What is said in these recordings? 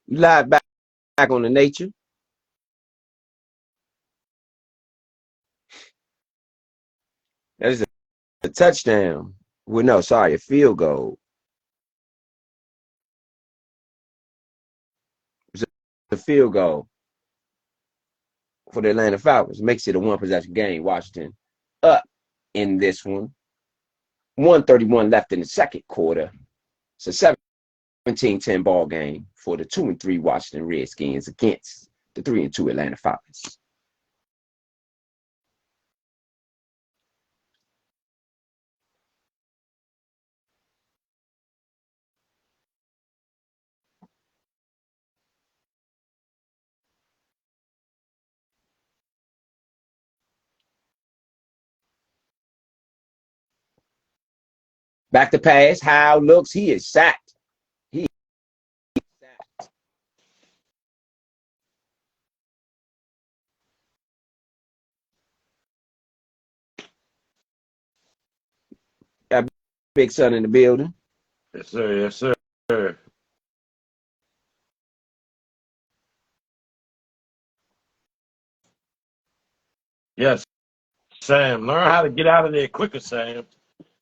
You lied back on the nature. That is a touchdown. Well, no, sorry, a field goal. It's a field goal for the Atlanta Falcons. Makes it a one-possession game. Washington up in this one. 1:31 left in the second quarter. It's a 17-10 ball game for the 2-3 Washington Redskins against the 3-2 Atlanta Falcons. Back to pass. How looks. He is sacked. He is sacked. Got Big Son in the building. Yes, sir. Yes, sir. Yes, Sam. Learn how to get out of there quicker, Sam.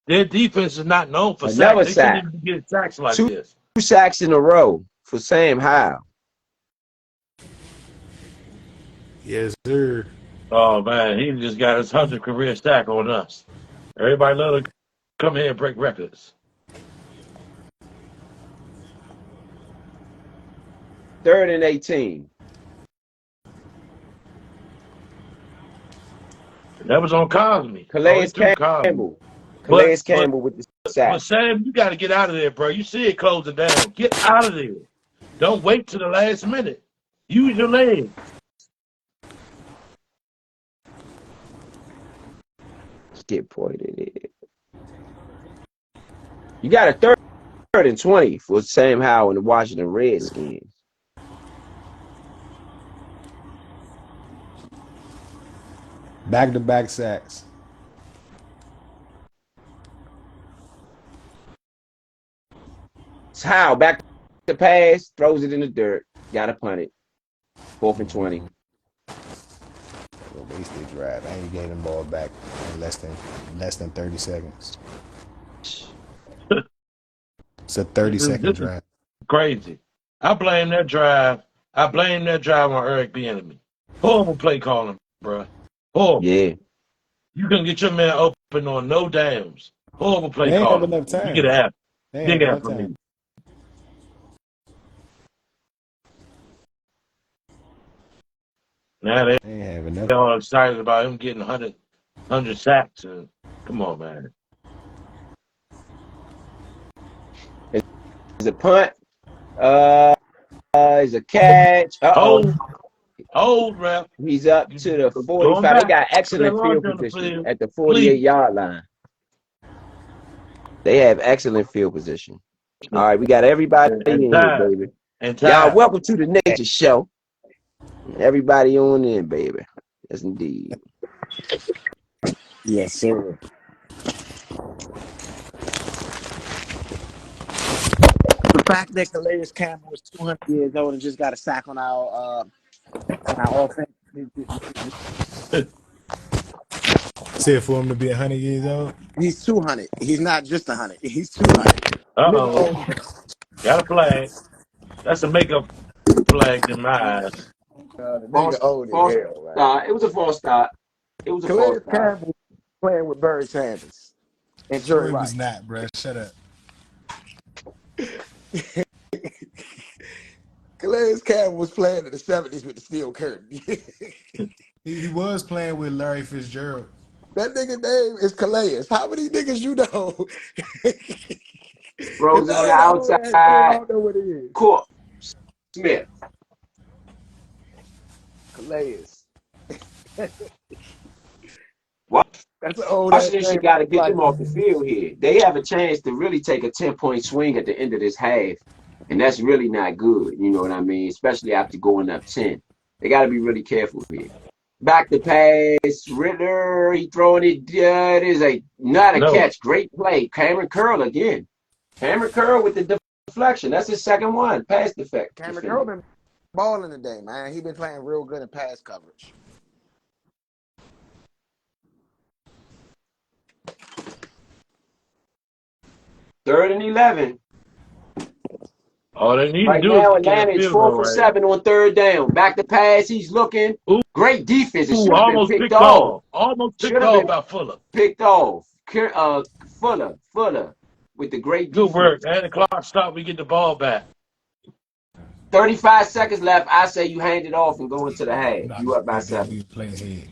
Their defense is not known for Another sacks. They sack. shouldn't even get sacks like Two this. sacks in a row for Sam Howell. Yes, sir. Oh, man. He just got his 100th career sack on us. Everybody let him come here and break records. 3rd and 18. That was on Cosme. Calais Cosme. Campbell. Calais Campbell with the sack. But Sam, you got to get out of there, bro. You see it closing down. Get out of there. Don't wait to the last minute. Use your legs. Get pointed in. You got a 3rd and 20 for Sam Howell and the Washington Redskins. Back-to-back sacks. It's Howell back to pass, throws it in the dirt. Got to punt it. 4th and 20. Wasted drive. And he gave them ball back in less than 30 seconds. It's a 30-second drive. Crazy. I blame that drive. I blame that drive on Eric Bieniemy. Horrible play calling, bro. Horrible. Yeah. You couldn't get your man open on no downs. Horrible play They ain't have calling. enough time. You get a half. They Big ain't have half for enough me. time. Now they ain't have enough. all excited about him getting 100 sacks. And, come on, man. It's a punt. It's a catch. Hold, ref. He's up to the 45. They got excellent field position at the 48-yard line. They have excellent field position. All right, we got everybody in here, baby. Y'all, welcome to the Nature Show. Everybody on in, baby. Yes, indeed. Yes, sir. The fact that Calais Campbell was 200 years old and just got a sack on our offense. Said for him to be 100 years old? He's 200. He's not just 100. He's 200. Uh-oh. Got a flag. That's a makeup flag in my eyes. The nigga old as hell, right? It was a false start. It was a false start. Campbell playing with Barry Sanders and Jerry It Rice. was not, bro. Shut up. Calais Campbell was playing in the 70s with the steel curtain. He was playing with Larry Fitzgerald. That nigga name is Calais. How many niggas you know? Rose on the outside. I don't know what it is. Court. Smith. Calais. What? That's an old Washington got to get them off the field here. They have a chance to really take a 10-point swing at the end of this half, and that's really not good. You know what I mean? Especially after going up 10. They got to be really careful here. Back to pass. Ritter, he throwing it. It is not a catch. Great play. Cameron Curl again. Cameron Curl with the deflection. That's his second one. Pass Cameron Curl defending. been balling today, man. He been playing real good in pass coverage. Third and 11. All they need to Right do is now, get a Atlanta is field 4 goal for right here. 7 on third down. Back to pass. He's looking. Ooh, Great defense. It should have been almost picked picked off. off. Almost Should picked have off been by Fuller. picked off. Fuller with the great Good work. defense. And the clock stop, we get the ball back. 35 seconds left. I say you hand it off and go into the half. Nah, You up by like that 7. we play ahead.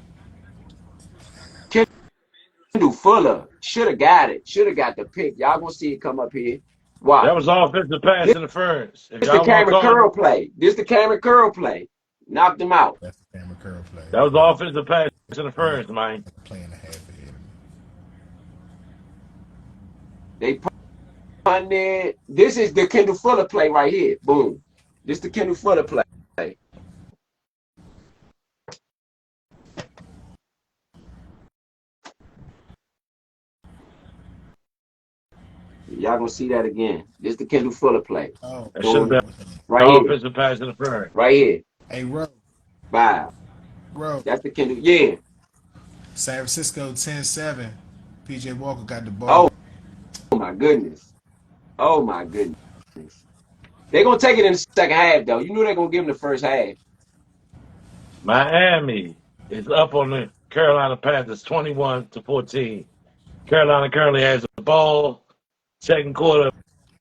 Kendall Fuller should have got it. Should have got the pick. Y'all gonna see it come up here. That Watch. was offensive pass This interference. If is the y'all want to Cameron call it, Curl play. This the Cameron Curl play. Knocked him out. That's the Cameron Curl play. that was offensive pass interference, man. Playing a half ahead. They punted. This is the Kendall Fuller play right here. Boom. This is the Kendall Fuller play. Y'all gonna see that again. This is the Kendall Fuller play. Oh, That should have Boom. been Right here. offensive pass interference. Right here. hey, Ro, Wow. Ro. That's the Kendall. Yeah. San Francisco 10-7. PJ Walker got the Oh ball. my goodness. Oh my goodness. They're gonna take it in the second half though. You knew they're gonna give them the first half. Miami is up on the Carolina Panthers 21-14. Carolina currently has the ball. Second quarter,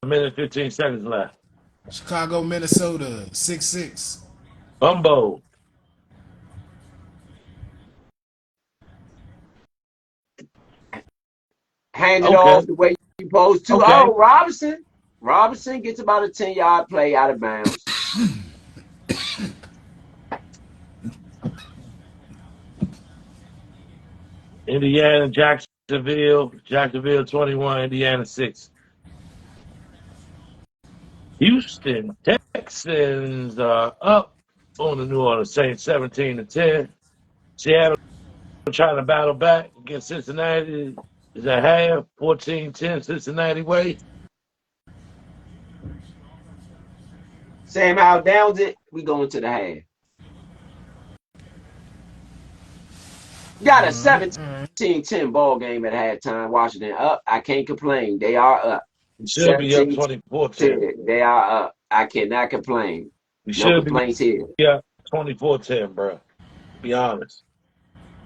a minute 15 seconds left. Chicago, Minnesota 6-6. Bumbo. Hand it Okay. off the way you're supposed to. Okay. Oh, Robinson. Robinson gets about a 10-yard play out of bounds. Indiana, Jacksonville. Jacksonville 21, Indiana 6. Houston Texans are up on the New Orleans Saints 17-10. Seattle trying to battle back against Cincinnati. Is at half 14-10 Cincinnati way. Sam Howell downs it. We go into the half. Got a 17-10 ball game at halftime. Washington up. I can't complain. They are up. We should be up 24-10. 10. They are up. I cannot complain. We No should complaints here. be up 24-10, bro. Be honest.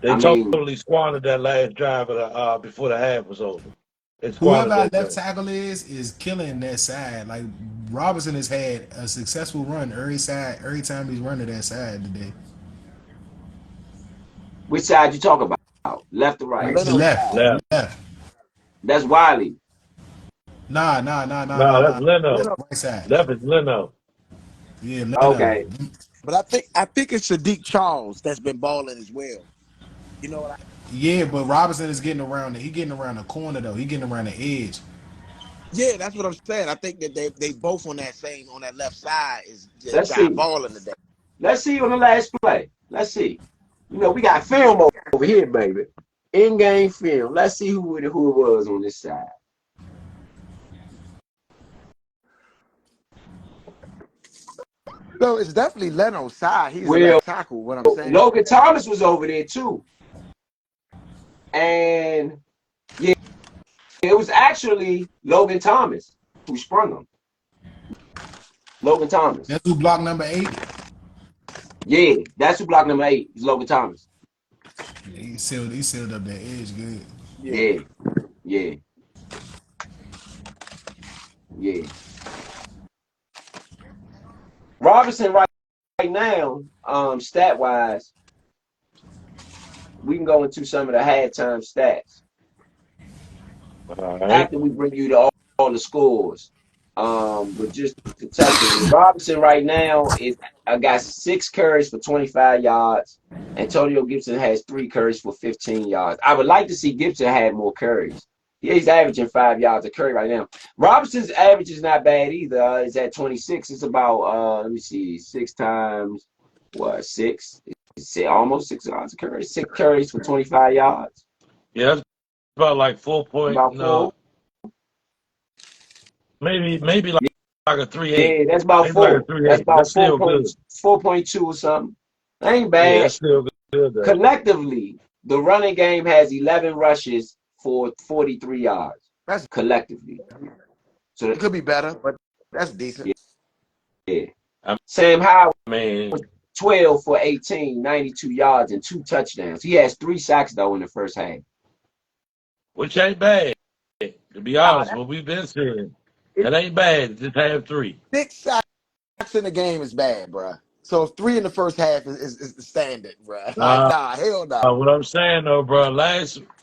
They I mean, totally squandered that last drive of the, before the half was over. They Whoever squandered our that left thing. tackle is killing that side. Like Robinson has had a successful run every time he's running that side today. which side you talk about? Left or right? The left. Left. Left. That's Wiley. Nah. No, that's Leno. Right side. Left is Leno. Yeah, Leno. Okay. But I think it's Sadiq Charles that's been balling as well. You know what I Yeah, but Robinson is getting around. He getting around the corner though. He getting around the edge. Yeah, that's what I'm saying. I think that they both on that left side is just Let's got see. balling today. Let's see on the last play. Let's see. You know, we got film over here, baby. In-game film. Let's see who it was on this side. No, it's definitely Leno's side. He's a Well, left tackle. What I'm saying. Logan Thomas was over there too. And yeah, it was actually Logan Thomas who sprung him. Logan Thomas. That's who block number 8. Yeah, that's who blocked number 8 is Logan Thomas. Yeah, he sealed up that edge good. Yeah. Robinson right now, stat wise, we can go into some of the halftime stats All right. after we bring you to all the scores. But just to touch it, Robinson right now is got 6 carries for 25 yards. Antonio Gibson has 3 carries for 15 yards. I would like to see Gibson have more carries. Yeah, he's averaging 5 yards a carry right now. Robinson's average is not bad either. It's at 26. It's about let me see, 6 times what 6? It's almost 6 yards a carry. 6 carries for 25 yards. Yeah, that's about like 4 point. About No, 4. maybe like like a 3.8. Yeah, that's about Maybe like a 4. That's 3.8. about That's still good. 4.2 or something. That ain't Yeah, bad. that's still good though. Collectively, the running game has 11 rushes for 43 yards. That's Collectively. So it could be better, but that's decent. yeah. I Sam Howell mean, 12 for 18, 92 yards and 2 touchdowns. He has 3 sacks though in the first half. which ain't bad. To be Nah, honest, what we've been seeing, it, that ain't bad. Just have 3. 6 sacks in the game is bad, bruh. So 3 in the first half is the standard, bruh. Like, Uh, nah, hell nah. what I'm saying though, bro,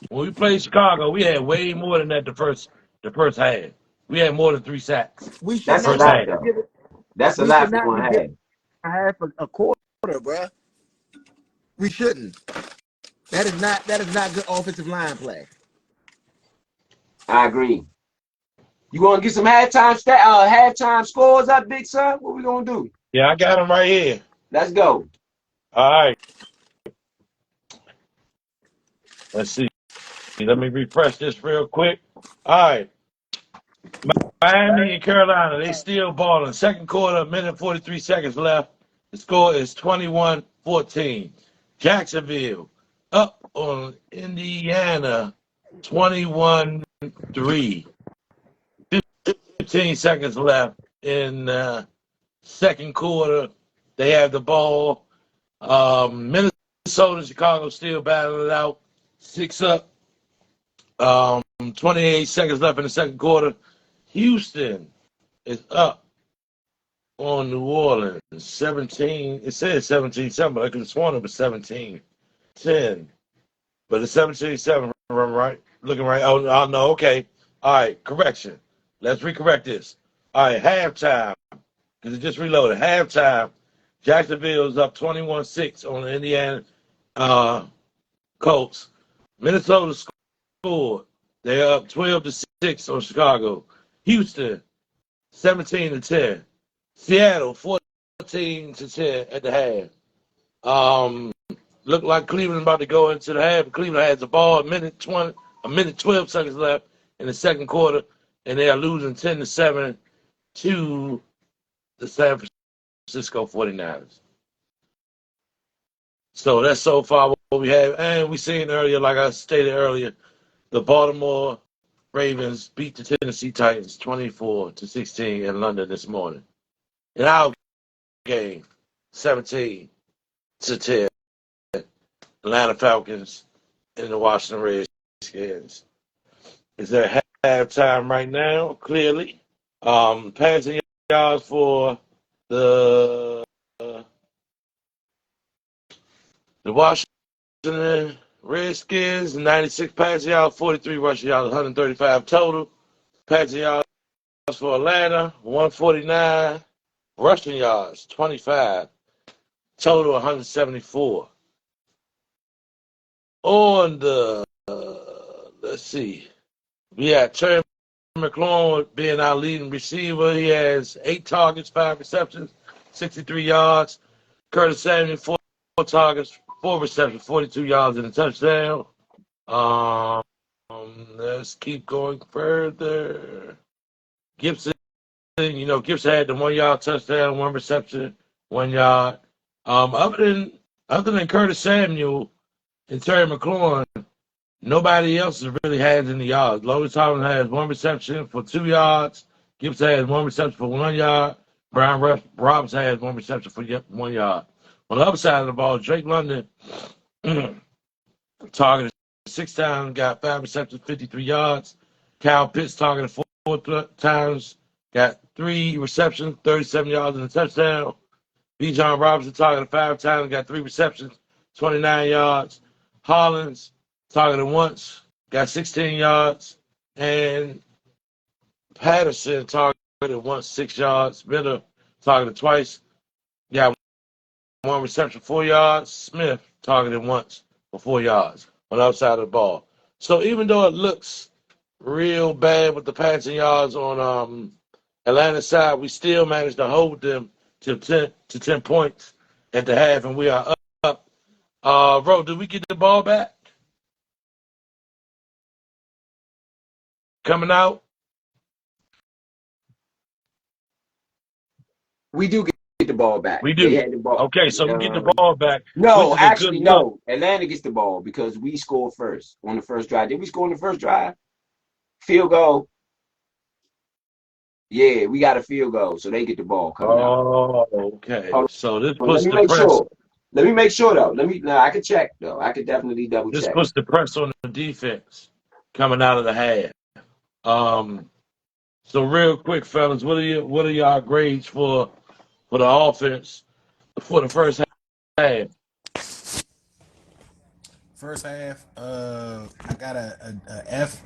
when we played Chicago, we had way more than that the first half. We had more than 3 sacks We should That's a first not lot half. be though. giving. That's a We lot should for not one be giving half. a half a quarter, bruh. We shouldn't. That is not good offensive line play. I agree. You want to get some halftime scores up, big son? What we gonna do? Yeah, I got them right here. Let's go. All right, let's see. Let me refresh this real quick. All right. Miami and Carolina, they still balling. Second quarter, a minute 43 seconds left. The score is 21-14. Jacksonville up on Indiana 21-3. 15 seconds left in second quarter. They have the ball. Minnesota, Chicago still battling it out. 6 up. 28 seconds left in the second quarter. Houston is up on New Orleans. 17. It says 17-7, but I could have sworn it was 17-10. But it's 17-7, right? Looking right. Oh, no. Okay. All right. Correction. Let's recorrect this. All right. Halftime. Because it just reloaded. Halftime. Jacksonville's up 21-6 on the Indiana Colts. Minnesota scored. They're up 12-6 on Chicago. Houston 17-10. Seattle 14-10 at the half. Looked like Cleveland about to go into the half. Cleveland has the ball a minute 12 seconds left in the second quarter, and they are losing 10-7 to the San Francisco 49ers. So that's so far what we have. And we seen earlier, like I stated earlier, the Baltimore Ravens beat the Tennessee Titans 24-16 in London this morning. In our game, 17-10, Atlanta Falcons and the Washington Redskins. Is there halftime right now? Clearly, passing yards for the Washington Redskins, 96 passing yards, 43 rushing yards, 135 total. Passing yards for Atlanta, 149. Rushing yards, 25. Total, 174. On the, let's see, we had Terry McLaurin being our leading receiver. He has 8 targets, 5 receptions, 63 yards. Curtis Samuel, 4 targets, 4 receptions, 42 yards and a touchdown. Um, let's keep going further. Gibson, Gibson had the 1 yard touchdown, 1 reception, 1 yard. Other than Curtis Samuel and Terry McLaurin, nobody else really has any yards. Logan Thomas has 1 reception for 2 yards. Gibson has 1 reception for 1 yard. Brian Robinson has 1 reception for 1 yard. On the other side of the ball, Drake London targeted 6 times, got 5 receptions, 53 yards. Kyle Pitts targeted 4 times, got 3 receptions, 37 yards and a touchdown. Bijan Robinson targeted 5 times, got 3 receptions, 29 yards. Hollins targeted once, got 16 yards. And Patterson targeted once, 6 yards. Miller targeted twice, got 1 reception, 4 yards. Smith targeted once for 4 yards on the outside of the ball. So even though it looks real bad with the passing yards on Atlanta's side, we still managed to hold them to 10 points at the half, and we are up. Bro, did we get the ball back? Coming out? We do get the ball back. We They do. had the ball. Okay, so we get the ball back, which No, is a good actually, look. no. Atlanta gets the ball because we scored first on the first drive. Did we score on the first drive? Field goal. Yeah, we got a field goal, so they get the ball coming out. Oh, okay. Hold So this on, let puts me the make press. sure. Let me make sure though. No, I can check though. I could definitely double This check. puts the press on the defense coming out of the half. So real quick, fellas, what are y'all grades for the offense for the first half? First half, I got a F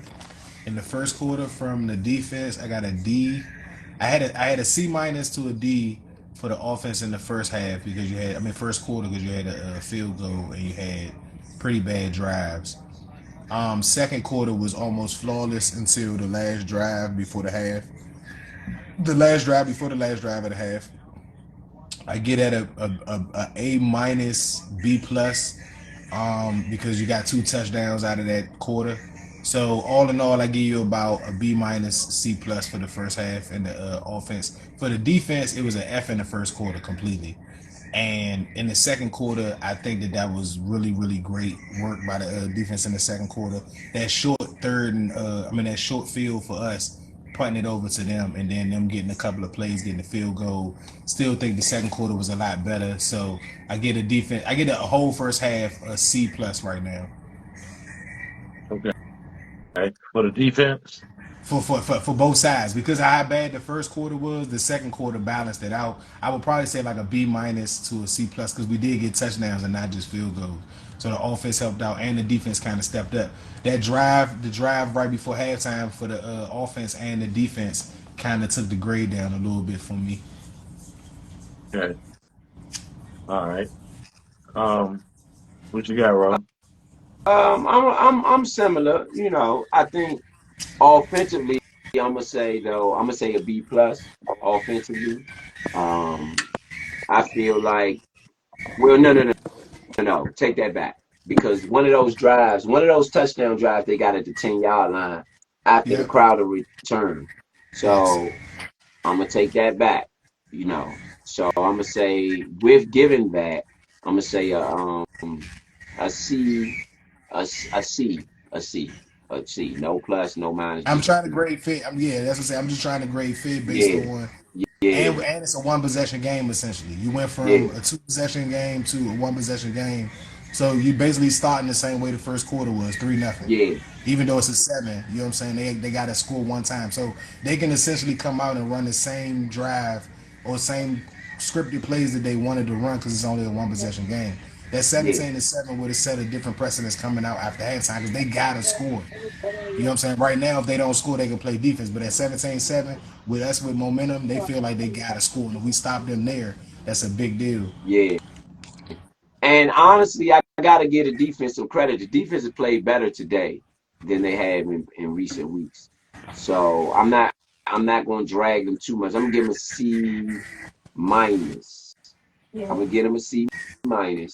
in the first quarter from the defense. I got a D. I had a C minus to a D for the offense in the first half because first quarter because you had a field goal and you had pretty bad drives. Second quarter was almost flawless until the last drive before the half. The last drive before the last drive of the half. I get at a minus B plus because you got 2 touchdowns out of that quarter. So all in all, I give you about a B minus C plus for the first half and the offense. For the defense, it was an F in the first quarter completely. And in the second quarter, I think that was really, really great work by the defense in the second quarter. That short that short field for us, putting it over to them, and then them getting a couple of plays, getting a field goal. Still think the second quarter was a lot better. So I get a whole first half a C plus right now. Okay. For the defense. For both sides because of how bad the first quarter was, the second quarter balanced it out. I would probably say like a B minus to a C plus because we did get touchdowns and not just field goals. So the offense helped out and the defense kind of stepped up. The drive right before halftime for the offense and the defense kind of took the grade down a little bit for me. Okay. All right. What you got, Ron? I'm similar. I think offensively, I'm gonna say a B plus offensively. I feel like, well, no, take that back because one of those touchdown drives, they got at the 10-yard line after the Yep. Crowder return. Yes. So I'm gonna take that back. So I'm gonna say with giving that, I'm gonna say a C, a C, a C, a C. No plus, no minus, I'm just a trying to C. grade fit. That's what I'm saying. I'm just trying to grade fit based Yeah, on yeah, and it's a one possession game essentially. You went from yeah, a 2 possession game to a 1 possession game, so you basically starting the same way the first quarter was 3-0. yeah, Even though it's a 7, you know what I'm saying? They got to score one time, so they can essentially come out and run the same drive or same scripted plays that they wanted to run because it's only a 1 possession game. That yeah, 17-7 would have set a different precedence coming out after halftime because they gotta score. You know what I'm saying? Right now, if they don't score, they can play defense. But at 17-7, with us with momentum, they feel like they got to score. And if we stop them there, that's a big deal. yeah. And honestly, I gotta give the defense some credit. The defense has played better today than they have in recent weeks. So I'm not gonna drag them too much. I'm gonna give them a C minus. I'm gonna give them a C minus.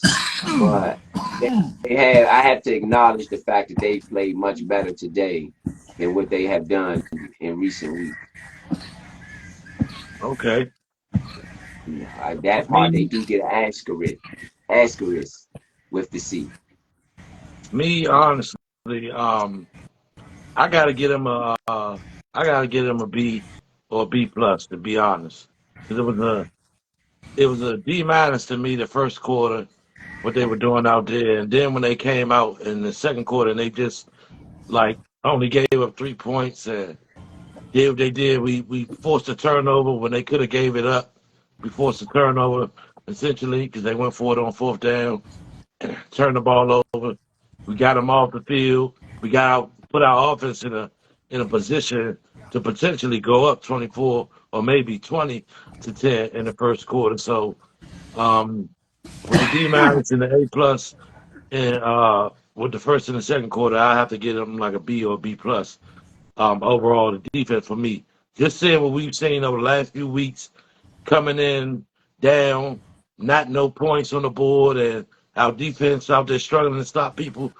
But I have to acknowledge the fact that they played much better today than what they have done in recent weeks. Okay. That part they Me, do get an asterisk with the C. honestly, I gotta get him a B or a B plus to be honest, because it was a D minus to me the first quarter what they were doing out there, and then when they came out in the second quarter and they just like only gave up 3 points and did what they did. We forced a turnover when they could have gave it up. We forced a turnover essentially because they went for it on fourth down, turned the ball over. We got them off the field. Put our offense in a position to potentially go up 24 or maybe 20-10 in the first quarter. So with the D minus and the A plus, and with the first and the second quarter, I have to get them like a B or a B plus. Overall, the defense for me, just seeing what we've seen over the last few weeks, coming in down, not no points on the board, and our defense out there struggling to stop people.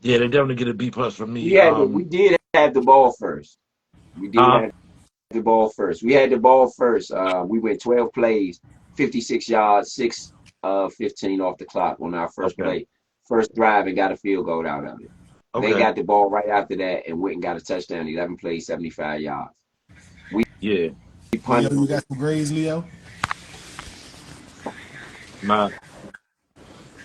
Yeah, they definitely get a B plus from me. We did have the ball first. We did Uh, have the ball first. We had the ball first. We went 12 plays, 56 yards, 6 15 off the clock on our first Okay. play. First drive and got a field goal out of it. They Okay. got the ball right after that and went and got a touchdown. 11 plays, 75 yards. Yeah. We Leo, punted. you got some grades, Leo? My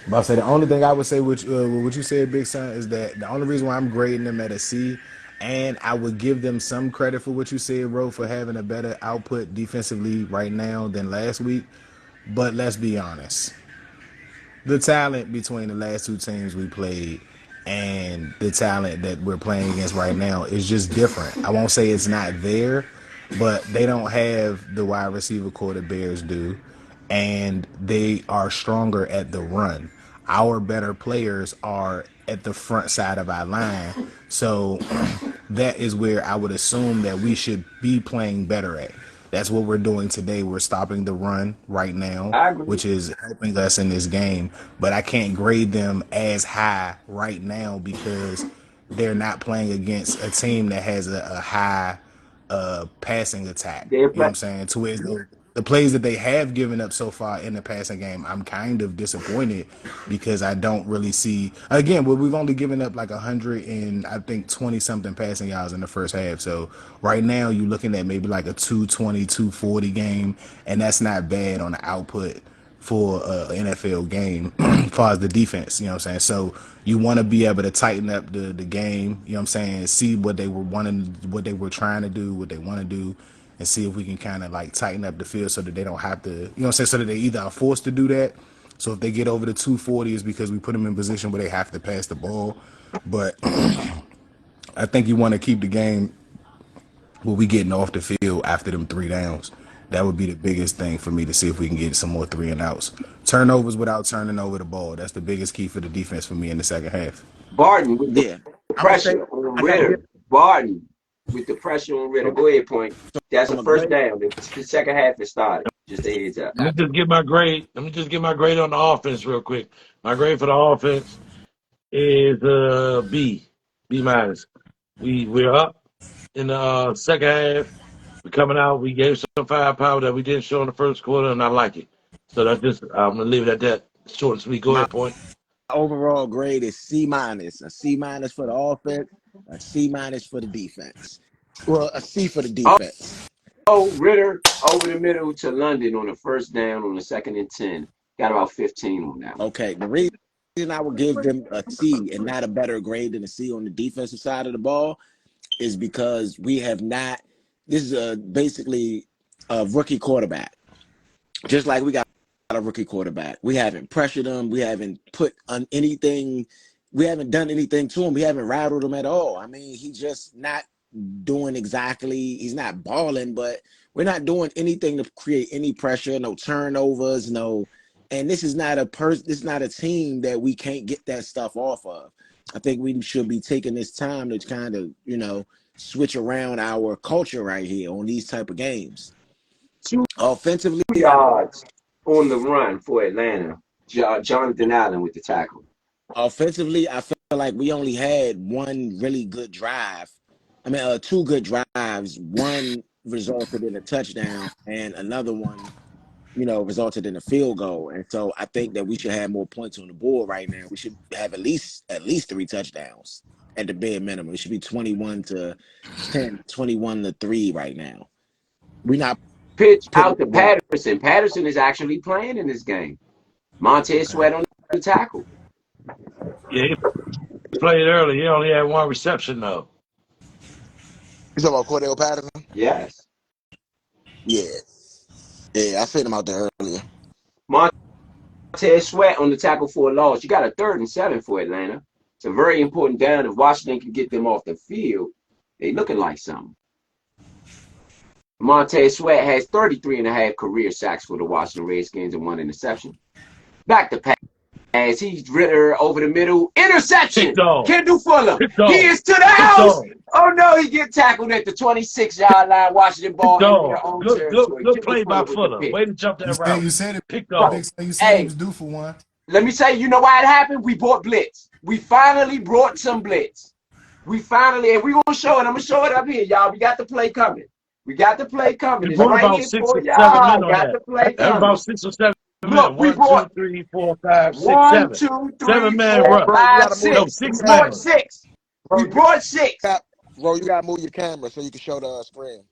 But I say the only thing I would say with what you said, Big Son, is that the only reason why I'm grading them at a C, and I would give them some credit for what you said, Ro, for having a better output defensively right now than last week. But let's be honest, the talent between the last two teams we played and the talent that we're playing against right now is just different. I won't say it's not there, but they don't have the wide receiver core the Bears do, and they are stronger at the run. Our better players are at the front side of our line, so that is where I would assume that we should be playing better at. That's what we're doing today. We're stopping the run right now, I agree. which is helping us in this game. But I can't grade them as high right now because they're not playing against a team that has a high passing attack. They're You know what play- I'm saying? To where the plays that they have given up so far in the passing game, I'm kind of disappointed because I don't really see. Again, well, we've only given up like 100 and I think 20 something passing yards in the first half. So right now you're looking at maybe like a 220, 240 game, and that's not bad on the output for an NFL game as far as the defense, you know what I'm saying? So you want to be able to tighten up the game, you know what I'm saying? See what they were wanting, what they were trying to do, what they want to do, and see if we can kind of like tighten up the field so that they don't have to, you know what I'm saying? So that they either are forced to do that. So if they get over the 240 is because we put them in position where they have to pass the ball. But I think you want to keep the game where we getting off the field after them three downs. That would be the biggest thing for me to see if we can get some more three and outs. Turnovers without turning over the ball. That's the biggest key for the defense for me in the second half. Barton with the Yeah. I'm gonna say pressure on I gotta give Ritter. Barton with the pressure on Ritter. Go ahead, point. That's a him a first grade. down. The second half is started. Just a heads up. Let me just get my grade. Let me just get my grade on the offense real quick. My grade for the offense is B minus. We're up in the second half. We're coming out. We gave some firepower that we didn't show in the first quarter, and I like it. So that's just I'm gonna leave it at that. Short and sweet. Go My ahead, point. overall grade is C minus. A C minus for the offense, a C minus for the defense. Well, a C for the defense. Oh, Ritter over the middle to London on the first down on the 2nd and 10. Got about 15 on that one. Okay. The reason I would give them a C and not a better grade than a C on the defensive side of the ball is because we have not. This is basically a rookie quarterback. Just like we got a rookie quarterback, we haven't pressured him. We haven't put on anything. We haven't done anything to him. We haven't rattled him at all. I mean, he's just not doing exactly. He's not balling, but we're not doing anything to create any pressure. No turnovers. No. And this is not a person. This is not a team that we can't get that stuff off of. I think we should be taking this time to kind of, switch around our culture right here on these type of games. 2 Offensively, yards on the run for Atlanta. Jonathan Allen with the tackle. I feel like we only had one really good drive. I mean, two good drives. One resulted in a touchdown, and another one, resulted in a field goal. And so I think that we should have more points on the board right now. We should have at least 3 touchdowns at the bare minimum. It should be 21-10, 21-3 right now. We're not Pitch putting out to the ball. Patterson. Patterson is actually playing in this game. Montez Sweat on the tackle. Yeah, he played early. He only had one reception though. You talking about Cordell Patterson? Yes. Yeah. Yeah, I seen him out there earlier. Montez Sweat on the tackle for a loss. You got a 3rd and 7 for Atlanta. It's a very important down. If Washington can get them off the field, they looking like something. Montez Sweat has 33.5 career sacks for the Washington Redskins and 1 interception. Back to pass. He's Ritter over the middle. Interception. Kendall Fuller. He is to the house. Oh, no. He get tackled at the 26-yard line. Washington ball in their own territory. Good play by Fuller. Way to jump that route. You said it. Picked off. You said he was due for one. Let me say, you know why it happened? We brought blitz. We finally brought some blitz. And we're going to show it. I'm going to show it up here, y'all. We got the play coming. We got the play coming. We It's brought right about here 6 for or 7 y'all. men on Got that. the play That was about coming. 6 or 7 men. Look, we 1, brought 2, 3, 4, 5, 6, 1, 7. 2, 7 3, man Hey, 4, rush. bro, you 5, gotta move No, your 6. 6 We brought man. 6. bro. We brought 6. Bro, you gotta move your camera so you can show the screen.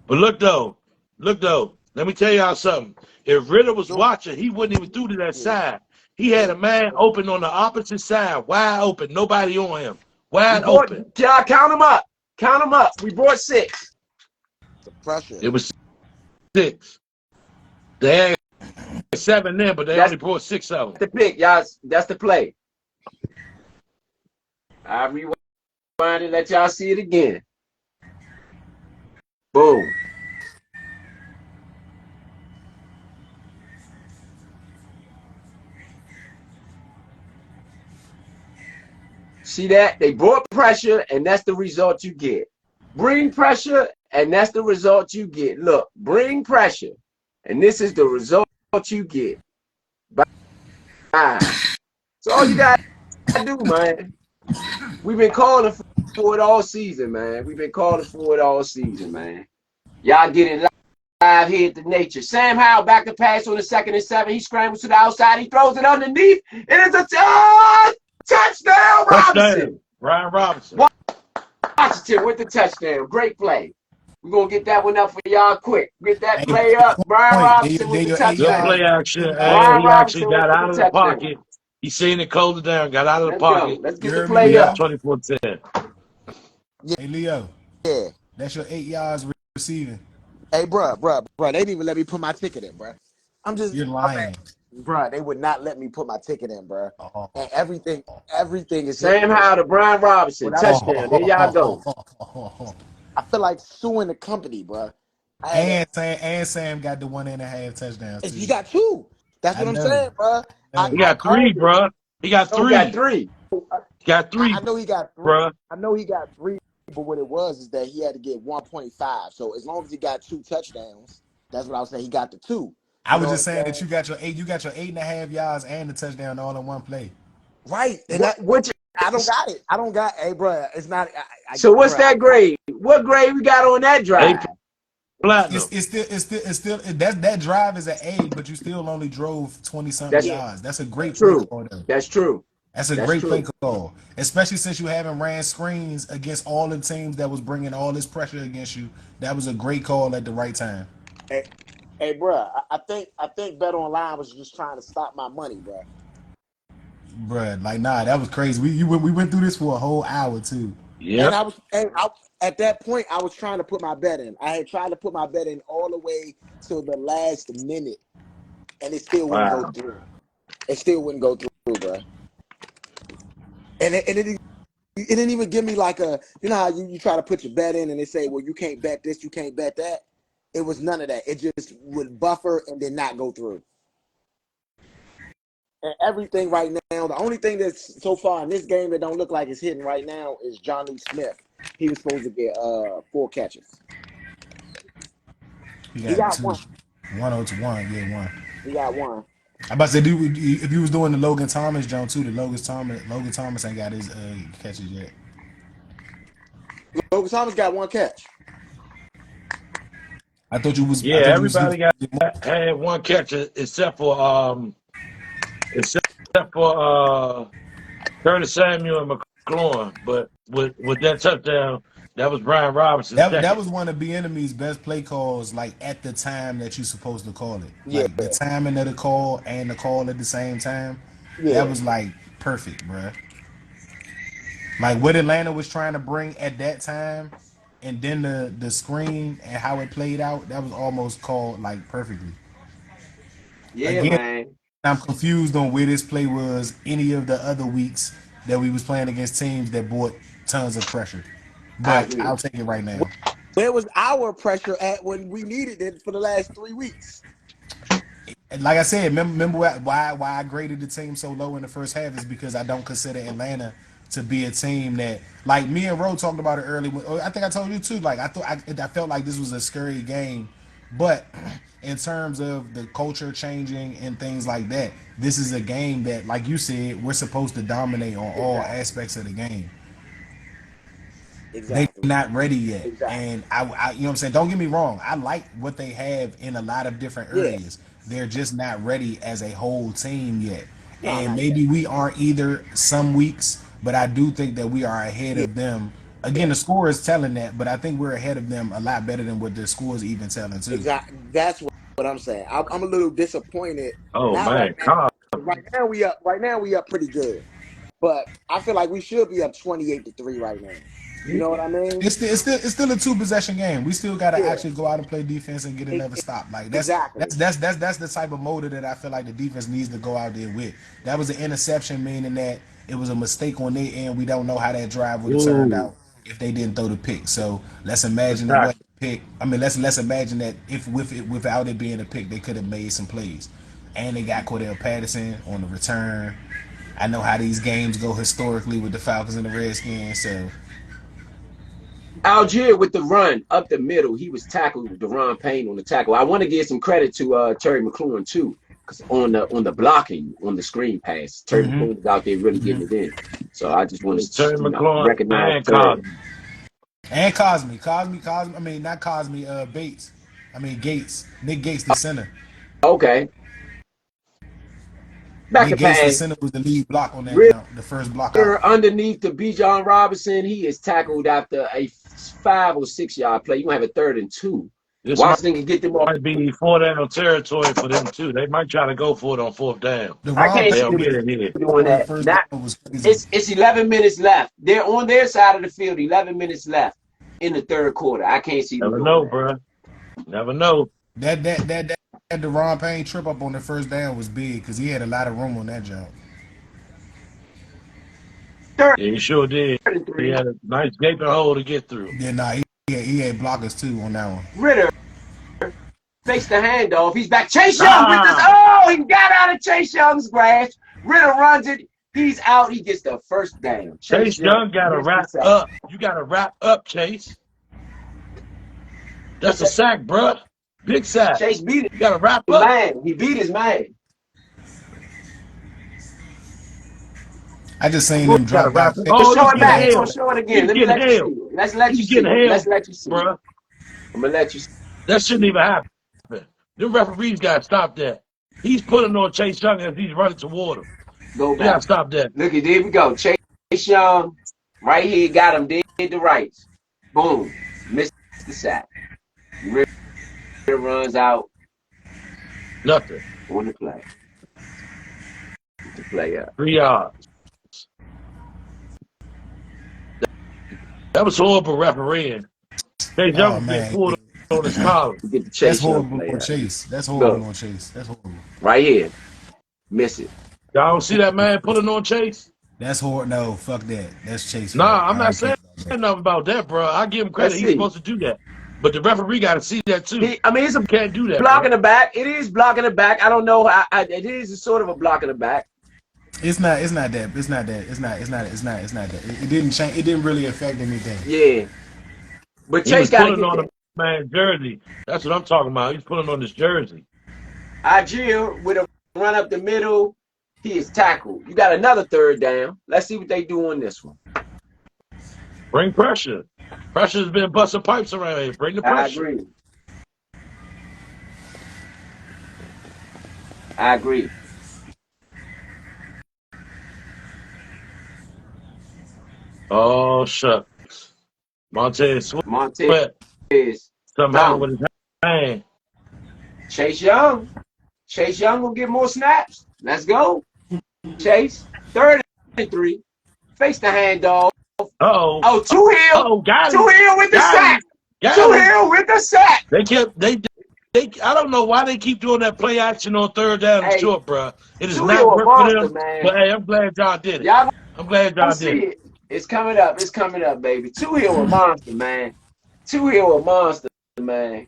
But look though. Let me tell y'all something. If Ritter was Do watching, he wouldn't even through to that yeah. side. He had a man open on the opposite side, wide open, nobody on him, We wide brought, open. y'all count them up. Count them up. We brought 6. The pressure. It was 6. They had 7 there, but they That's only brought 6 of them. the pick, y'all. That's the play. I rewind and let y'all see it again. Boom. See that? They brought pressure, and that's the result you get. Bring pressure, and that's the result you get. Look, bring pressure, and this is the result you get. Bye. So all you got to do, man, we've been calling for it all season, man. We've been calling for it all season, man. Y'all get it live here at the nature. Sam Howell back to pass on the 2nd and 7. He scrambles to the outside. He throws it underneath. It is a touchdown, Robinson. Brian Robinson. Washington with the touchdown. Great play. We're going to get that one up for y'all quick. Get that Hey, play up. Brian point. Robinson with the Your 8 Good yards. touchdown. play action. Brian He actually Robinson with got the out of the touchdown. pocket. He seen it, closed it down, got out of the Let's go. pocket. Let's You get the heard me, play We Leo? up up. 24-10. Hey, Leo. Yeah. That's your 8 yards receiving. Hey, bro, they didn't even let me put my ticket in, bro. You're lying. Bro, they would not let me put my ticket in, bro. Oh. And everything is hitting, Sam bro. Howell to Brian Robinson. Without, Touchdown. There y'all go. I feel like suing the company, bro. And Sam got the 1.5 touchdowns too. He got 2. That's I what I'm know. saying, bro. I He know. I got 3, called it. bro. He got Oh, got 3. 3. He got 3, I know he got 3. bro. I know he got 3, but what it was is that he had to get 1.5. So as long as he got 2 touchdowns, that's what I was saying. He got the 2. I You was know just what I'm saying that saying? you got your 8.5 yards and the touchdown all in one play. Right. And I don't got it. I don't got. Hey, bro, it's not. So what's Bro, that grade? What grade we got on that A drive? platinum. It's still that drive is an A, but you still only drove 20 something That's yards. That's a great play true. call though. That's true. That's a That's great play true. call, especially since you haven't ran screens against all the teams that was bringing all this pressure against you. That was a great call at the right time, hey, hey, bro. I think Bet Online was just trying to stop my money, bro. bruh. Like, nah, that was crazy. We went through this for a whole hour too. Yep. And at that point, I was trying to put my bet in. I had tried to put my bet in all the way till the last minute, and it still wouldn't go Wow. through. It still wouldn't go through, bro. And it didn't even give me like you know how you try to put your bet in and they say, well, you can't bet this, you can't bet that. It was none of that. It just would buffer and then not go through. And everything right now, the only thing that's so far in this game that don't look like it's hitting right now is Johnny Smith. He was supposed to get 4 catches. He He got got 2, one. 101, yeah, 1. He got one. I about to say, if you was doing the Logan Thomas Jones too, the Logan Thomas ain't got his catches yet. Logan Thomas got 1 catch. I thought you was. I Yeah, thought you was. everybody had 1 catch except for Curtis Samuel and McLaurin. But with that touchdown, that was Brian Robinson's That second. was one of BNME's best play calls, like at the time that you're supposed to call it. Yeah, Like the timing of the call and the call at the same time. That yeah, was like perfect, bruh. Like what Atlanta was trying to bring at that time, and then the screen and how it played out, that was almost called like perfectly. Yeah, Again, man. I'm confused on where this play was any of the other weeks that we was playing against teams that brought tons of pressure. I But agree. I'll take it right now. where was our pressure at when we needed it for the last 3 weeks? And like I said, remember why I graded the team so low in the first half is because I don't consider Atlanta to be a team that, like me and Ro talked about it early. I think I told you too. Like I felt like this was a scary game, but in terms of the culture changing and things like that, this is a game that, like you said, we're supposed to dominate on all Exactly. aspects of the game. They Exactly. not ready yet. Exactly. And I, you know what I'm saying? Don't get me wrong. I like what they have in a lot of different Yeah. areas. They're just not ready as a whole team yet. No, And not yet. maybe we aren't either some weeks, but I do think that we are ahead Yeah. of them. Again, the score is telling that, but I think we're ahead of them a lot better than what their score is even telling too. Exactly. That's what I'm saying. I'm a little disappointed. Oh Not right man, now. Right now we up. Right now we up pretty good. But I feel like we should be up 28-3 right now. You know what I mean? It's still a two possession game. We still got to Yeah. actually go out and play defense and get E- another stop. Like Exactly. that's the type of motor that I feel like the defense needs to go out there with. That was an interception, meaning that it was a mistake on their end. We don't know how that drive would have turned ooh, out if they didn't throw the pick. So let's imagine it attack. wasn't a pick. I mean, let's imagine that if without it being a pick, they could have made some plays. And they got Cordell Patterson on the return. I know how these games go historically with the Falcons and the Redskins. So Algier with the run up the middle, he was tackled with Deron Payne on the tackle. I want to give some credit to Terry McLaurin too, because on the blocking on the screen pass, Terry mm-hmm. McLaurin was out there really getting it in. So I just want to Terry McLaurin recognize and Terry. Cosby. And Cosme. I mean, not Cosme. Bates. I mean Gates. Nick Gates, the center. Okay, back Nick to Gates, the pass. center, was the lead block on that jump. The first block out. Underneath the B. John Robinson, he is tackled after a 5 or 6 yard play. You gonna have a 3rd and 2. This Washington can get them off. might be 4th down territory for them too. They might try to go for it on 4th down. The I Ron can't They see don't Payne get it here. them doing on the that. first Not down was crazy. it's 11 minutes left. They're on their side of the field. 11 minutes left in the 3rd quarter. I can't see them Never doing know, that. bro. Never know. That the Ron Payne trip up on the first down was big because he had a lot of room on that jump. Third Yeah, he sure did. and He 3. had a nice gaping hole to get through. Yeah, nah, he had blockers too on that one. Ritter fakes the handoff. He's back. Chase Young with this. Ah, Oh, he got out of Chase Young's grasp. Ritter runs it. He's out. He gets the 1st down. Chase Chase Young Young got to missed the wrap sack. up. You got to wrap up, Chase. That's a sack, bro. Big sack. Chase beat You got to wrap his up. man. He beat his man. I just seen You them got to drop wrap back. up. We'll Oh, show he's it getting back. We're Yeah, gonna held. show it again. He's Let me getting let you see held. it. Let's let you He's see getting it. held, Let's let you see it. bro. I'm gonna let you see That shouldn't even happen. Them referees got to stop that. He's pulling on Chase Young as he's running toward him. it. Go You got back. to stop that. Look at there we go. Chase Young right here got him dead to rights. Boom. Missed the sack. Ritter runs out Nothing. on the play. Get the play up. 3 yards. That was horrible refereeing. Chase Young oh was getting man, pulled on his collar. Get the that's Chase Young horrible play on up. Chase. That's horrible Look, on Chase. That's horrible. right here. Miss it. Y'all don't see that man pulling on Chase? That's horrible. No, fuck that. That's Chase fault. Nah, I'm I not don't care saying about that. nothing about that, bro. I give him Let's credit. He's see. supposed to do that. But the referee got to see that too. I mean, it's a You can't do that, block in bro. the back. It is blocking the back. I don't know. It is a sort of a block in the back. It's not that. It's not that. It didn't change. It didn't really affect anything. Yeah. But He was Chase got to pulling get on that. a man's jersey. That's what I'm talking about. He's pulling on his jersey. Algier with a run up the middle. He is tackled. You got another 3rd down. Let's see what they do on this one. Bring pressure. Pressure's been busting pipes around here. Bring the I pressure. agree. I agree. Oh, shucks. Montez Montez Sweat is somehow gone. with his hand. Chase Young. Chase Young will get more snaps. Let's go. Chase. 3rd and 3. Face the handoff. Uh-oh. Oh, Two Hill. Oh, got him. Two Hill with the Got sack. him. Got Two him. Hill with the sack. I don't know why they keep doing that play action on 3rd down and Hey, short, bro. It is Two not Hill a work for monster, them. man. But hey, I'm glad y'all did it. Y'all I'm glad gonna y'all see did it. it. It's coming up. It's coming up, baby. Two Hill a monster, man. Two Hill a monster, man.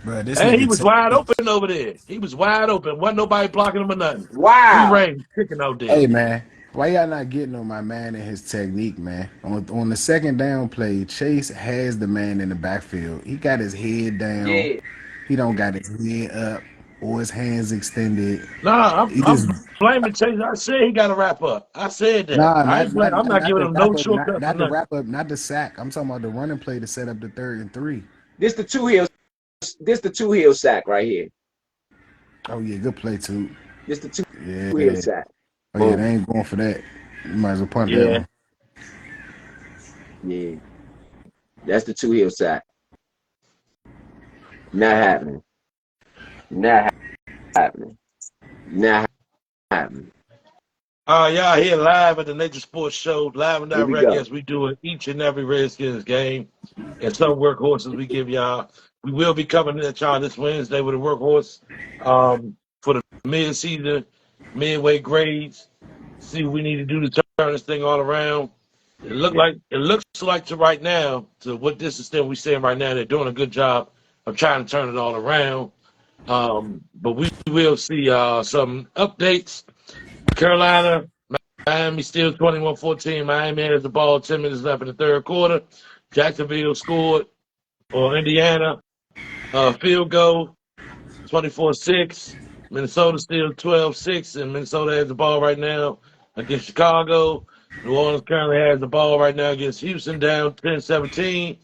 Bro, this And he nigga was wide open over there. He was wide open. Wasn't nobody blocking him or nothing. Free Wow. range kicking out there. Hey man, why y'all not getting on my man and his technique, man? On the 2nd down play, Chase has the man in the backfield. He got his head down. Yeah. He don't got his head up. or his hands extended. Nah, He I'm just blaming Chase. I said he got to wrap up. I said that. nah, I ain't blame. I'm not not giving the him wrap no up, shortcut for not the nothing. wrap up, not the sack. I'm talking about the running play to set up the 3rd and 3. This the two heel sack right here. Oh yeah, good play too. This the two heel Yeah. sack. Oh yeah, Boom. they ain't going for that. You might as well punt that Yeah. one. Yeah. That's the two heel sack. Not happening. Not happening. Not happening. Y'all here live at the Nature Sports Show, live and Here we direct go. as we do it each and every Redskins game. And some workhorses we give y'all. We will be coming at y'all this Wednesday with a workhorse for the mid-season, midway grades. See what we need to do to turn this thing all around. It looks like to right now, to what this is thing we saying right now, they're doing a good job of trying to turn it all around. But we will see some updates. Carolina, Miami still 21-14. Miami has the ball 10 minutes left in the third quarter. Jacksonville scored, or Indiana, field goal, 24-6. Minnesota still 12-6, and Minnesota has the ball right now against Chicago. New Orleans currently has the ball right now against Houston, down 10-17.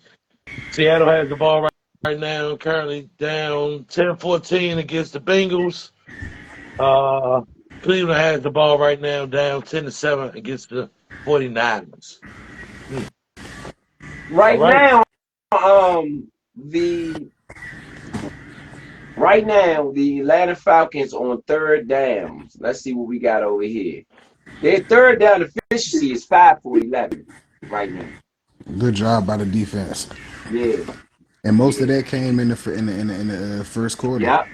Seattle has the ball right now, currently down 10-14 against the Bengals. Cleveland has the ball right now, down 10-7 against the 49ers. All Right right. now, the right now the Atlanta Falcons on third downs. Let's see what we got over here. Their third down efficiency is 5 for 11 right now. Good job by the defense. Yeah. And most Yeah. of that came in the first quarter. Yep.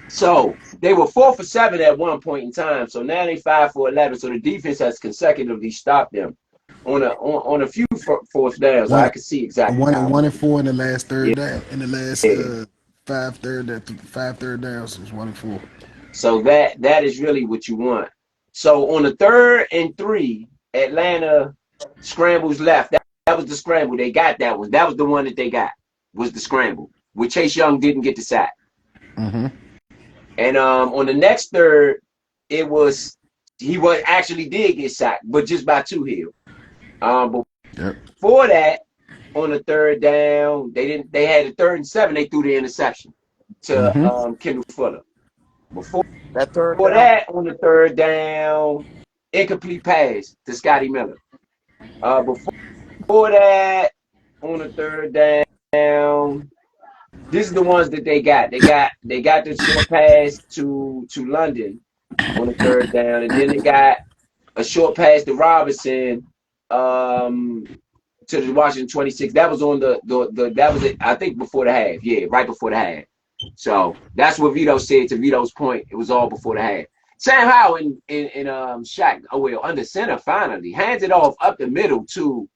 So they were 4 for 7 at one point in time. So now they 5 for 11. So the defense has consecutively stopped them on a few fourth downs. One I can see exactly one how. one and four in the last Yeah. third down. In the last five third downs was 1 and 4. So that is really what you want. So on the 3rd and 3, Atlanta scrambles left. That was the scramble. They got that one. That was the one that they got. Was the scramble. Where Chase Young didn't get the sack. Mm-hmm. And on the next third, he actually did get sacked, but just by Two-Hill. Before that, on the third down, they had a 3rd and 7. They threw the interception to Kendall Fuller. Before that, on the third down, incomplete pass to Scotty Miller. Before that, on the third down, this is the ones that they got. They got the short pass to London on the third down, and then they got a short pass to Robinson to the Washington 26. That was on the that was it, I think before the half. Yeah, right before the half. So that's what Vito said. To Vito's point, it was all before the half. Sam Howell in Shaq, under center finally hands it off up the middle to,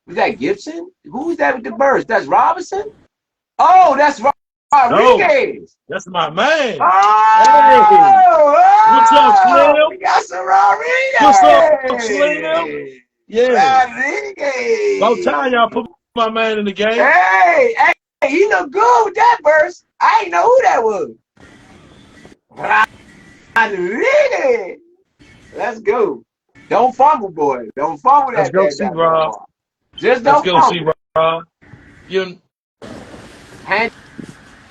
was that Gibson? Who was that with the burst? That's Robinson. Oh, that's Rodriguez. That's my man. What's up, Slim? We got some Rodriguez. What's up, Slim? Yeah. Rodriguez. About time y'all put my man in the game. Hey, he looked good with that burst. I didn't know who that was. Rodriguez. Let's go. Don't fumble, boy. Don't fumble that. Let's go see Rob. Just don't fumble. Let's go see Rob. Hand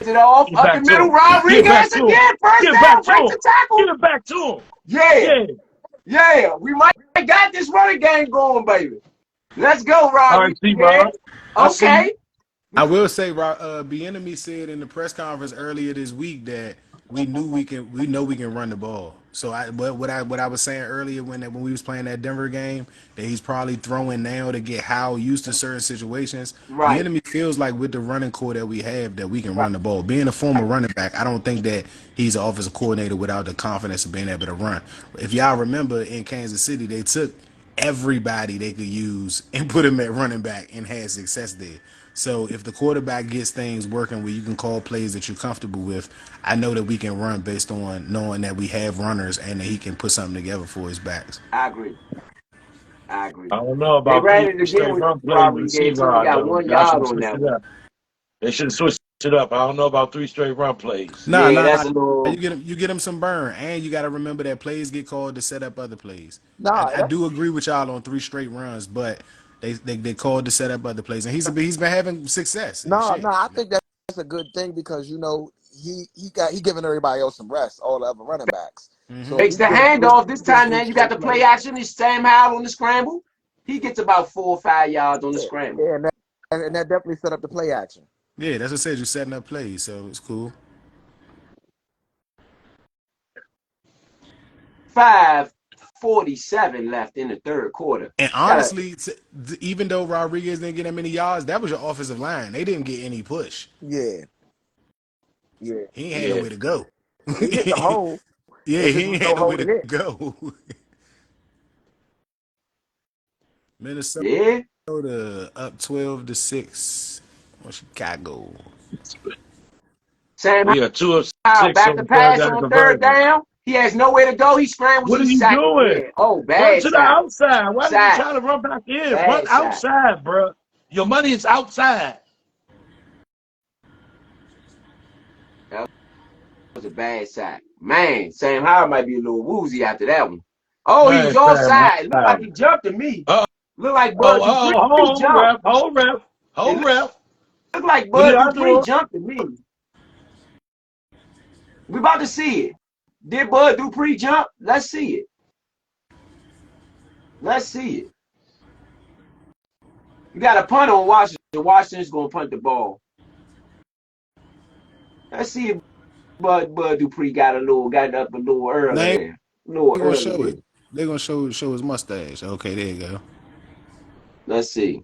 it off up the middle. Rodriguez again. First down. Break the tackle. Give it back to him. Yeah. We might got this running game going, baby. Let's go, Rob. All right, see Rob. Okay. I will say, Bieniemy said in the press conference earlier this week that we know we can run the ball. So what I was saying earlier when we was playing that Denver game, that he's probably throwing now to get Howell used to certain situations. Right. Bieniemy feels like with the running core that we have that we can run the ball. Being a former running back, I don't think that he's an offensive coordinator without the confidence of being able to run. If y'all remember in Kansas City, they took everybody they could use and put him at running back and had success there. So if the quarterback gets things working where you can call plays that you're comfortable with, I know that we can run based on knowing that we have runners and that he can put something together for his backs. I agree. I don't know about they ran it again with Robert. He got 1 yard on that one. They should have switched it up. I don't know about 3 straight run plays. Nah, Yeah, nah. that's a little. You get him some burn, and you got to remember that plays get called to set up other plays. Nah, I do agree with y'all on 3 straight runs, but they called to set up other plays, and he's been having success and no, shit. no. I think that's a good thing because he giving everybody else some rest, all the other running backs. So if Makes he the gets handoff this three time. Then you got straight the play plays, action. Is Sam Howell on the scramble? He gets about 4 or 5 yards on the yeah, scramble. yeah, and that definitely set up the play action. Yeah, that's what I said. You're setting up plays, so it's cool. 5:47 left in the third quarter. And Got honestly, even though Rodriguez didn't get that many yards, that was your offensive line. They didn't get any push. Yeah, yeah. He ain't had Yeah. nowhere to go. He hit the hole. Yeah, It he just was ain't no had hole nowhere to to hit. go. Minnesota yeah. up 12-6 on Chicago. Sam We are 2 of Howell 6 back on to the third pass down on third conversion. down. He has nowhere to go. He scrambles. What are He you sacked doing? again. Oh, Run bad to the sack. outside. Why did you Sack. try to run back in? Run Bad sack. outside, bro. Your money is outside. That was a bad sack. Man, Sam Howell might be a little woozy after that one. Oh, he was Man, Sam offside. It looked like Howell. he jumped to me. Uh Looked like oh, Bud Dupree hold jumped. ref, hold ref, It hold ref. looked like What are Bud y'all Dupree doing? jumped to me. We about to see it. Did Bud Dupree jump? Let's see it. Let's see it. You got a punt on Washington. Washington's going to punt the ball. Let's see if Bud Dupree got up a little They early ain't there. A little gonna early show there. it. They're gonna show his mustache. Okay, there you go. Let's see.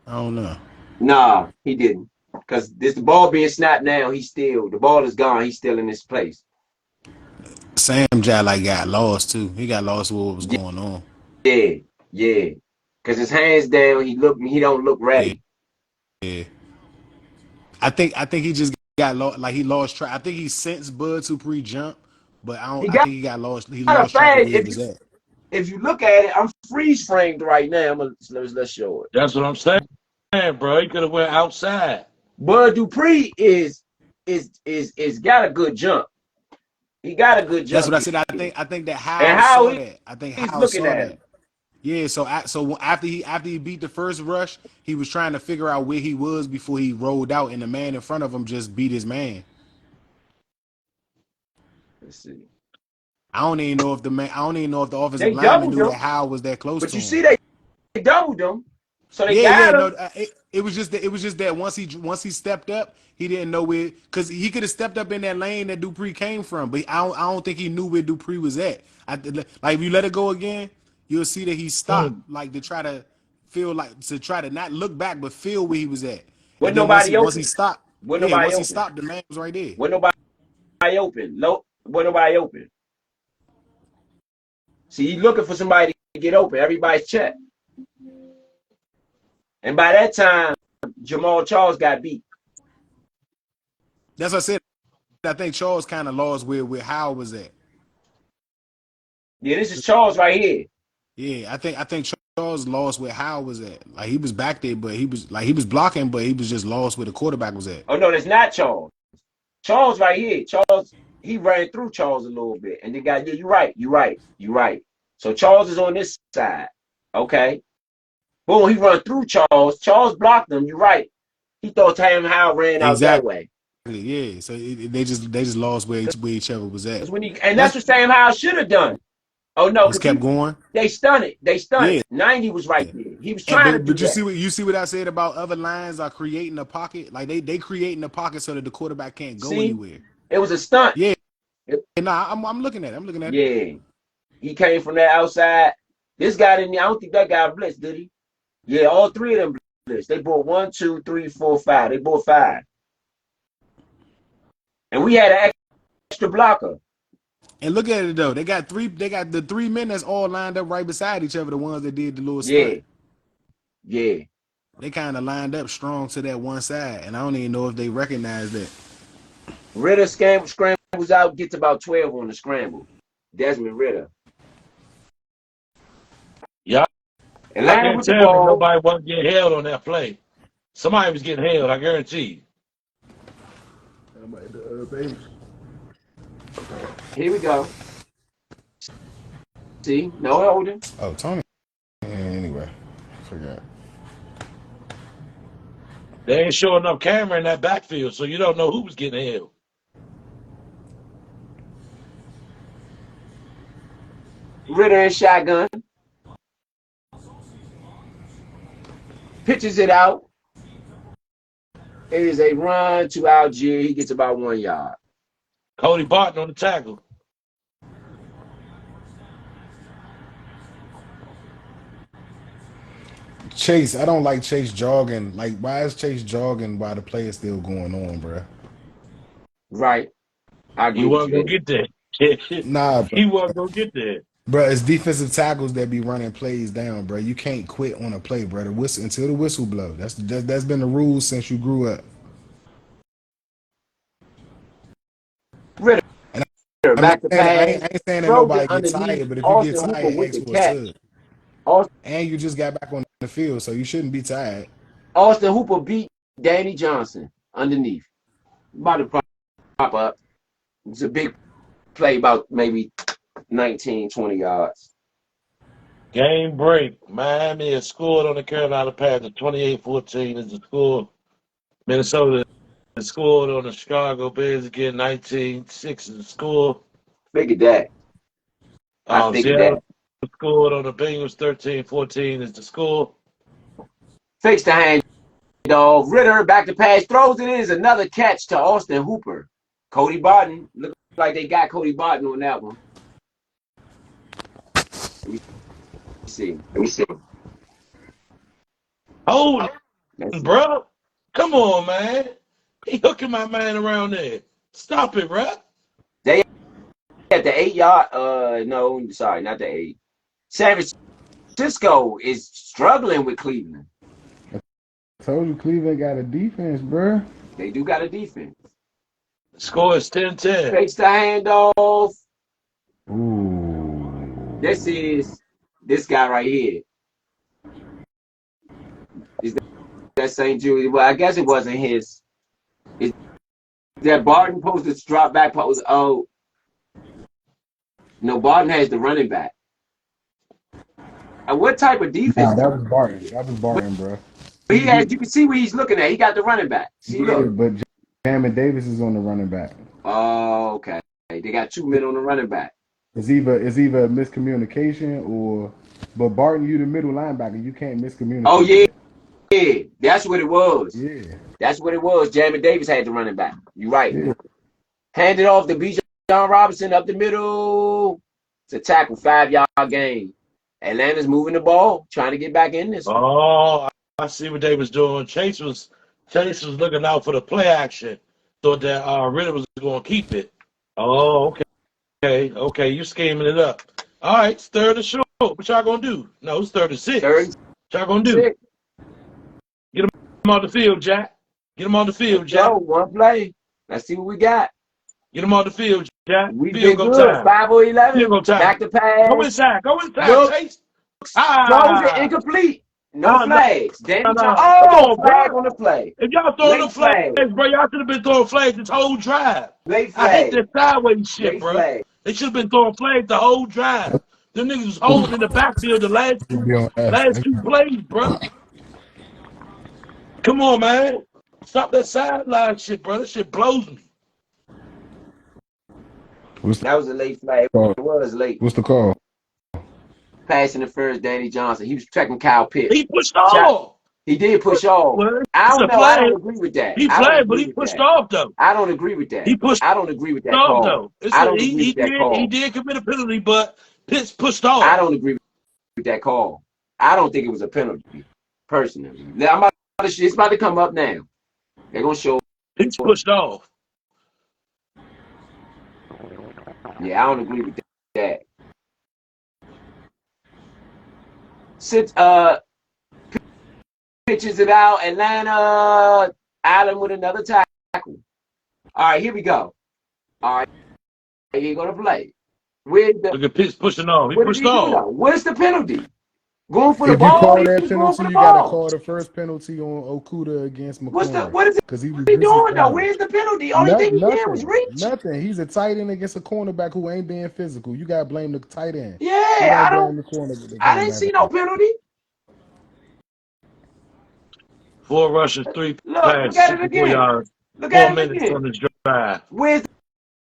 I don't know. Nah, he didn't. Because this the ball being snapped now. The ball is gone. He's still in his place. Sam like got lost too. He got lost with what was going on. Yeah, yeah. Because his hands down. He don't look Yeah, ready. yeah. I think he just got lost. Like he lost track. I think he sensed Bud to pre-jump, but I don't. He I got think he got lost. He a lost track of fast. where he was at. If you look at it, I'm freeze framed right now. Let's show it. That's what I'm saying, bro. He could have went outside. Bud Dupree is got a good jump. He got a good That's jump what I said. here. I think that And Howell how saw that. I think he's Howell looking saw at that. him. Yeah. So after he beat the first rush, he was trying to figure out where he was before he rolled out, and the man in front of him just beat his man. Let's see. I don't even know if the offensive They lineman doubled knew him, that Howell was that close but to you him. see they doubled him, so they Yeah, got no, him. it was just that once he stepped up, he didn't know where because he could have stepped up in that lane that Dupree came from, but I don't think he knew where Dupree was at. Like if you let it go again, you'll see that he stopped like to try to not look back but feel where he was at. And Wasn't then nobody once he open. stopped, Wasn't yeah, nobody once he open. stopped, the man was right there. Wasn't nobody open. Wasn't nobody open. See, he's looking for somebody to get open. Everybody's checked. And by that time, Jamal Charles got beat. That's what I said. I think Charles kind of lost where Howell was at. Yeah, this is Charles right here. Yeah, I think Charles lost where Howell was at. Like he was back there, but he was blocking, but he was just lost where the quarterback was at. Oh no, that's not Charles. Charles right here. Charles, he ran through Charles a little bit. And the guy, yeah, you're right. So Charles is on this side. Okay. Boom, he run through Charles. Charles blocked him. You're right. He thought Sam Howell ran out that Exactly. way. Yeah. So they just lost where each other was at. That's what Sam Howell should have done. Oh no, Just kept going. they stunned it. Yeah. 90 was right there. He was trying to do But you that. see what I said about other lines are creating a pocket. Like they creating a pocket so that the quarterback can't go anywhere. It was a stunt. Yeah. Nah, I'm looking at it. Yeah. He came from that outside. This guy didn't. I don't think that guy blitzed, did he? Yeah, all three of them blitzed. They brought 1, 2, 3, 4, 5. They brought 5. And we had an extra blocker. And look at it though. They got the 3 men that's all lined up right beside each other, the ones that did the little stunt. Yeah. They kind of lined up strong to that one side, and I don't even know if they recognize that. Ritter scrambles out, gets about 12 on the scramble. Desmond Ritter. Yeah. And I landed can't with the tell me ball. nobody wasn't getting held on that play. Somebody was getting held, I guarantee you. Here we go. See, no holding. Oh, Tony. Anyway, forgot. They ain't showing enough camera in that backfield, so you don't know who was getting held. Ritter and shotgun. Pitches it out. It is a run to Algier. He gets about 1 yard. Cody Barton on the tackle. Chase, I don't like Chase jogging. Like, why is Chase jogging while the play is still going on, bro? Right. I He agree with wasn't you gonna there. get there. Nah, He wasn't gonna get there. bro, it's defensive tackles that be running plays down, bro. You can't quit on a play, bro. The whistle until the whistle blow. That's been the rule since you grew up. Ritter And I'm not back to saying I pass. ain't saying that Throws it nobody get underneath. tired, but if you get Austin Hooper tired, with ask the for a catch. sub. Austin, And you just got back on the field, so you shouldn't be tired. Austin Hooper beat Danny Johnson underneath. About to pop up. It's a big play, about maybe 19, 20 yards. Game break. Miami has scored on the Carolina Panthers. 28-14 is the score. Minnesota has scored on the Chicago Bears again. 19-6 is the score. Figured that. I figured Seattle that. scored on the Bengals. 13-14 is the score. Fakes the hand. Ritter back to pass. Throws it in. Is another catch to Austin Hooper. Cody Barton. Looks like they got Cody Barton on that one. Let me see. Hold Let's on, see. bro. Come on, man. He hooking my man around there. Stop it, bro. They at the 8 yard. No, sorry, not the 8. San Francisco is struggling with Cleveland. I told you Cleveland got a defense, bro. They do got a defense. The score is 10-10. Fakes the handoff. Ooh. This is this guy right here. Is that St. Jude? Well, I guess it wasn't his. Is that Barton supposed to drop back post? Oh, no, Barton has the running back. What type of defense? Nah, that was Barton. That was Barton, bro. He has. You can see where he's looking at. He got the running back. See, Yeah, look. but Jamin Davis is on the running back. Oh, okay. They got 2 men on the running back. It's either a miscommunication or, but Barton, you the middle linebacker, you can't miscommunicate. Oh yeah, that's what it was. Yeah. That's what it was. Jamin Davis had the running back. You're right. Yeah. Handed off to Bijan Robinson up the middle. It's a tackle, 5-yard gain. Atlanta's moving the ball, trying to get back in this. Oh, I see what they was doing. Chase was looking out for the play action. Thought that Ritter was going to keep it. Oh, okay. You scheming it up. All right, it's 3rd and short. What y'all gonna do? No, it's 3rd and 6. 3rd What y'all gonna do? Get him on the field, Jack. Get him on the field, Jack. Go, one play. Let's see what we got. Get him on the field, Jack. We've Field been goal good. time. 5 or 11. Field goal time. Back to pass. Go inside, Look. Chase. Throws it incomplete. No flags. Danny Johnson. Oh, flag on the play. If y'all throwing Late the flags, bro, y'all should have been throwing flags this whole drive. Late I hate flag. that sideways shit, Late bro. flag. They should have been throwing flags the whole drive. Them niggas was holding in the backfield the last 2 plays, bro. Come on, man. Stop that sideline shit, bro. That shit blows me. That was a late flag. It was late. What's the call? Passing the first, Danny Johnson. He was checking Kyle Pitts. He pushed off. He did push off. Well, I don't know. I don't agree with that. He flagged, but he pushed off, though. I don't agree with that. He pushed I don't agree with that off, call. though. I don't agree with that call. He did commit a penalty, but Pitts pushed off. I don't agree with that call. I don't think it was a penalty, personally. It's about to come up now. They're going to show. Pitts pushed off. Yeah, I don't agree with that. Pitches it out. Atlanta. Allen with another tackle. All right, here we go. All right, he's going to play. Look at Pitts pushing off. He pushed off. What's the penalty? Going for the If you ball, call he that was going for penalty, the you got to ball. call the first penalty on Okuda against McLaurin What is because he was he doing though? disadvantaged. Where's the penalty? Only thing he did was reach. Nothing. He's a tight end against a cornerback who ain't being physical. You got to blame the tight end. You Yeah, don't blame the I didn't cornerback. see no penalty. 4 rushes, 3 Look passes, at it 64 again. yards, Look 4 at it minutes on again. this drive. Where's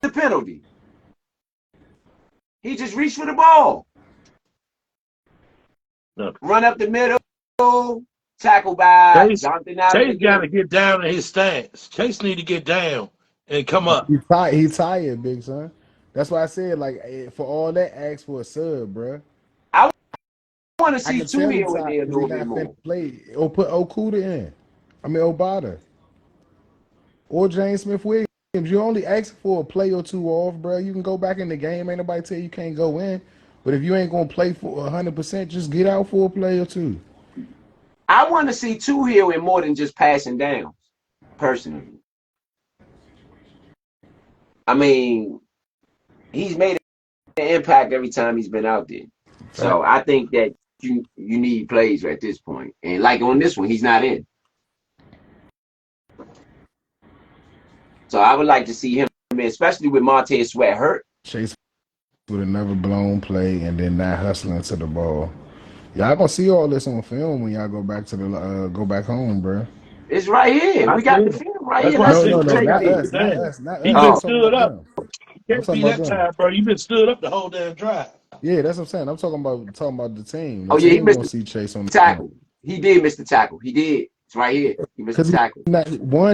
the penalty? He just reached for the ball. No. Run up the middle. Tackle by Jonathan Allen Chase got to again. get down in his stance. Chase need to get down and come up. He tired, big son. That's why I said, like, for all that, ask for a sub, bro. I want to I see can two tell he here in tired there a because he little bit not finna more. play. Or put Okuda in. I mean, Obata. Or James Smith-Williams. You only ask for a play or two off, bro. You can go back in the game. Ain't nobody tell you can't go in. But if you ain't going to play for 100%, just get out for a play or two. I want to see two here in more than just passing downs, personally. I mean, he's made an impact every time he's been out there. So I think that you need plays at this point. And like on this one, he's not in. So I would like to see him, especially with Montez Sweat hurt. Chase with another blown play and then not hustling to the ball. Y'all gonna see all this on film when y'all go back to the go back home, bro. It's right here. I We got see. the film right That's here. why I Let's say see No, what Chase Chase not got to did. get us, not down. us, not He us. been I'm Oh, talking stood about up. them. You I'm can't be talking about that them. tired, bro. You been stood up the whole damn drive. Yeah, that's what I'm saying. I'm talking about the team. The oh yeah, he team missed gonna the see Chase on the film. tackle. He did miss the tackle. He did. It's right here. He missed the Because tackle.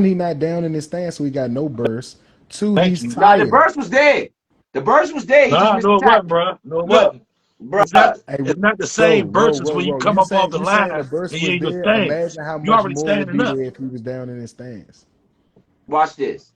he not down in his stance, so he got no burst. Two, Thank he's you. Nah, the tired. burst was there. The burst was there. He just Nah, missed the no, it wasn't, tackle. bro. No, it Look, wasn't. bruh. It's not. Hey, It's not the same burst as when you come up off the You saying the line burst and you was in your there? stance. Imagine how You much already more would standing be up. there if he was down in his stance. Watch this.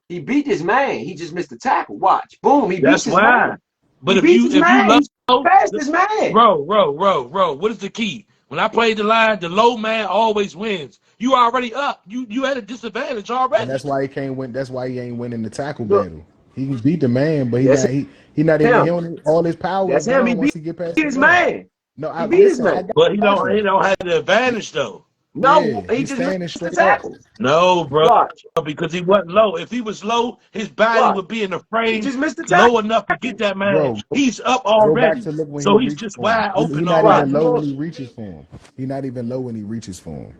He beat his man. He just missed the tackle. Watch. Boom. He beats That's his man. why. He But if beats his you man. He's low, past his man. row. What is the key? When I played the line, the low man always wins. You already up. You at a disadvantage And already. that's why he can't win. That's why he ain't winning the tackle Look, battle. He can beat the man, but that's he not even him. all his power is That's him. He gone once beat he get past the his man. man. No, He beat his I man. But he got don't you. he don't have the advantage though. No, Yeah, he he's just standing missed the straight up. tackle. No, bro, Watch. because he wasn't low. If he was low, his body Watch. would be in the He frame just missed the low enough to get tackle. that man. Bro, He's up go back already. to look when he So he's reaches just for him. wide He open not even Watch. already. low when he reaches for him. He not even low when he reaches for him.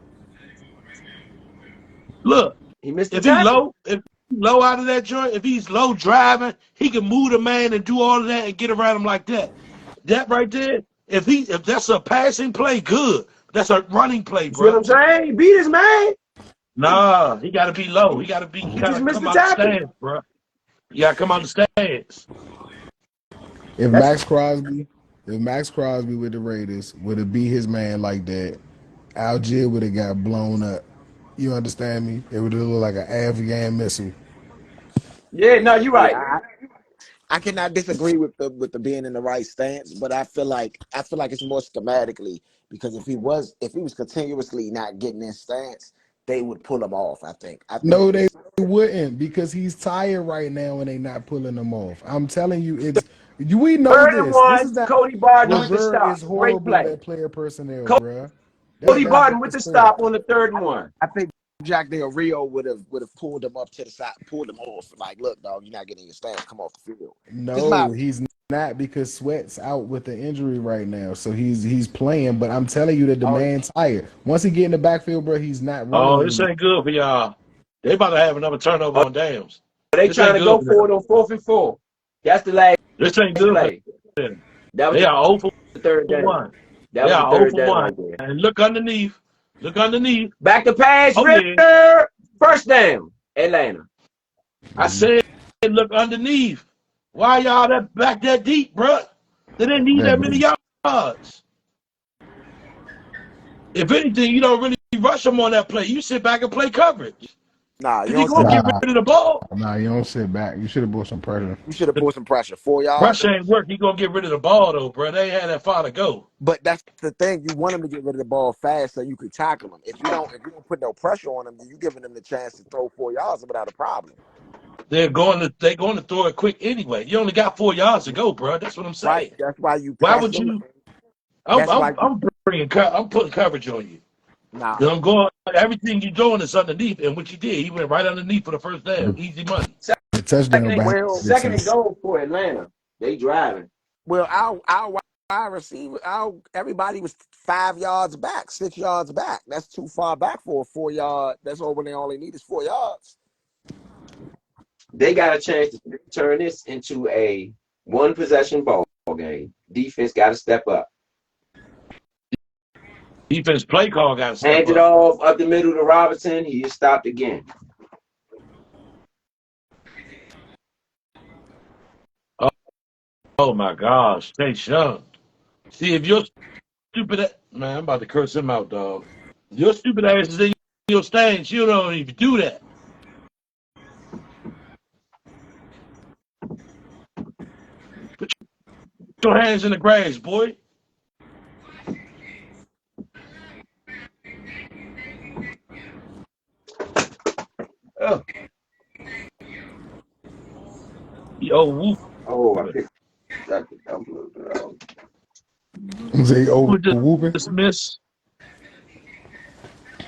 Look, He missed the if he tackle. low, if he's low out of that joint, if he's low driving, he can move the man and do all of that and get around him like that. That right there, if that's a passing play, good. That's a running play, You see what bro. I'm saying? He beat his man. Nah, he gotta be low. He He just gotta missed come the out the tackle. stands, bro. You gotta come out the stands. If That's Max Crosby with the Raiders would have beat his man like that, Algier would have got blown up. You understand me? It would have looked like an Afghan missile. yeah. No, you're right. Yeah, I cannot disagree with the being in the right stance, but I feel like it's more schematically because if he was continuously not getting in stance, they would pull him off. I think No, they it's wouldn't because he's tired right now and they not pulling him off. I'm telling you, we know Third and this. This one. is not Cody Barton with the Rivera stop. is Great horrible play. at player personnel, bruh. Cody Barton with That's the fair. stop on the third and one. I think Jack Del Rio would have pulled him up to the side, pulled him off. Like, look, dog, you're not getting your stance. Come off the field. Just my No, he's not because Sweat's out with the injury right now. So he's playing, but I'm telling you that the oh, man's tired. Once he get in the backfield, bro, he's not running Oh, this anymore. ain't good for y'all. They about to have another turnover on downs. They This trying ain't to good go for for them. it on 4th and 4. That's the last This ain't good for play. them. That was They are 0 the third for down. 1. That They was the are 0 third for down 1. right there. And look underneath. Look underneath. Back to pass, Oh, yeah. Ritter. First down, Atlanta. I said look underneath. Why y'all back that deep, bro? They didn't need that many yards. If anything, you don't really rush them on that play. You sit back and play coverage. nah, you Because he don't going sit to back. get rid of the ball. Nah, you don't sit back. You should have brought some pressure. You should have brought some pressure. 4 yards. Rush ain't work. He going to get rid of the ball, though, bro. They ain't had that far to go. But that's the thing. You want him to get rid of the ball fast so you could tackle him. If you don't put no pressure on him, then you giving him the chance to throw 4 yards without a problem. They're going to throw it quick anyway. You only got 4 yards to go, bro. That's what I'm Right. saying. That's why you Why pass would him. you? That's why I'm I'm putting coverage on you. Nah. I'm going. Everything you're doing is underneath, and what you did, he went right underneath for the first down. Easy money. The touchdown Second, behind Well, the second and sense. goal for Atlanta. They driving. our wide receiver, everybody was 5 yards back, 6 yards back. That's too far back for a 4 yard. That's all when they only need is 4 yards. They got a chance to turn this into a one possession ball game. Defense got to step up. Defense play call got to step Hands it up. off up the middle to Robinson. He is stopped again. Oh my gosh, Chase Young. See if you're stupid, man, I'm about to curse him out, dog. Your stupid ass is in your stance. You don't even do that. Put your hands in the grass, boy. Oh, Yo, oh, I whoop. picked that. Say, Who oh, just whooping. dismiss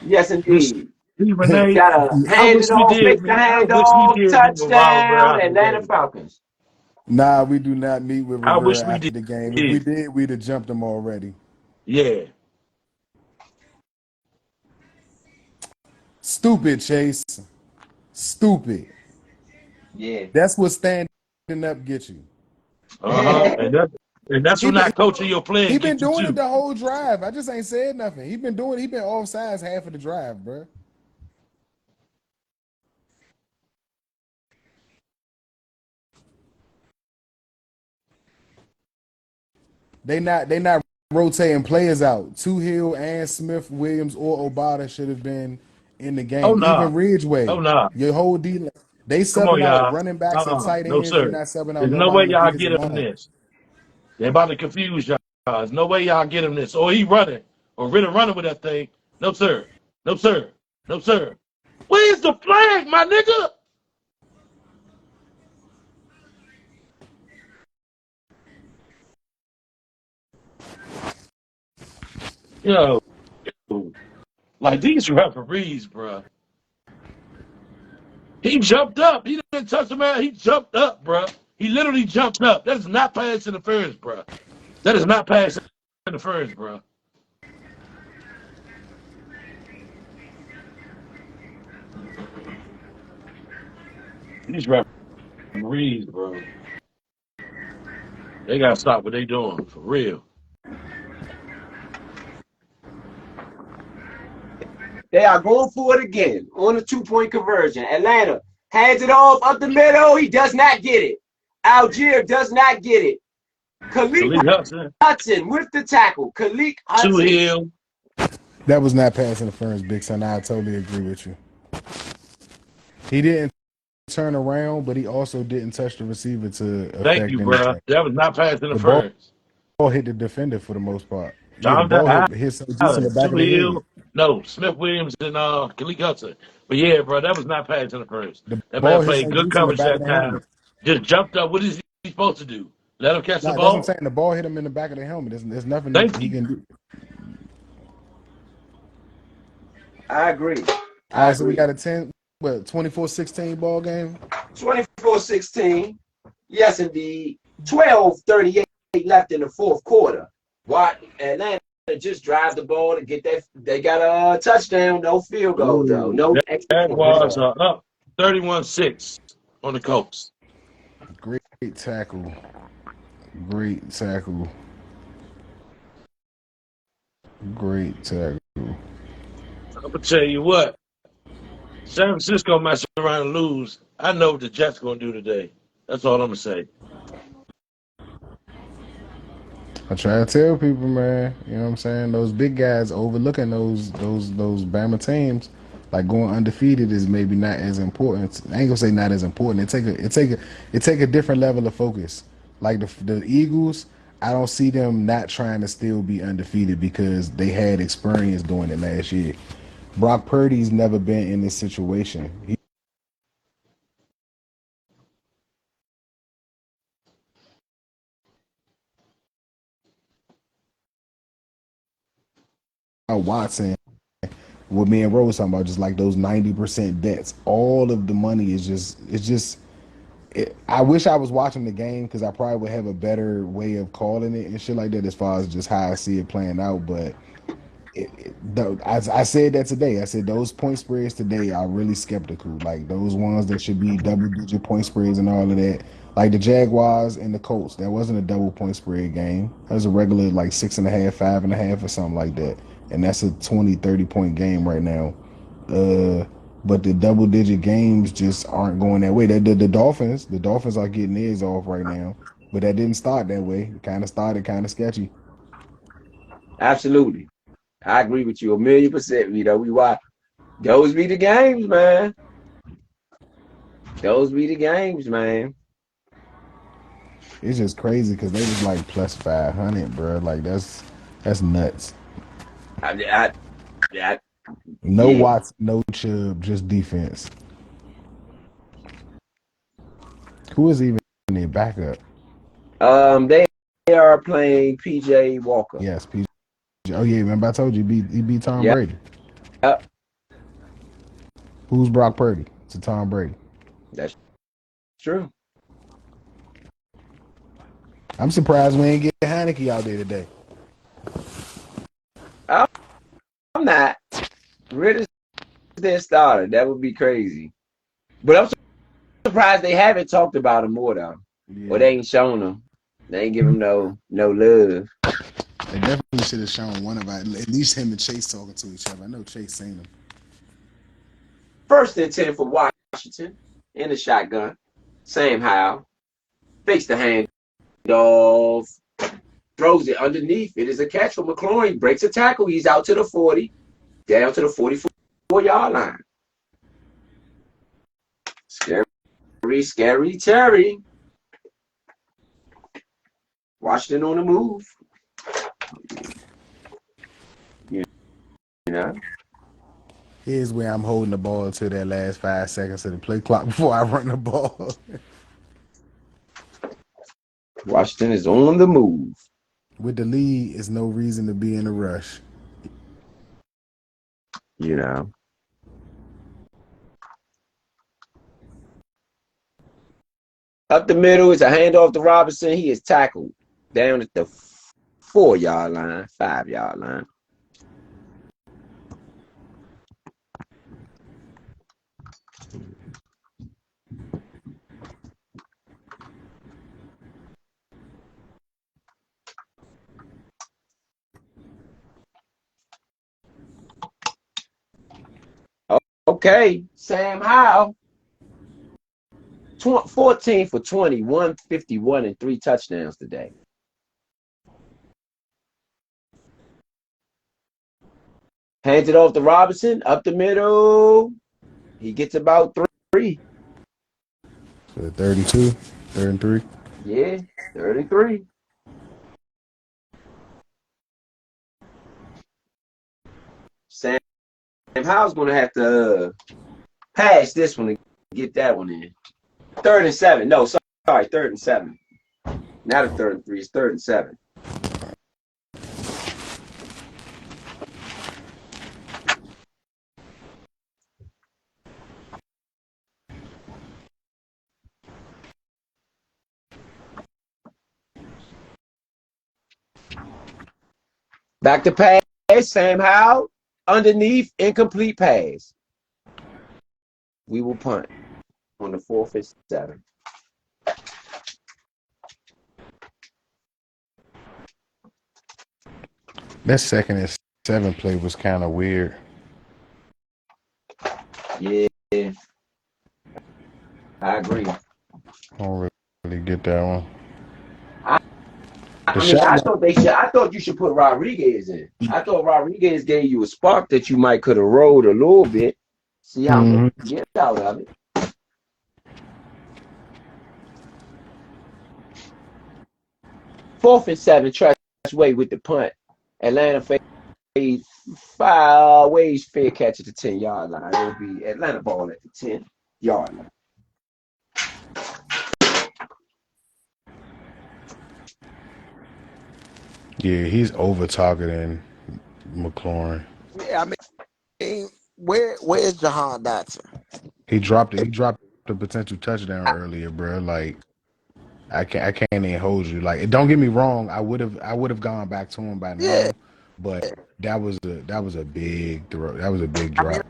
Yes, Miss indeed. Renee? Got to I hand wish it we off, did, fake the man. I wish we handoff, did meet with Robert Brown touchdown, after the Atlanta game. Falcons. Nah, we do not meet with I Rivera wish we after the game. If we did. did, we'd have jumped him already. Yeah. Stupid, Chase. Stupid. Yeah. That's what standing up gets you. Uh-huh. And that's He when been, that coaching your play he been get you doing it too. the whole drive. I just ain't said nothing. He been offsides half of the drive, bro. They not rotating players out. Two Hill and Smith, Williams, or Obata should have been in the Oh game. nah. Even Oh Ridgeway, nah. your whole D. They Come on, subbing out y'all. running backs and tight No, ends. You're sir. not subbing out There's no way nobody y'all defensive get him line. this. They're about to confuse y'all. There's no way y'all get him this. Or he running. Or really running with that thing. No, sir. No, sir. No, sir. Where's the flag, my nigga? Yo, like these referees, bro. He jumped up. He didn't touch the man. He jumped up, bro. He literally jumped up. That is not pass interference, bro. That is not pass interference, bro. These referees, bro. They gotta stop what they doing for real. They are going for it again on a 2-point conversion. Atlanta hands it off up the middle. He does not get it. Algier does not get it. Khalid Khalid Hudson, Hudson with the tackle. Khalid Two Hudson. Hill. That was not pass interference, Big Son. I totally agree with you. He didn't turn around, but he also didn't touch the receiver to Thank affect you, bro. anything. That was not pass The ball interference. hit the defender for the most part. Yeah, the John ball hit just in the Allen, back Two of the head. Hill. No, Smith Williams and Khalid Hudson. But yeah, bro, that was not pass interference. The That man ball hit played St. good Juice in the coverage back of that the time. helmet. Just jumped up. What is he supposed to do? Let him catch the Nah, that's what I'm ball? saying. The ball hit him in the back of the helmet. There's nothing Thank he you. can do. I agree. All I right, so we agree. got a 24-16 ball game. 24-16. Yes, indeed. 12:38 left in the fourth quarter. What Atlanta just drive the ball to get that. They got a touchdown, no field goal though, Ooh, no extra point Jaguars return. are up 31-6 on the Colts. Great tackle. Great tackle. Great tackle. I'm gonna tell you what, San Francisco mess around and lose. I know what the Jets gonna do today. That's all I'm gonna say. I try to tell people, man. You know what I'm saying? Those big guys overlooking those Bama teams, like going undefeated is maybe not as important. I ain't gonna say not as important. It take a different level of focus. Like the Eagles, I don't see them not trying to still be undefeated because they had experience doing it last year. Brock Purdy's never been in this situation. Watson, what me and Rose talking about, just like those 90% bets. All of the money is just. I wish I was watching the game because I probably would have a better way of calling it and shit like that as far as just how I see it playing out. But I said that today. I said those point spreads today are really skeptical. Like those ones that should be double digit point spreads and all of that. Like the Jaguars and the Colts, that wasn't a double point spread game. That was a regular like 6.5, 5.5 or something like that. And that's a 20, 30 point game right now. But the double digit games just aren't going that way. The Dolphins are getting theirs off right now. But that didn't start that way. It kind of started kind of sketchy. Absolutely. I agree with you 1,000,000%. We watch. Those be the games, man. Those be the games, man. It's just crazy because they was like plus 500, bro. Like that's nuts. I, No yeah. Watts, no Chubb, just defense. Who is even their backup? They are playing PJ Walker. Yes, PJ. Oh yeah, remember I told you he beat Tom Yeah. Brady. Who's Brock Purdy? It's a Tom Brady. That's true. I'm surprised we ain't get Heineke out there today. I'm not. Ritter's their starter. That would be crazy. But I'm surprised they haven't talked about him more though. Yeah. Or they ain't shown him. They ain't give him no love. They definitely should have shown one of at least him and Chase talking to each other. I know Chase seen him. 1st and 10 for Washington in the shotgun. Sam Howell fakes the handoff, throws it underneath. It is a catch for McLaurin. Breaks a tackle. He's out to the 40, down to the 44-yard line. Scary Terry. Washington on the move. You know. Here's where I'm holding the ball until that last 5 seconds of the play clock before I run the ball. Washington is on the move. With the lead, it's no reason to be in a rush. You know. Up the middle is a handoff to Robinson. He is tackled down at the 4-yard line, 5-yard line. Okay, Sam Howell, 14 for 20, 151 and 3 touchdowns today. Hands it off to Robinson, up the middle. He gets about 3. So 32, 33. Yeah, 33. Sam Howell's going to have to pass this one to get that one in. 3rd and 7. No, sorry, 3rd and 7. Not a 3rd and 3. It's 3rd and 7. Back to pass. Sam Howell underneath, incomplete pass. We will punt on the 4th and 7. That 2nd and 7 play was kind of weird. Yeah, I agree. I don't really get that one. I thought you should put Rodriguez in. I thought Rodriguez gave you a spark that you might could have rolled a little bit. See how much you get out of it. Fourth and 7, Trustway with the punt. Atlanta ways fair catch at the 10-yard line. It'll be Atlanta ball at the 10-yard line. Yeah, he's over targeting McLaurin. Yeah, I mean, where's Jahan Dotson? He dropped a potential touchdown earlier, bro. Like I can't even hold you. Like don't get me wrong, I would have gone back to him by Yeah, now, but that was a big throw. That was a big I mean, drop.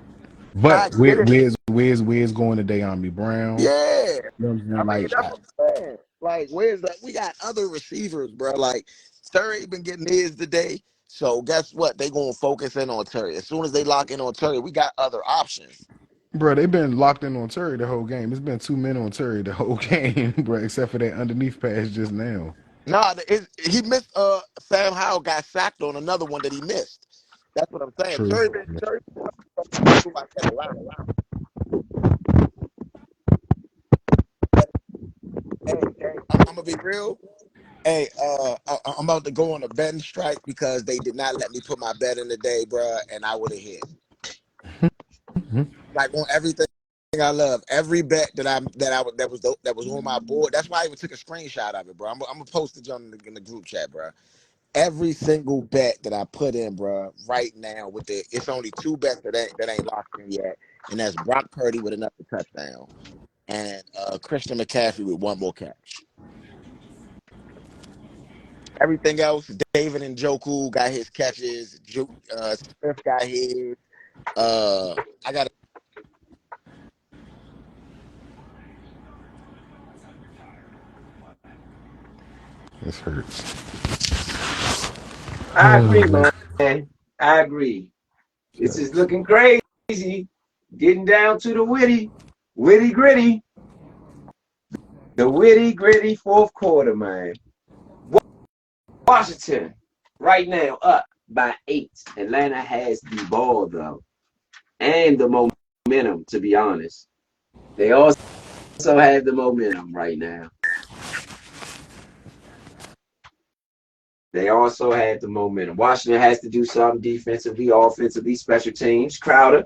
But I get it. where's going to De'Ami Brown? Yeah, You know what I'm I saying? mean Like that's what I'm saying. Like, where's that? We got other receivers, bro. Like Terry been getting his today. So guess what? They gonna focus in on Terry. As soon as they lock in on Terry, we got other options. bro, they've been locked in on Terry the whole game. It's been 2 men on Terry the whole game, bro, except for that underneath pass just now. Nah, he missed. Sam Howell got sacked on another one that he missed. That's what I'm saying. True. Terry been like that a lot. I'm gonna be real. Hey, I'm about to go on a betting strike because they did not let me put my bet in today, bro, and I would have hit. Like on everything I love, every bet that was on my board. That's why I even took a screenshot of it, bro. I'm gonna post it in the group chat, bro. Every single bet that I put in, bro, right now it's only two bets that ain't locked in yet, and that's Brock Purdy with another touchdown and Christian McCaffrey with one more catch. Everything else, David and Njoku got his catches. Smith got his. I got. This hurts. I agree, man. I agree. This is looking crazy. Getting down to the witty gritty. The witty gritty fourth quarter, man. Washington right now up by 8. Atlanta has the ball though, and the momentum. To be honest, they also have the momentum right now. They also have the momentum. Washington has to do something defensively, offensively, special teams. Crowder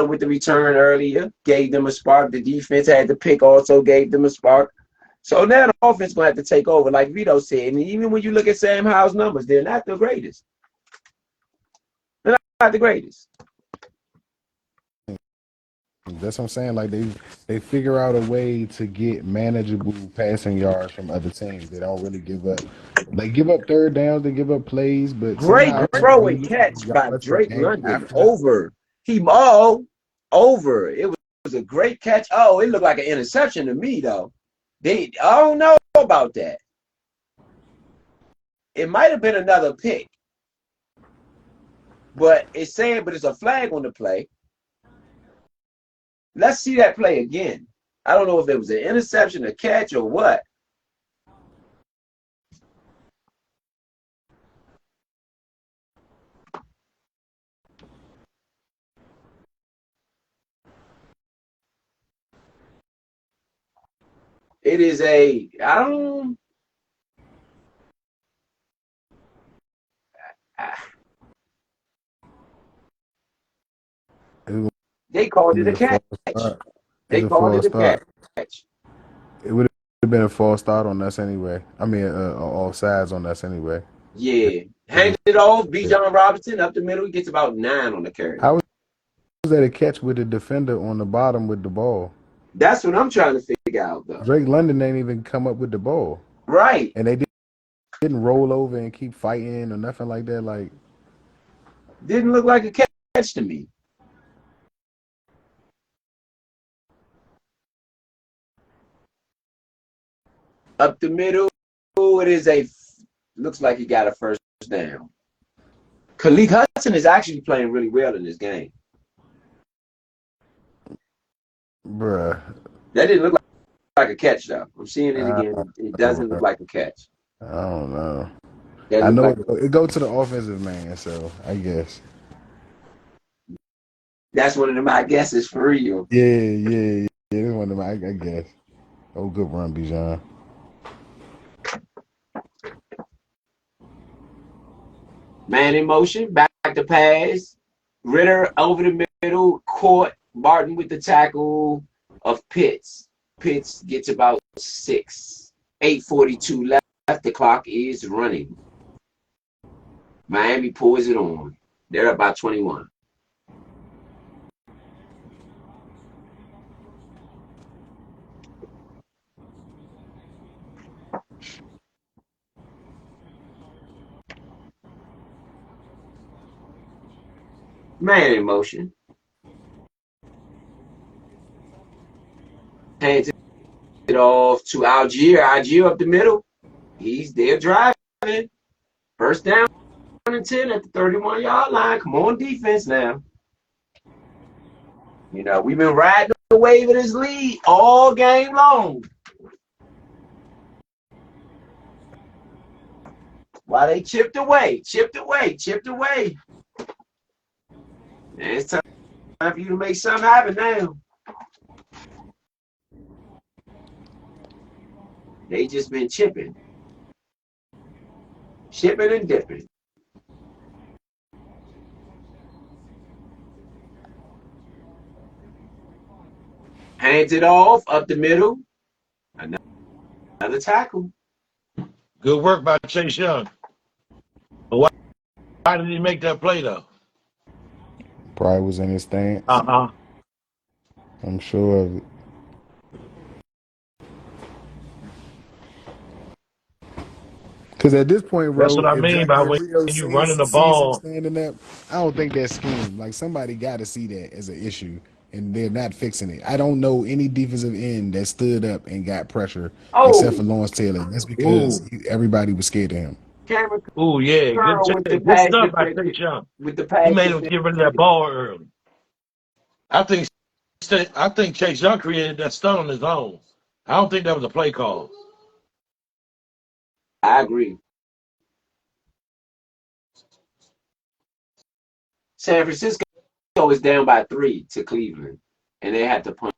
with the return earlier gave them a spark. The defense had the pick, also gave them a spark. So now the offense gonna have to take over, like Vito said. And even when you look at Sam Howell's numbers, they're not the greatest. They're not the greatest. That's what I'm saying. Like they figure out a way to get manageable passing yards from other teams. They don't really give up. They give up third downs, they give up plays, but Great somehow throw when you and look at catch the by yards per Drake game London after that, over. He all over. It was a great catch. Oh, it looked like an interception to me though. I don't know about that. It might have been another pick, but it's a flag on the play. Let's see that play again. I don't know if it was an interception, a catch, or what. It is I don't. it's They called gonna it be a a catch. false start. They It's a called it false a start. catch. It would have been a false start on us anyway. I mean, all sides on us anyway. Yeah. If Hand it off. B. John Robinson up the middle. He gets about 9 on the carry. How was that a catch with the defender on the bottom with the ball? That's what I'm trying to figure out, though. Drake London ain't even come up with the ball, Right. and they didn't roll over and keep fighting or nothing like that. Like Didn't look like a catch to me. Up the middle, looks like he got a first down. Khalid Hudson is actually playing really well in this game. bruh, That didn't look like a catch, though. I'm seeing it I again. It don't doesn't look know. like a catch. I don't know. That I looked know like it go to the offensive man, so I guess. that's one of them I guesses for real. Yeah. This one of my, I guess. Oh, good run, Bijan. Man in motion, back to pass. Ritter over the middle, caught Barton with the tackle of Pitts. Pitts gets about 6. 8:42 left. The clock is running. Miami pulls it on. They're up by 21. Man in motion. Hands it off to Algier. Algier up the middle. He's there driving. First down and 10 at the 31-yard line. Come on, defense now. You know, we've been riding the wave of this lead all game long. While they chipped away. And it's time for you to make something happen now. They just been chipping and dipping. Hands it off up the middle. Another tackle. Good work by Chase Young. But why did he make that play though? Probably was in his stance. Uh-huh. I'm sure of it. Because at this point, That's bro, what I if mean by when Rio you running the sees him ball. standing up, I don't think that's scheme. Like, somebody got to see that as an issue, and they're not fixing it. I don't know any defensive end that stood up and got pressure except for Lawrence Taylor. That's because everybody was scared of him. Cameron Oh yeah, Curl with the good pass stuff by Chase Young. with the He pass. made him get rid of that ball early. I think Chase Young created that stunt on his own. I don't think that was a play call. I agree. San Francisco is down by 3 to Cleveland, and they had to punt.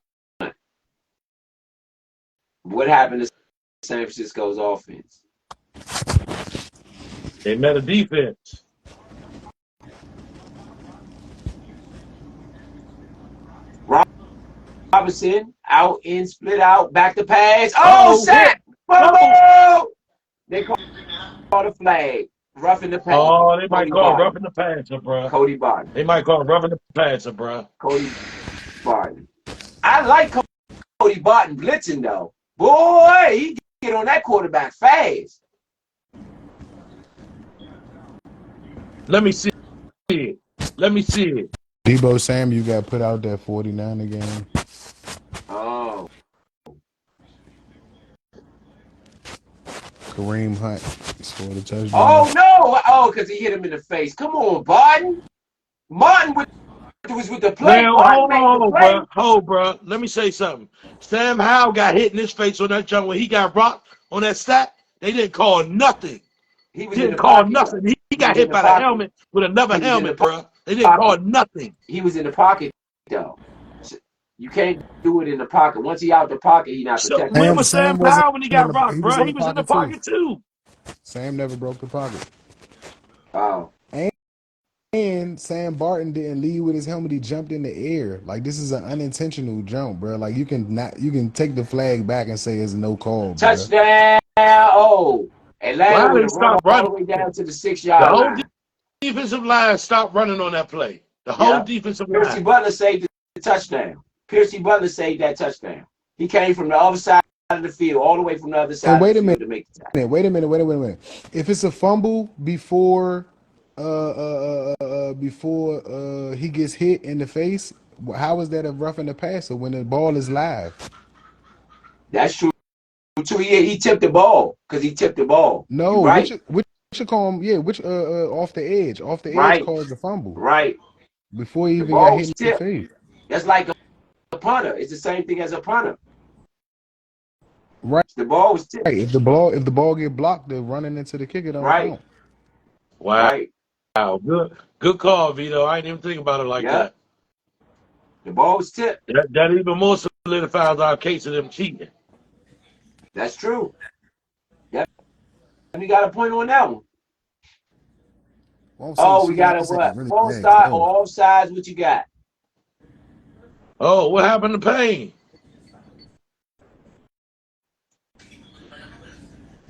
What happened to San Francisco's offense? They met a defense. Robinson out in, split out, back to pass. Oh, sack! They call a flag. Roughing the passer. Oh, they might call roughing the passer, bro. Cody Barton. They might call roughing the passer, bro. Cody Barton. I like Cody Barton blitzing, though. Boy, he get on that quarterback fast. Let me see it. Debo Samuel got put out there 49 again. Oh. Kareem Hunt scored a touchdown. Oh, no. Oh, because he hit him in the face. Come on, Barton. Martin was with the play. Well, hold, bro. Let me say something. Sam Howell got hit in his face on that jump when he got rocked on that stack. They didn't call nothing. He got hit by the helmet with another helmet, bro. They didn't call nothing. He was in the pocket, though. You can't do it in the pocket. Once he out the pocket, he not protected. Where was Sam Howell when he got rocked, bro? He was in the pocket too. Sam never broke the pocket. Oh. And Sam Barton didn't lead with his helmet. He jumped in the air. Like, this is an unintentional jump, bro. Like, you can take the flag back and say it's no call. Touchdown. Oh. Atlanta would have run all the way down to the 6-yard line. The whole defensive line stopped running on that play. The whole defensive line. Piercy Butler saved the touchdown. He came from the other side of the field, all the way from the other side of the field to make the tackle. Wait a minute. If it's a fumble before he gets hit in the face, how is that a roughing the passer when the ball is live? That's true. He tipped the ball because he tipped the ball. No, right. Which should call him? Yeah, which off the edge caused the fumble. Right. Before he even got hit in the face. That's like a punter. It's the same thing as a punter. Right. The ball was tipped. Right. If the ball get blocked, they're running into the kicker. Don't count. Wow. Right. Wow. Good call, Vito. I didn't even think about it like that. The ball was tipped. That even more solidifies our case of them cheating. That's true. Yep. We got a point on that one. We got a what? False start or offsides? What you got? Oh, what happened to Payne?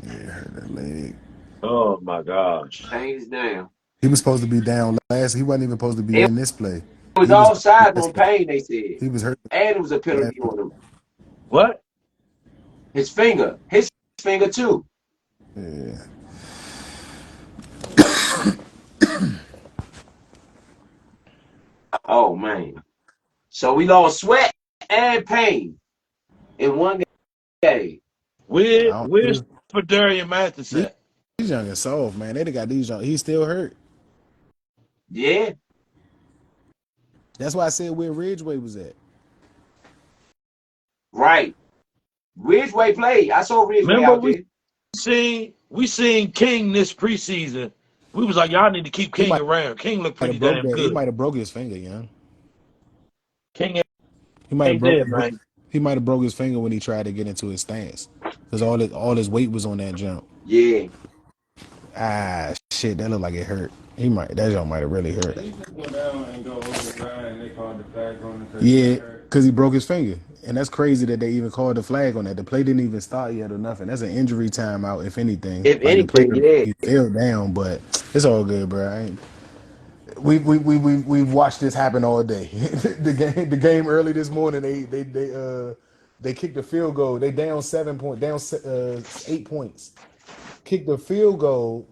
Yeah, hurt that leg. Oh my gosh. Payne's down. He was supposed to be down last. He wasn't even supposed to be It in this play. was He was all hurt sides last on game. Payne, they said. He was hurt And it was a last penalty week. on him. What? His finger. His finger, too. Yeah. Oh, man. So we lost Sweat and Payne in one game. Where's Fedarian Mathis These at? young and soft, man. They got these young. He's still hurt. Yeah, That's why I said where Ridgeway was at. right. Ridgeway played. I saw Ridgeway Remember out there. we seen King this preseason. We was like, y'all need to keep He King might around. King looked pretty have broke damn that. He good. might have broke his finger, you know. King He might have ain't there, man. He might have broke his finger when he tried to get into his stance because all his weight was on that jump. Yeah. Ah, shit, that looked like it hurt. That jump might have really hurt. They just go down and go over the line and they called the flag on it. Yeah, because he broke his finger, and that's crazy that they even called the flag on that. The play didn't even start yet or nothing. That's an injury timeout, if anything. If Like the anything, player, yeah. he fell down, but it's all good, bro. We've watched this happen all day. The game early this morning, they kicked a field goal. They down 8 points. Kicked the field goal.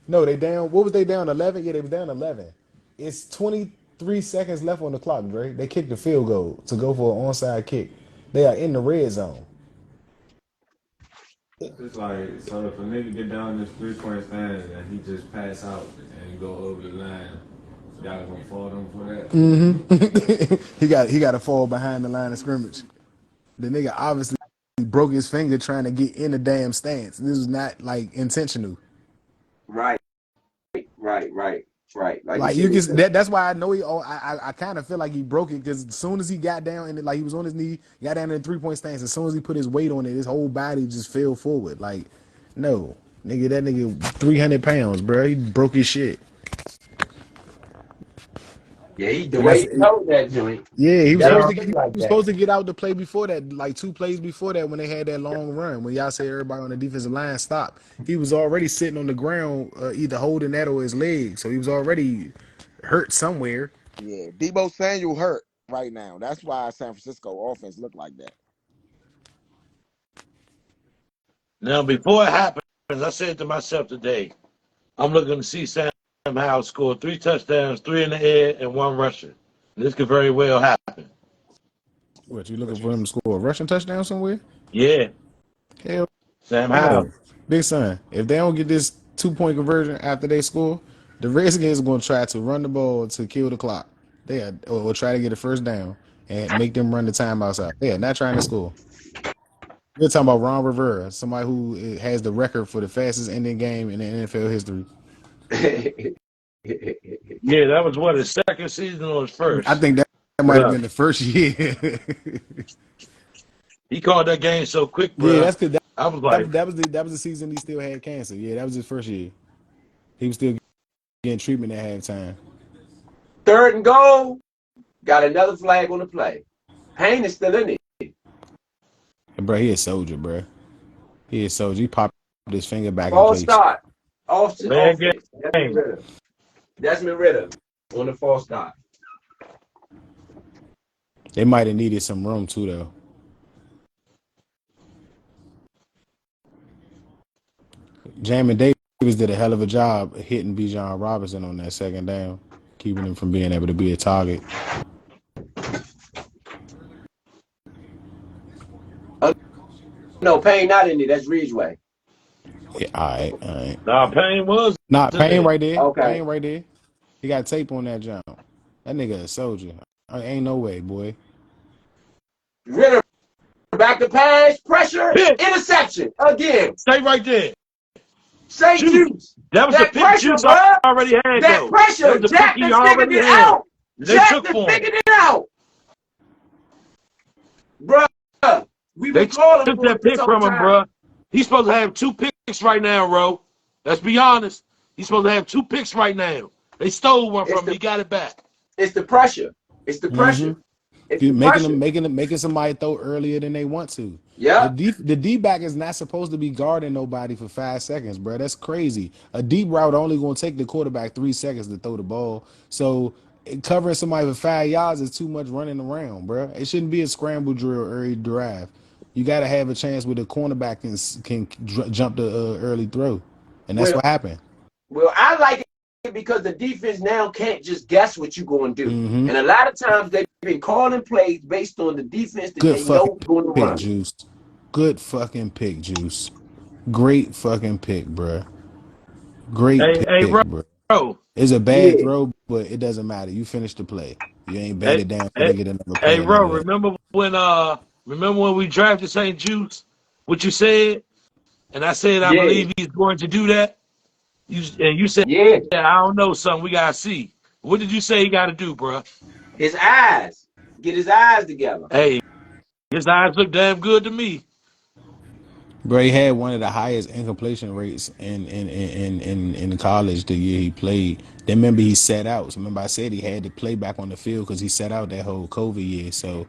No, they down. What was they down 11? Yeah, they was down 11. It's 23 seconds left on the clock, Dre. They kicked the field goal to go for an onside kick. They are in the red zone. It's like, so if a nigga get down this 3-point stand and he just pass out and go over the line, y'all gonna fault him for that? He got to fall behind the line of scrimmage. The nigga obviously broke his finger trying to get in the damn stance. This was not like intentional. Right. Right. Like you Like you said. can that's why I know I kind of feel like he broke it because as soon as he got down and like he was on his knee, got down in the 3-point stance. As soon as he put his weight on it, his whole body just fell forward. Like, no, nigga, that nigga 300 pounds, bro. He broke his shit. Yeah, the And way that's he told that joint. yeah. He was That supposed don't to get look like that. supposed to get out the play before that, like 2 plays before that when they had that long run. When y'all say everybody on the defensive line stopped, he was already sitting on the ground, either holding that or his leg. So he was already hurt somewhere. Yeah, Debo Samuel hurt right now. That's why San Francisco offense look like that. Now, before it happens, I said to myself today, I'm looking to see Sam Howell score 3 touchdowns, 3 in the air, and 1 rushing. This could very well happen. What, you looking for him to score a rushing touchdown somewhere? Yeah, Hell Sam no. Howell. Big son, if they don't get this 2-point conversion after they score, the Redskins are going to try to run the ball to kill the clock. Or try to get a first down and make them run the timeouts out. They are not trying to score. We're talking about Ron Rivera, somebody who has the record for the fastest ending game in the NFL history. Yeah, that was what, his second season or his I first? think that might have been the first year. He called that game so quick, bro. Yeah, that's because I was like, that was the season he still had cancer. Yeah, that was his first year. He was still getting treatment at halftime. 3rd and goal. Got another flag on the play. Payne is still in it. And bro, he a soldier, bro. He is soldier. He popped his finger back False in place. start. Offense. Man, Desmond Ritter on the false start. They might have needed some room too, though. Jamin Davis did a hell of a job hitting Bijan Robinson on that second down, keeping him from being able to be a target. No, Payne not in it. That's Ridgeway. Yeah, all right. nah, Payne was. Payne right there. Okay. Payne right there. He got tape on that jump. That nigga a soldier. Ain't no way, boy. Ritter back to pass. Pressure. Pick. Interception. Again. Stay right there. Say juice. That was That the pick pressure, Juice bro. already had, That though. pressure. That was the Jack pick he done figured already it had. out. They Jack took done for him. figured it out. Bruh. We They were calling took for that it this pick whole from him, time. bro. He's supposed to have 2 picks right now, bro. Let's be honest. He's supposed to have 2 picks right now. They stole one from him. He got it back. It's the pressure. It's the pressure. It's the making pressure. making somebody throw earlier than they want to. Yep. The D back is not supposed to be guarding nobody for 5 seconds, bro. That's crazy. A deep route only going to take the quarterback 3 seconds to throw the ball. So covering somebody for 5 yards is too much running around, bro. It shouldn't be a scramble drill early drive. You got to have a chance where the cornerback can jump the early throw, and that's Well, what happened. well, I like it because the defense now can't just guess what you're going to do. Mm-hmm. And a lot of times they've been calling plays based on the defense that Good they know fucking going to pick, run. Juice. Good fucking pick, Juice. Great fucking pick, bro. Great Hey, pick, bro. bro. It's a bad Yeah. throw, but it doesn't matter. You finished the play. You ain't Hey, batted down for hey, to get another hey, play bro. anyway. Remember when we drafted St. Juice? What you said? And I said I Yeah. believe he's going to do that. You said Yeah. I don't know, son. We gotta see. What did you say he got to do, bro? His eyes. Get his eyes together. Hey, his eyes look damn good to me. Bro, he had one of the highest incompletion rates in college the year he played. Then remember he sat out. So remember I said he had to play back on the field because he sat out that whole COVID year. So,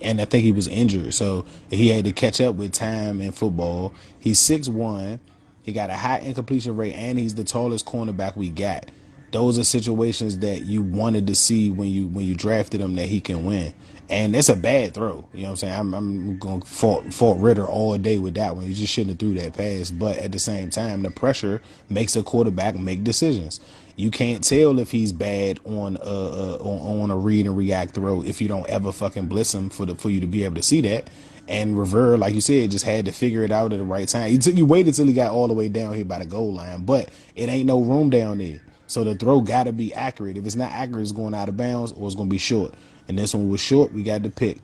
and I think he was injured. So he had to catch up with time in football. He's 6'1". He got a high incompletion rate, and he's the tallest cornerback we got. Those are situations that you wanted to see when you drafted him that he can win. And it's a bad throw. You know what I'm saying? I'm going to fault Ritter all day with that one. You just shouldn't have threw that pass. But at the same time, the pressure makes a quarterback make decisions. You can't tell if he's bad on a read and react throw if you don't ever fucking blitz him for you to be able to see that. And Rivera, like you said, just had to figure it out at the right time. You waited till he got all the way down here by the goal line, but it ain't no room down there. So the throw got to be accurate. If it's not accurate, it's going out of bounds or it's going to be short. And this one was short. We got the pick.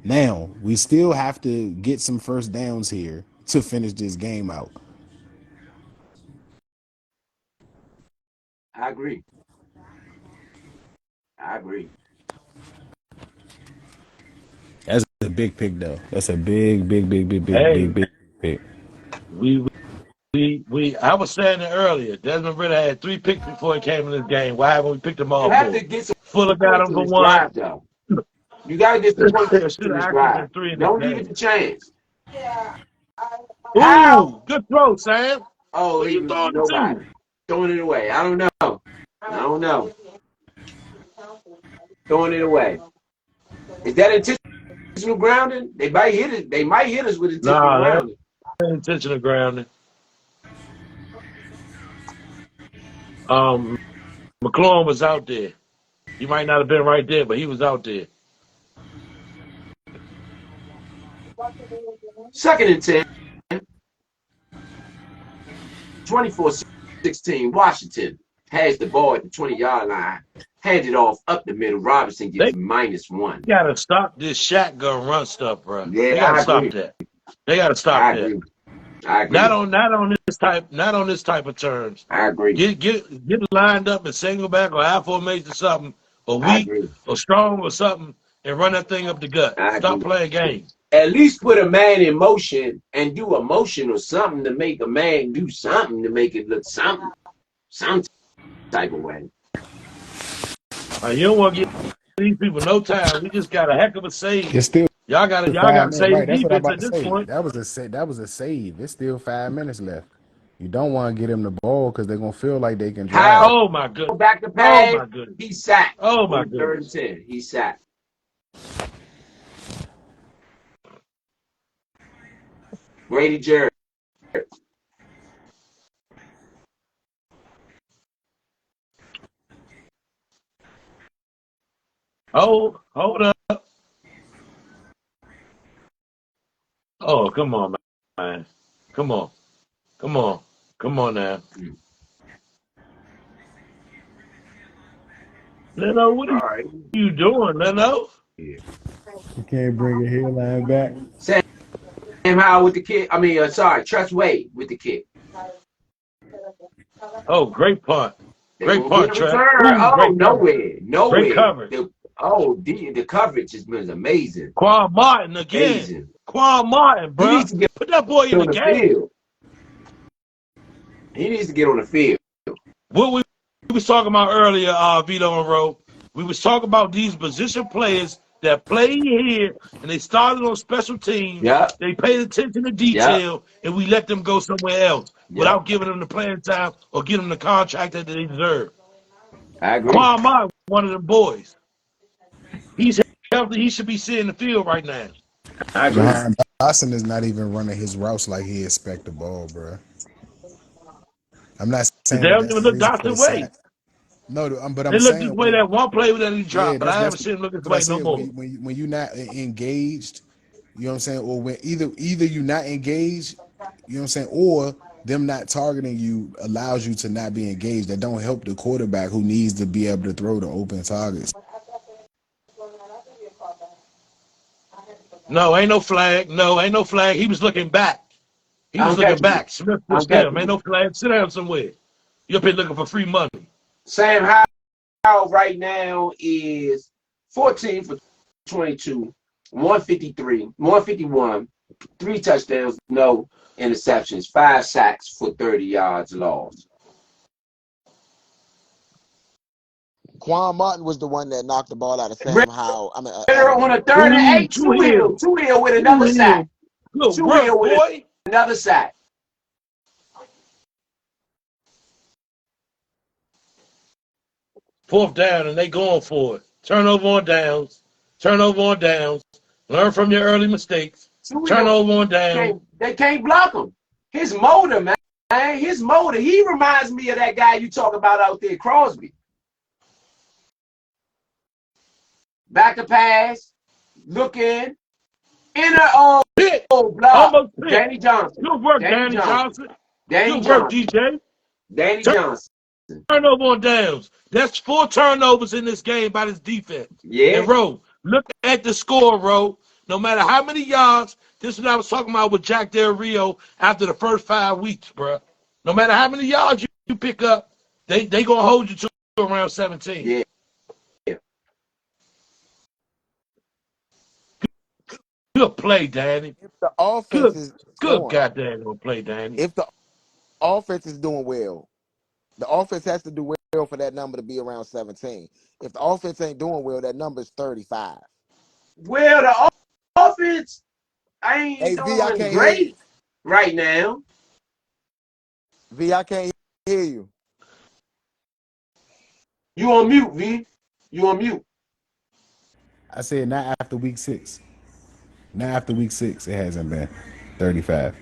Now we still have to get some first downs here to finish this game out. I agree. I agree. That's a big pick, though. That's a big Hey, pick. I was saying it earlier. Desmond Ritter had 3 picks before he came in this game. Why haven't we picked them You all have 4? to get some Fuller got points him in for this 1. drive, though. You got to get some points There should in have this actually drive. been 3 in this Don't leave it game. to chance. How? Ooh, good throw, Sam. Oh, Who he you was throwing it nobody. to? Throwing it away. I don't know. I don't know. Throwing it away. Is that intentional grounding? They might hit it. They might hit us with intentional Nah, that grounding. ain't intentional grounding. McClung was out there. He might not have been right there, but he was out there. 2nd and 10. 24-16. Washington has the ball at the 20-yard line. Hand it off up the middle. Robinson They gets -1. gotta stop this shotgun run stuff, bro. They Yeah, gotta I stop agree. that. They gotta stop I that. agree. I agree. Not on this type of terms. I agree. Get lined up and single back or half formation or something, or I weak agree. or strong or something, and run that thing up the gut. I Stop agree. playing games. At least put a man in motion and do a motion or something to make a man do something to make it look some type of way. You don't want to give these people no time. We just got a heck of a save. It's still Y'all got to 5 minutes. save the Right, that's what I'm defense about at to this say. point. That was a save. It's still 5 minutes left. You don't want to get him the ball because they're gonna feel like they can drive. How Oh my goodness. back to Oh pass? my goodness. He sacked Oh my on 3rd and goodness. 10. He sacked. Grady Jarrett. Oh, hold up. Oh, come on, man. Come on. Come on. Come on now. Leno, what All are right. you doing, Leno? Yeah. You can't bring a hairline back. Sam Howell with the kick. Trust Wade with the kick. Oh, great punt. They're Great gonna get punt, a Trent. return. Ooh, Oh, great coverage. nowhere. Great coverage. The coverage has been amazing. Quan Martin again. Amazing. Quan Martin, He bro. needs to get Put that boy in on the the game. field. He needs to get on the field. What we was talking about earlier, Vito and Rowe, we was talking about these position players that played here and they started on special teams. Yep. They paid attention to Yep. detail, and we let them go somewhere else Yep. without giving them the playing time or giving them the contract that they deserve. I agree. Quan Mott, one of them boys. He's healthy. He should be seeing the field right now. I agree. Jahan Dawson is not even running his routes like he expect the ball, bro. I'm not They saying that don't that's even the look reason for Dawson the way. sack. No, but They I'm looked this saying, way that one play that he yeah, dropped, but I haven't that's seen him look this but I way no said more. when you not engaged, you know what I'm saying, or when either you not engaged, you know what I'm saying, or them not targeting you allows you to not be engaged. That don't help the quarterback who needs to be able to throw the open targets. No, ain't no flag. No, ain't no flag. He was looking back. He was I'm looking catching you. back. Smith I'm pushed him. catching Ain't you. no flag. Sit down somewhere. You up here looking for free money. Sam Howell right now is 14 for 22, 153, 151, 3 touchdowns, no interceptions, 5 sacks for 30 yards lost. Quan Martin was the one that knocked the ball out of Sam Howell. I mean, On a third and 8, Two Two Hill. Hill with Two another sack. Hill. Good Two Hill work, with boy. another sack. Fourth down, and they going for it. Turnover on downs. Turnover on downs. Learn from your early mistakes. Two Hill Turnover on downs. they can't block him. His motor, man. His motor. He reminds me of that guy you talk about out there, Crosby. Back to pass. Look in. Inner Hit. block. Almost hit. Danny Johnson. Good work, Danny Johnson. Danny Good work, Johnson. DJ. Danny Johnson. Turnover on downs. That's 4 turnovers in this game by this defense. Yeah. And Ro, look at the score, Ro. No matter how many yards, this is what I was talking about with Jack Del Rio after the first 5 weeks, bro. No matter how many yards you pick up, they gonna hold you to around 17. Yeah. Good play, Danny. if the offense is Good going, goddamn play, Danny. if the offense is doing well, the offense has to do well for that number to be around 17. If the offense ain't doing well, that number is 35. Well, the offense ain't Hey, V, I doing can't hear you. great right now. V, I can't hear you. You on mute, V. You on mute. I said not after week 6. Not after week 6. It hasn't been 35.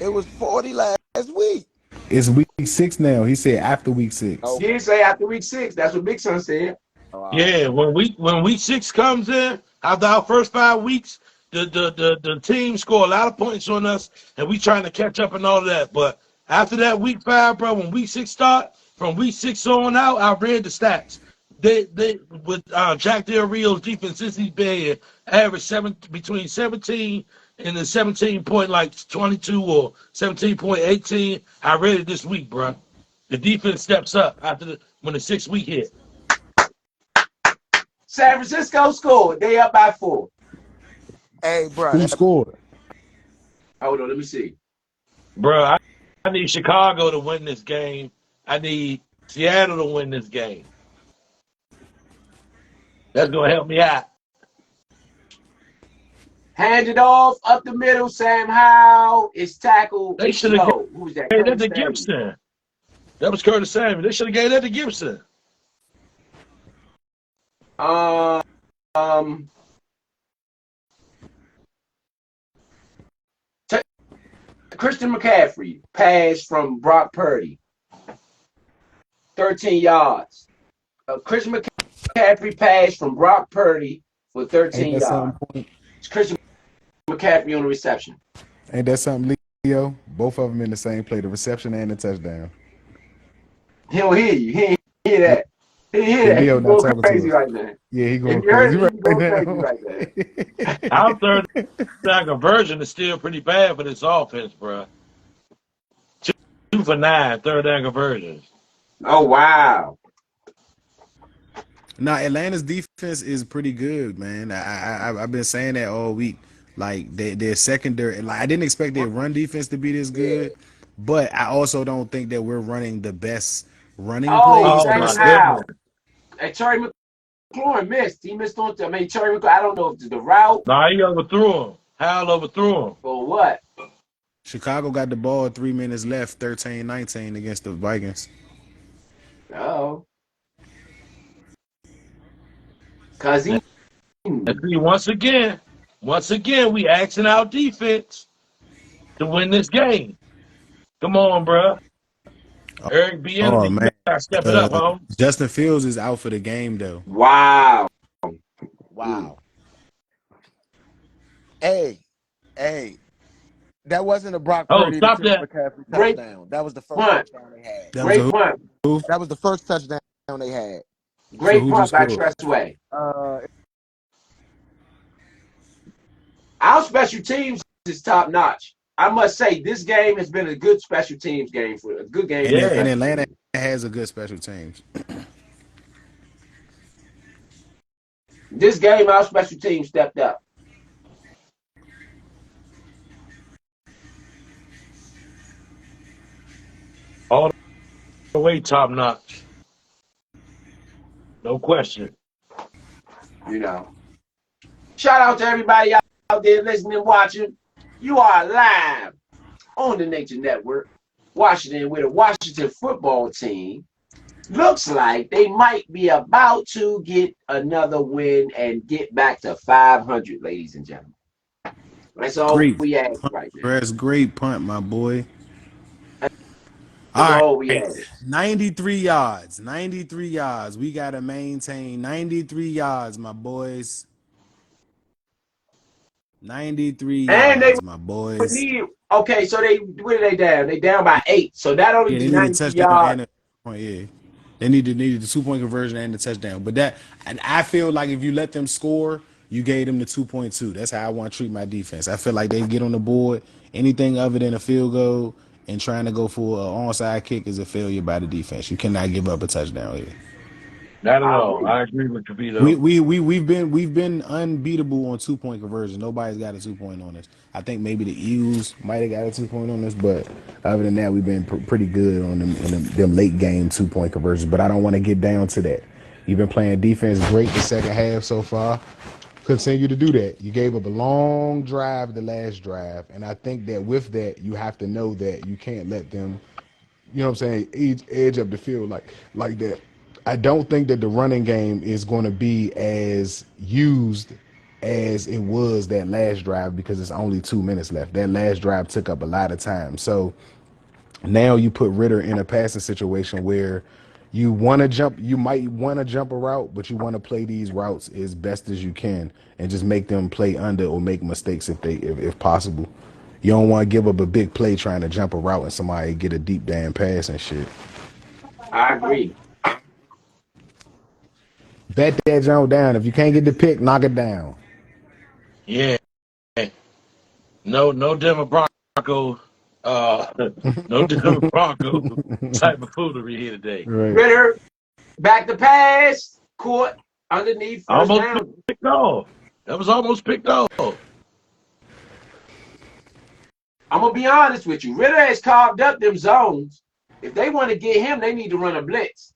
It was 40 last week. It's week 6 now. He said after week 6. He didn't say after week 6. That's what Big Son said. Yeah, when week 6 comes in, after our first 5 weeks, the team score a lot of points on us, and we trying to catch up and all of that. But after that week 5, bro, when week 6 start, from week 6 on out, I read the stats. They with Jack Del Rio's defense since he's been here, average between 17 and the 17 point like 22 or 17.18. I read it this week, bro. The defense steps up after when the 6th week hit. San Francisco scored. They up by 4. Hey, bro. Who scored? Hold on, let me see. Bro, I need Chicago to win this game. I need Seattle to win this game. That's going to help me out. Hand it off up the middle. Sam Howell is tackled. They should have Who's that? gave that to Gibson. That was Curtis Samuel. They should have gave that to Gibson. Christian McCaffrey pass from Brock Purdy, 13 yards. Christian McCaffrey pass from Brock Purdy for 13 yards. It's Christian McCaffrey on the reception. Ain't that something, Leo? Both of them in the same play, the reception and the touchdown. He don't hear you. He ain't hear that. He hear that. Leo He's not going talking crazy to us. right now. Yeah, he going If you heard crazy me, he going crazy right right now. Our third down conversion is still pretty bad for this offense, bro. 2 for 9, third down conversions. Oh, wow. Now, Atlanta's defense is pretty good, man. I've been saying that all week. Like their secondary, like I didn't expect their run defense to be this good, but I also don't think that we're running the best running plays. Oh, But my Sam still, Howell. goodness. Hey, Terry McLaurin missed. He missed on. Terry McLaurin. I don't know if it's the route Nah, he overthrew him. Hal overthrew him. or what. Chicago got the ball 3 minutes left, 13-19 against the Vikings. Oh, cause he. And see, once again, we asking our defense to win this game. Come on, bro. Eric Oh Bieniemy, you man, gotta step it up, homie. Justin Fields is out for the game though. Wow. Wow. Hey, that wasn't a Brock Oh, Purdy to stop Christian that. McCaffrey Great touchdown. That was the first punt. touchdown they had. That was Great a punt. who? That was the first touchdown they had. So Great who punt just by scored? Tressway. Uh, Our special teams is top notch. I must say, this game has been a good special teams game for a good game. And, For Yeah. and special Atlanta teams. has a good special teams. This game, our special team stepped up. All the way top notch. No question. You know. Shout out to everybody out there listening, watching. You are live on the Nature Network, Washington, with a Washington football team. Looks like they might be about to get another win and get back to 500, ladies and gentlemen. That's all Great we ask punt, right now. Perez. Great punt, my boy. That's All all we right, ask. 93 yards. 93 yards. We got to maintain 93 yards, my boys. 93 And they yards, my would boys. need, okay, so where are they down? They down by 8. So that only Yeah, be they need a 93 touchdown yards. and a point. Yeah, they needed the 2 point conversion and the touchdown. But that, and I feel like if you let them score, you gave them the 2.2. That's how I want to treat my defense. I feel like they get on the board. Anything other than a field goal and trying to go for an onside kick is a failure by the defense. You cannot give up a touchdown here. Not at I all. agree. I agree with We Kavito. we've been unbeatable on 2 point conversion. Nobody's got a 2 point on us. I think maybe the Eagles might have got a 2 point on us, but other than that, we've been pretty good on them late game 2 point conversions. But I don't want to get down to that. You've been playing defense great the second half so far. Continue to do that. You gave up a long drive the last drive, and I think that with that, you have to know that you can't let them, you know what I'm saying, edge up the field like that. I don't think that the running game is going to be as used as it was that last drive because it's only 2 minutes left. That last drive took up a lot of time. So now you put Ritter in a passing situation where you want to jump, you might want to jump a route, but you want to play these routes as best as you can and just make them play under or make mistakes if possible. You don't want to give up a big play trying to jump a route and somebody get a deep damn pass and shit. I agree. Bet that jump down. If you can't get the pick, knock it down. Yeah. No Denver Bronco, no Denver Bronco type of foolery here today. Right. Ritter, back to pass, caught underneath, first Almost down. picked off. That was almost picked off. I'm going to be honest with you. Ritter has carved up them zones. If they want to get him, they need to run a blitz.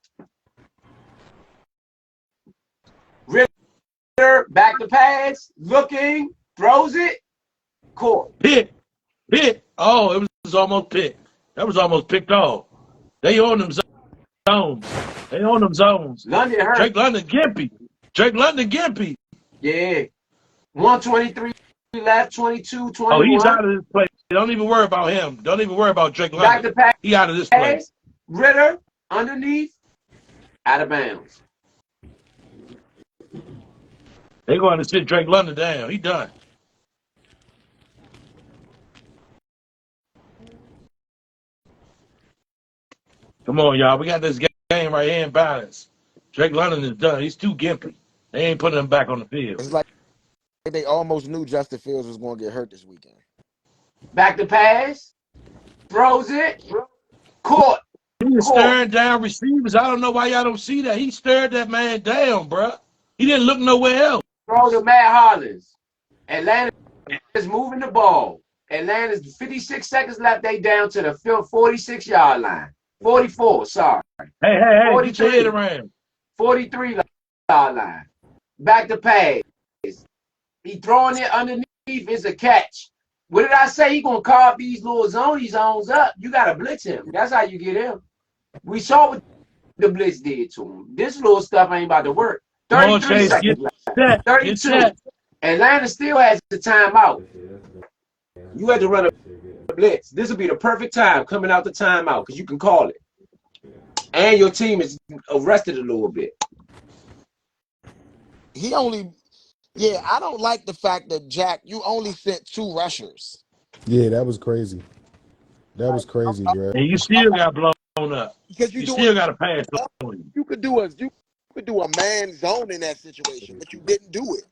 Ritter, back to pass, looking, throws it, caught. Pick. Oh, it was almost picked. That was almost picked off. They own them zones. London hurt. Drake London Gimpy. Yeah. 123 left, 22, 21. Oh, he's out of this play. Don't even worry about him. Don't even worry about Drake Back London. to pass. He out of this play. Ritter, underneath, out of bounds. They're going to sit Drake London down. He done. Come on, y'all. We got this game right here in balance. Drake London is done. He's too gimpy. They ain't putting him back on the field. it's like they almost knew Justin Fields was going to get hurt this weekend. Back to pass, throws it, caught. He's staring down receivers. I don't know why y'all don't see that. He stared that man down, bro. He didn't look nowhere else. Throw to Matt Hollins. Atlanta is moving the ball. Atlanta's 56 seconds left. They down to the 46-yard line. 44, sorry. Hey, get your 43. head around. 43 left. line. Back to pass. He throwing it underneath. It's a catch. What did I say? He gonna carve these little zones up. You gotta blitz him. That's how you get him. We saw what the blitz did to him. This little stuff ain't about to work. Come on, 33 Chase, seconds get left. set, 32. Atlanta still has the timeout. You had to run a blitz. This will be the perfect time coming out the timeout because you can call it. And your team is arrested a little bit. I don't like the fact that Jack, you only sent 2 rushers. Yeah, that was crazy. That was crazy, bro. and you still got blown up. Because You still got to pass on you. you could do a man zone in that situation, but you didn't do it.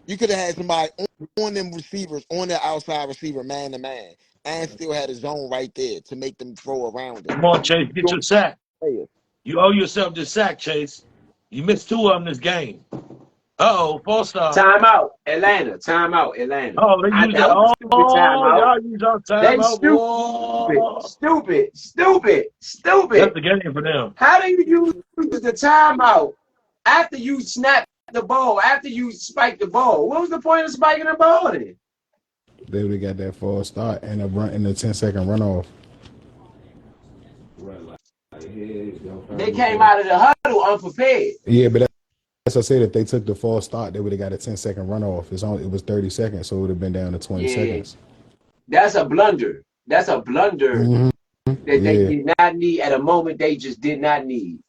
You could have had somebody on them receivers, on their outside receiver, man to man, and still had a zone right there to make them throw around it. Come on, Chase, get your sack. You owe yourself this sack, Chase. You missed 2 of them this game. Uh-oh, false start. Timeout, Atlanta. Timeout, Atlanta. Oh, they use that. Oh, y'all use our timeout. Stupid. That's the game for them. How do you use the timeout after you snap the ball, after you spike the ball? What was the point of spiking the ball then? They would have got that false start and a 10-second runoff. They came out of the huddle unprepared. Yeah, but as I said, if they took the false start, they would have got a 10-second runoff. It was 30 seconds, so it would have been down to 20 seconds. That's a blunder. That they did not need at a moment they just did not need.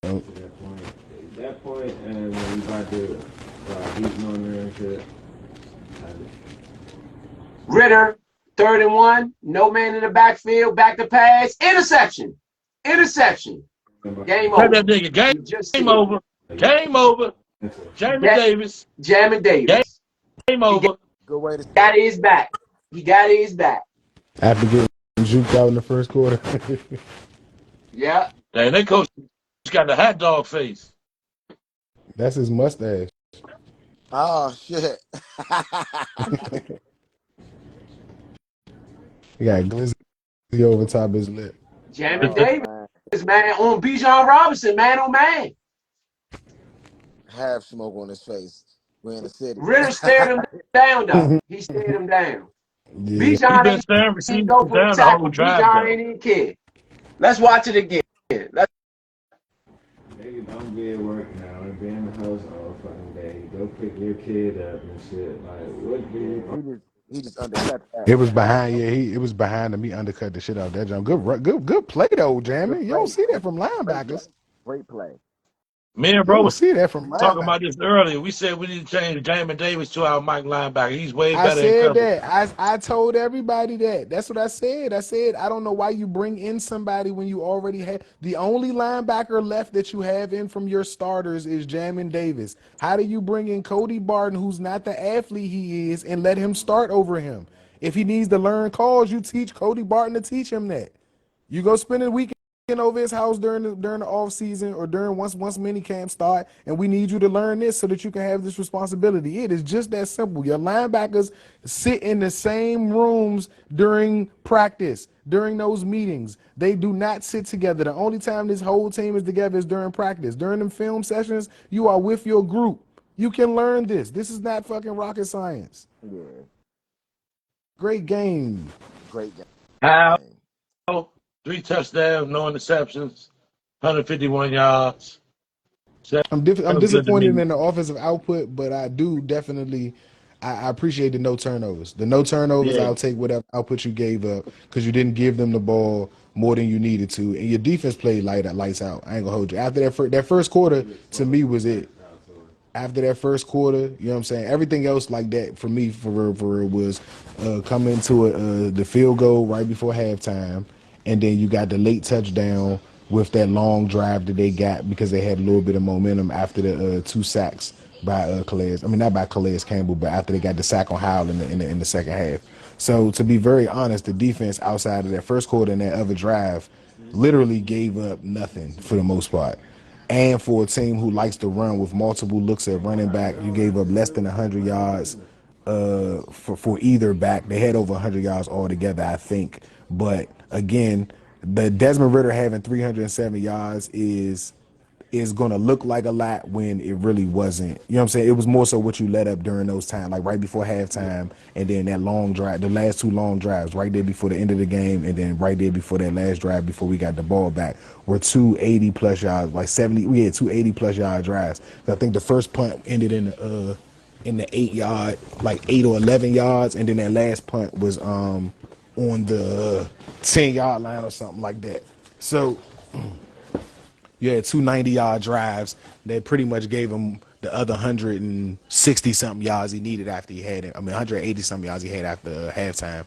At that point, and when we about to beating on there and shit. Ritter, 3rd and 1, no man in the backfield, back to pass, interception. Game over. That nigga, game over. Game over. Jamin Davis. Game over. Good way to Got his back. He got his back. After getting juked out in the first quarter. Yeah. And that coach got the hot dog face. That's his mustache. Oh, shit. He got glizzy over top of his lip. Jamin Davis, man, on Bijan Robinson, man on man. Have smoke on his face. We're in the city. Ritter stared him down, though. He stared him down. Yeah. Bijan ain't go for the tackle. Bijan ain't even care. Let's watch it again. Nigga, don't be at work now and be in the house all fucking day. Go pick your kid up and shit. Like, what do you? He just undercut that. It was behind. Yeah, it was behind him. He undercut the shit out of that jump. Good play though, Jamie. You don't see that from linebackers. Great play. Me and bro was see that from talking about this earlier. We said we need to change Jamin Davis to our Mike linebacker. He's way better. I said that. I told everybody that. That's what I said. I said I don't know why you bring in somebody when you already have the only linebacker left that you have in from your starters is Jamin Davis. How do you bring in Cody Barton, who's not the athlete he is, and let him start over him? If he needs to learn calls, you teach Cody Barton to teach him that. You go spend a weekend over his house during the off season or during once mini camp start, and we need you to learn this so that you can have this responsibility. It is just that simple. Your linebackers sit in the same rooms during practice, during those meetings. They do not sit together. The only time this whole team is together is during practice. During them film sessions, you are with your group. You can learn this. This is not fucking rocket science. Yeah. Great game. How? 3 touchdowns, no interceptions, 151 yards. I'm disappointed in the offensive output, but I do definitely I appreciate the no turnovers. The no turnovers, I'll take whatever output you gave up because you didn't give them the ball more than you needed to, and your defense played lights out. I ain't gonna hold you. After that first quarter, to me was it. After that first quarter, you know what I'm saying? Everything else like that for me, for real, was coming to the field goal right before halftime. And then you got the late touchdown with that long drive that they got because they had a little bit of momentum after the 2 sacks by Calais. I mean, not by Calais Campbell, but after they got the sack on Howell in the second half. So to be very honest, the defense outside of that first quarter and that other drive literally gave up nothing for the most part. And for a team who likes to run with multiple looks at running back, you gave up less than 100 yards for either back. They had over 100 yards altogether, I think. But again, the Desmond Ritter having 370 yards is is gonna look like a lot when it really wasn't. You know what I'm saying? It was more so what you let up during those times, like right before halftime, and then that long drive, the last two long drives, right there before the end of the game, and then right there before that last drive before we got the ball back, were 280 plus yards, like 70. We had 280 plus yard drives. I think the first punt ended in the 8 yard, like 8 or 11 yards, and then that last punt was on the 10 yard line or something like that. So you had 290 yard drives that pretty much gave him the other 160 something yards he needed after he had it. I mean, 180 something yards he had after halftime.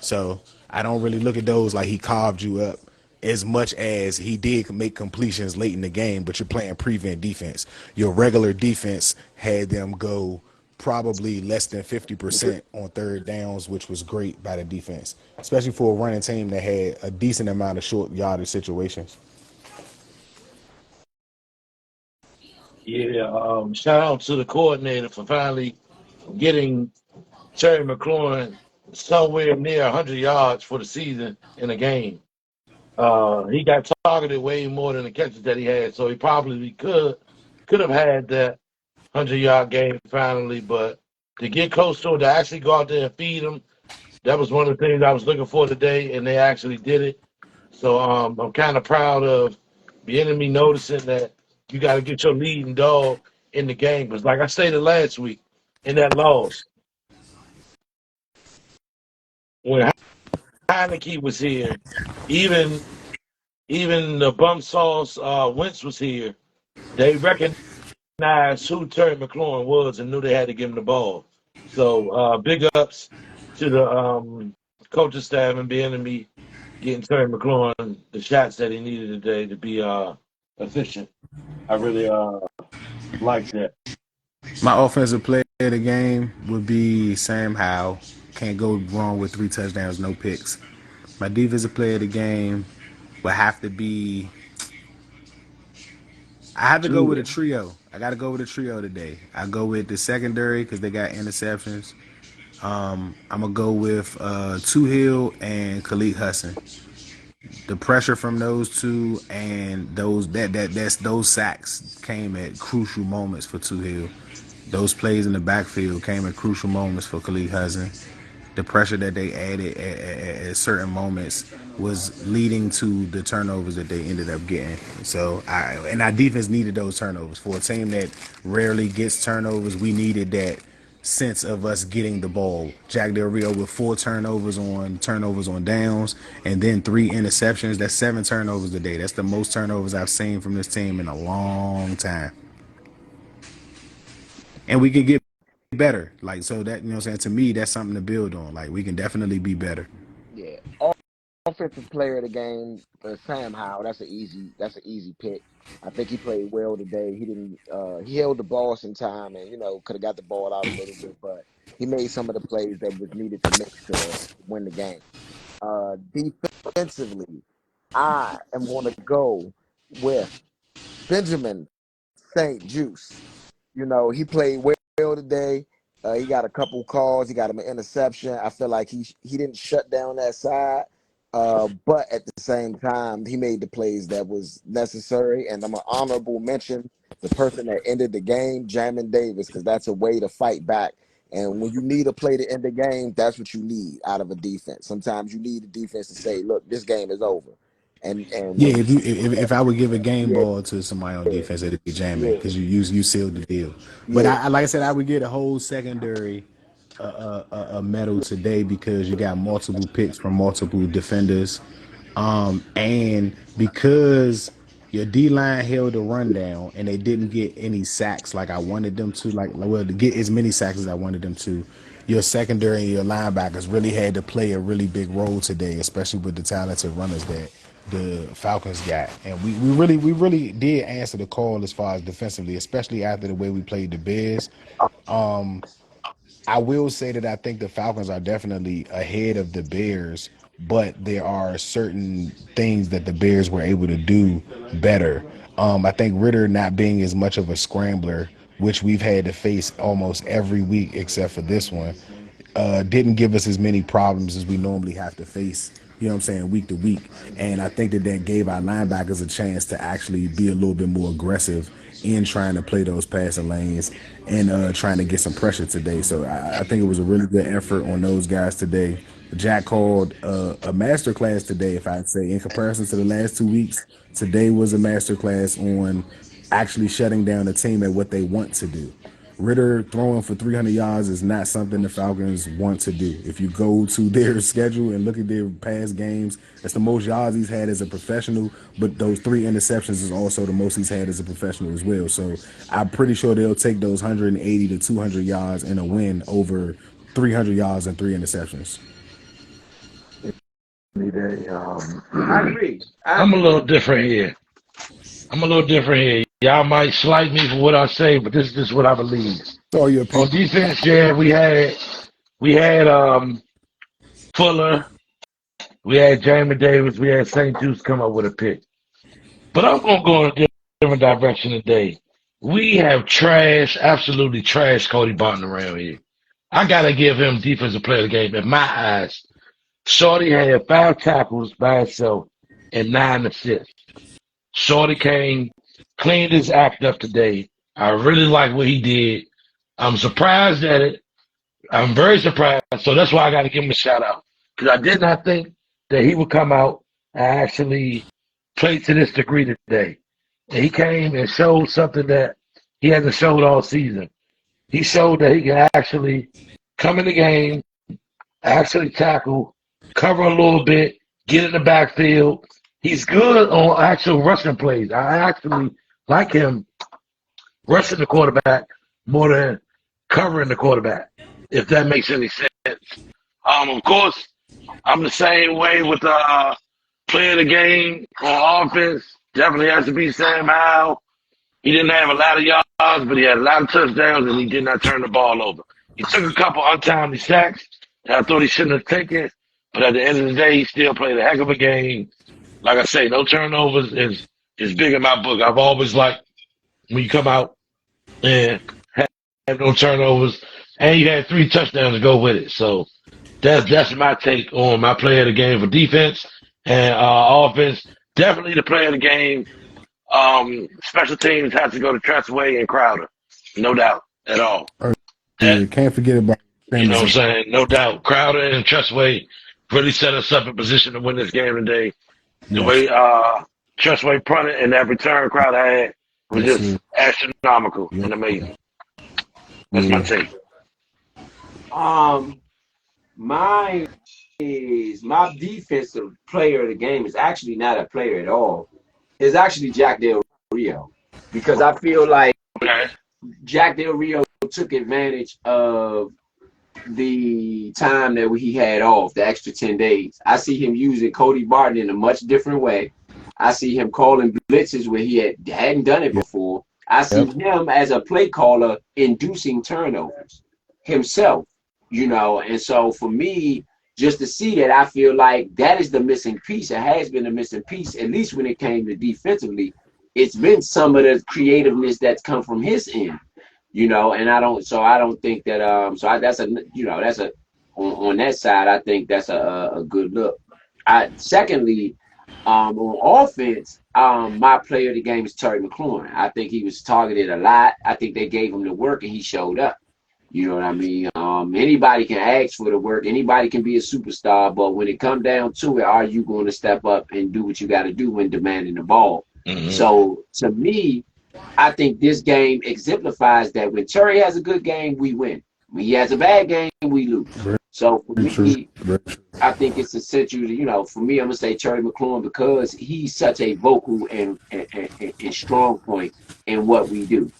So I don't really look at those like he carved you up as much as he did make completions late in the game, but you're playing prevent defense. Your regular defense had them go probably less than 50% on third downs, which was great by the defense, especially for a running team that had a decent amount of short yardage situations. Yeah, shout out to the coordinator for finally getting Terry McLaurin somewhere near 100 yards for the season in a game. He got targeted way more than the catches that he had, so he probably could have had that 100-yard game finally. But to get close to it, to actually go out there and feed him, that was one of the things I was looking for today, and they actually did it. So I'm kind of proud of the enemy noticing that you got to get your leading dog in the game. Because like I stated last week in that loss, when Heineke was here, even the bum sauce Wentz was here, they recognized who Terry McLaurin was and knew they had to give him the ball. So big ups to the coaching staff and the enemy getting Terry McLaurin the shots that he needed today to be efficient. I really like that. My offensive player of the game would be Sam Howell. Can't go wrong with 3 touchdowns, no picks. My defensive player of the game would have to be. I have to go with a Judah. trio. I got to go with a trio today. I go with the secondary because they got interceptions. I'm gonna go with Hill and Khalid Husson. The pressure from those two and those sacks came at crucial moments for Hill. Those plays in the backfield came at crucial moments for Khalid Husson. The pressure that they added at certain moments was leading to the turnovers that they ended up getting. So our defense needed those turnovers. For a team that rarely gets turnovers, we needed that sense of us getting the ball. Jack Del Rio with 4 turnovers on downs and then 3 interceptions. That's 7 turnovers a day. That's the most turnovers I've seen from this team in a long time. And we can get better. Like, so that, you know what I'm saying, to me, that's something to build on. Like, we can definitely be better. Yeah. Offensive player of the game, Sam Howell. That's an easy pick. I think he played well today. He didn't. He held the ball some time, and could have got the ball out a little bit, but he made some of the plays that was needed to make to win the game. Defensively, I am going to go with Benjamin St. Juice. He played well today. He got a couple calls. He got him an interception. I feel like he didn't shut down that side, but at the same time, he made the plays that was necessary. And I'm an honorable mention the person that ended the game, Jamin Davis, because that's a way to fight back. And when you need a play to end the game, that's what you need out of a defense. Sometimes you need a defense to say, "Look, this game is over." And Yeah, when if I would give a game yeah, ball to somebody on defense, it'd be jamming yeah, because you sealed the deal. But yeah, like I said, I would get a whole secondary a medal today because you got multiple picks from multiple defenders, and because your D line held a rundown and they didn't get any sacks like I wanted them to, to get as many sacks as I wanted them to. Your secondary and your linebackers really had to play a really big role today, especially with the talented runners that the Falcons got. And we really did answer the call as far as defensively, especially after the way we played the Bears. I will say that I think the Falcons are definitely ahead of the Bears, but there are certain things that the Bears were able to do better. I think Ritter not being as much of a scrambler, which we've had to face almost every week except for this one, didn't give us as many problems as we normally have to face you know what I'm saying, week to week. And I think that that gave our linebackers a chance to actually be a little bit more aggressive in trying to play those passing lanes and trying to get some pressure today. So I think it was a really good effort on those guys today. Jack called a master class today, if I'd say, in comparison to the last 2 weeks. Today was a master class on actually shutting down the team at what they want to do. Ritter throwing for 300 yards is not something the Falcons want to do. If you go to their schedule and look at their past games, that's the most yards he's had as a professional, but those 3 interceptions is also the most he's had as a professional as well. So I'm pretty sure they'll take those 180 to 200 yards in a win over 300 yards and 3 interceptions. I agree. I'm a little different here. Y'all might slight me for what I say, but this is what I believe. So your On opinion. defense, yeah, we had Fuller, we had Jamie Davis, we had St. Juice come up with a pick. But I'm gonna go in a different direction today. We have absolutely trash Cody Barton around here. I gotta give him defensive player of the game. In my eyes, Shorty had 5 tackles by himself and 9 assists. Shorty came, cleaned his act up today. I really like what he did. I'm surprised at it. I'm very surprised. So that's why I got to give him a shout out. Because I did not think that he would come out and actually play to this degree today. And he came and showed something that he hasn't showed all season. He showed that he can actually come in the game, actually tackle, cover a little bit, get in the backfield. He's good on actual rushing plays. I actually like him rushing the quarterback more than covering the quarterback, if that makes any sense. Of course, I'm the same way with playing the game on offense. Definitely has to be Sam Howell. He didn't have a lot of yards, but he had a lot of touchdowns, and he did not turn the ball over. He took a couple untimely sacks that I thought he shouldn't have taken, but at the end of the day, he still played a heck of a game. Like I say, no turnovers is big in my book. I've always liked when you come out and have no turnovers, and you had 3 touchdowns to go with it. So that's my take on my player of the game for defense and offense. Definitely the player of the game. Special teams have to go to Tressway and Crowder, no doubt at all. Yeah, can't forget about You know what I'm saying? No doubt. Crowder and Tressway really set us up in position to win this game today. The way Tressway punted and that return Crowder had was just astronomical and amazing. That's my take. Mine is my defensive player of the game is actually not a player at all. It's actually Jack Del Rio, because I feel like Jack Del Rio took advantage of the time that he had off, the extra 10 days. I see him using Cody Barton in a much different way. I see him calling blitzes where he hadn't done it before. I see him as a play caller inducing turnovers himself, and so for me, just to see that, I feel like that is the missing piece. It has been a missing piece, at least when it came to defensively. It's been some of the creativeness that's come from his end, and I don't think that, on that side, I think that's a good look. Secondly, on offense, my player of the game is Terry McLaurin. I think he was targeted a lot. I think they gave him the work and he showed up. You know what I mean? Anybody can ask for the work. Anybody can be a superstar. But when it comes down to it, are you going to step up and do what you got to do when demanding the ball? Mm-hmm. So, to me, I think this game exemplifies that when Terry has a good game, we win. When he has a bad game, we lose. So, for me, I think it's essential to, for me, I'm going to say Terry McLaurin because he's such a vocal and strong point in what we do.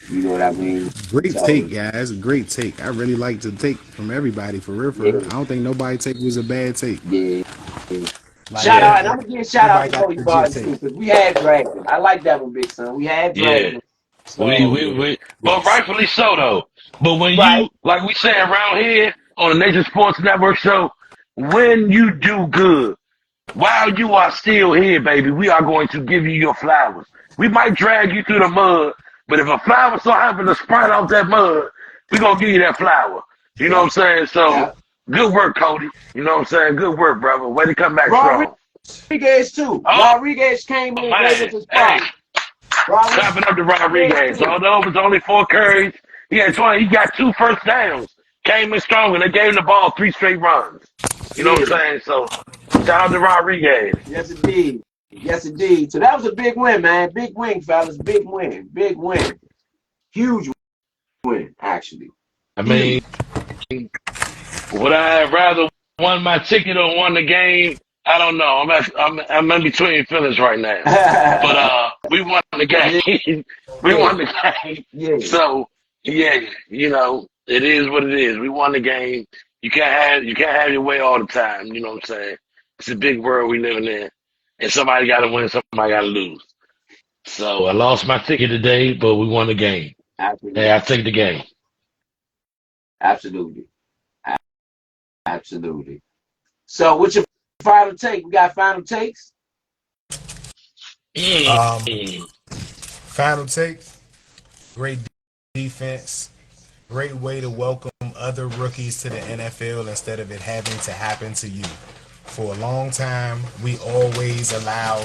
You know what I mean? Great take, guys. Great take. I really like to take from everybody for real. I don't think nobody take was a bad take. Yeah. Shout out, and I'm gonna give a shout out to Cody Barton too, because we had dragged him. I like that one, Big Son. We had dragged him. So, but rightfully so though. But when you, like we say around here on the Nation Sports Network show, when you do good, while you are still here, baby, we are going to give you your flowers. We might drag you through the mud, but if a flower so happens to sprout off that mud, we're going to give you that flower. You know what I'm saying? So Good work, Cody. You know what I'm saying? Good work, brother. Way to come back strong. Rodriguez too. Oh, Rodriguez came in, gave man. us his Hey, props. clapping up to Rodriguez Rodriguez. too. Although it was only 4 carries, he had 20. He got 2 first downs. Came in strong, and they gave him the ball 3 straight runs. You know what Yeah. I'm saying? So, shout out to Rodriguez. Yes, indeed. Yes, indeed. So that was a big win, man. Big win, fellas. Big win. Big win. Huge win, actually. I mean, Huge. would I have rather won my ticket or won the game? I don't know. I'm in between feelings right now. But we won the game. We Yeah. won the game. Yeah. So yeah, you know, it is what it is. We won the game. You can't have your way all the time. You know what I'm saying? It's a big world we living in, and somebody got to win, somebody got to lose. So I lost my ticket today, but we won the game. Hey, Absolutely. I take the game. Absolutely. Absolutely. So what's your final take? We got final takes? Mm. Final take. Great defense. Great way to welcome other rookies to the NFL instead of it having to happen to you. For a long time, we always allow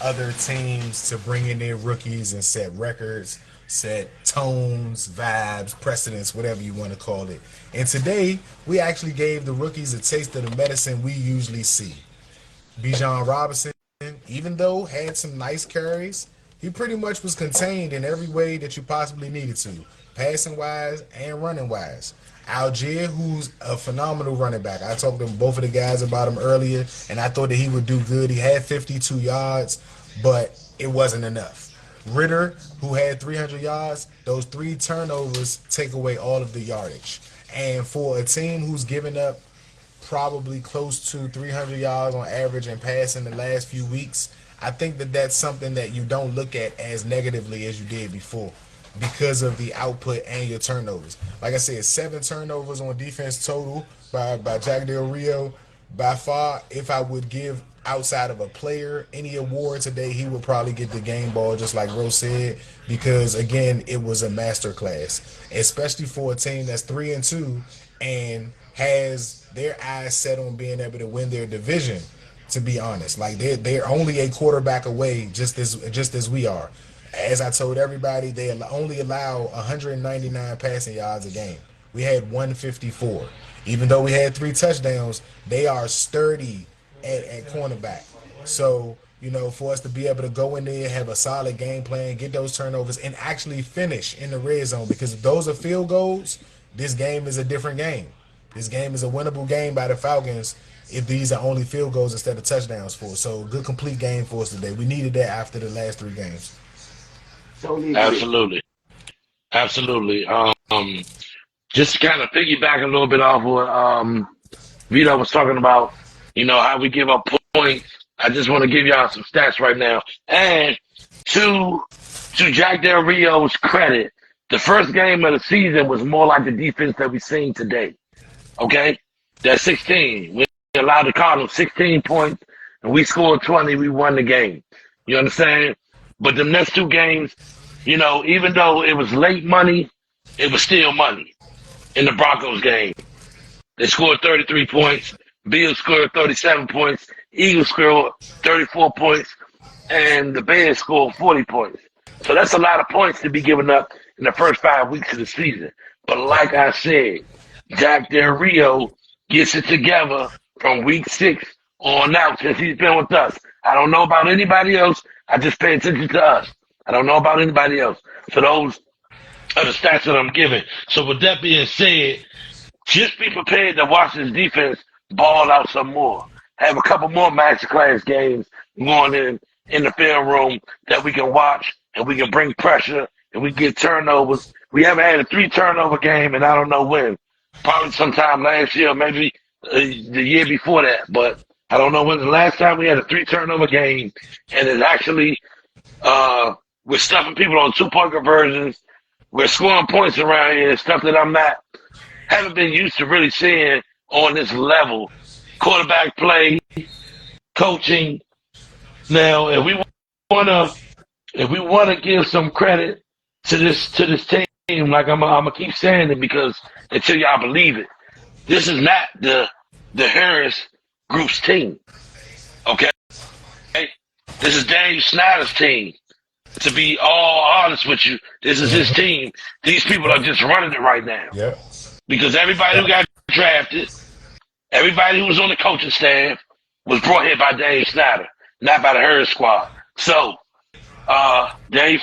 other teams to bring in their rookies and set records, set tones, vibes, precedents, whatever you want to call it. And today, we actually gave the rookies a taste of the medicine we usually see. Bijan Robinson, even though had some nice carries, he pretty much was contained in every way that you possibly needed to, passing wise and running wise. Algier, who's a phenomenal running back. I talked to both of the guys about him earlier, and I thought that he would do good. He had 52 yards, but it wasn't enough. Ritter, who had 300 yards, those 3 turnovers take away all of the yardage. And for a team who's given up probably close to 300 yards on average and passing the last few weeks, I think that that's something that you don't look at as negatively as you did before because of the output and your turnovers. Like I said, 7 turnovers on defense total by Jack Del Rio. By far, if I would give outside of a player any award today, he would probably get the game ball, just like Rose said, because again, it was a masterclass, especially for a team that's 3-2 and has their eyes set on being able to win their division. To be honest, like they're only a quarterback away, just as we are. As I told everybody, they only allow 199 passing yards a game. We had 154. Even though we had 3 touchdowns, they are sturdy at cornerback. So, for us to be able to go in there, have a solid game plan, get those turnovers, and actually finish in the red zone, because if those are field goals, this game is a different game. This game is a winnable game by the Falcons if these are only field goals instead of touchdowns for us. So, good complete game for us today. We needed that after the last 3 games. Totally agree. Absolutely, absolutely. Just to kind of piggyback a little bit off what Vito was talking about, how we give up points. I just want to give y'all some stats right now. And to Jack Del Rio's credit, the first game of the season was more like the defense that we've seen today. Okay? That's 16. We allowed the Cardinals 16 points, and we scored 20. We won the game. You understand? But the next 2 games, even though it was late money, it was still money. In the Broncos game, they scored 33 points. Bills scored 37 points. Eagles scored 34 points. And the Bears scored 40 points. So that's a lot of points to be given up in the first 5 weeks of the season. But like I said, Jack Del Rio gets it together from week 6 on out since he's been with us. I don't know about anybody else. I just pay attention to us. I don't know about anybody else. So those are the stats that I'm giving. So with that being said, just be prepared to watch this defense ball out some more. Have a couple more masterclass games going in the film room that we can watch and we can bring pressure and we get turnovers. We haven't had a 3 turnover game and I don't know when. Probably sometime last year, maybe the year before that. But I don't know when the last time we had a 3 turnover game, and it's actually we're stuffing people on 2-point conversions. We're scoring points around here, stuff that haven't been used to really seeing on this level. Quarterback play, coaching. Now, if we wanna give some credit to this team, like I'm gonna keep saying it because until y'all believe it. This is not the Harris group's team. Okay, this is Daniel Snyder's team. To be all honest with you, this is his team. These people are just running it right now Yep. because everybody who got drafted, everybody who was on the coaching staff, was brought here by Dave Snyder, not by the Harris squad. So, Dave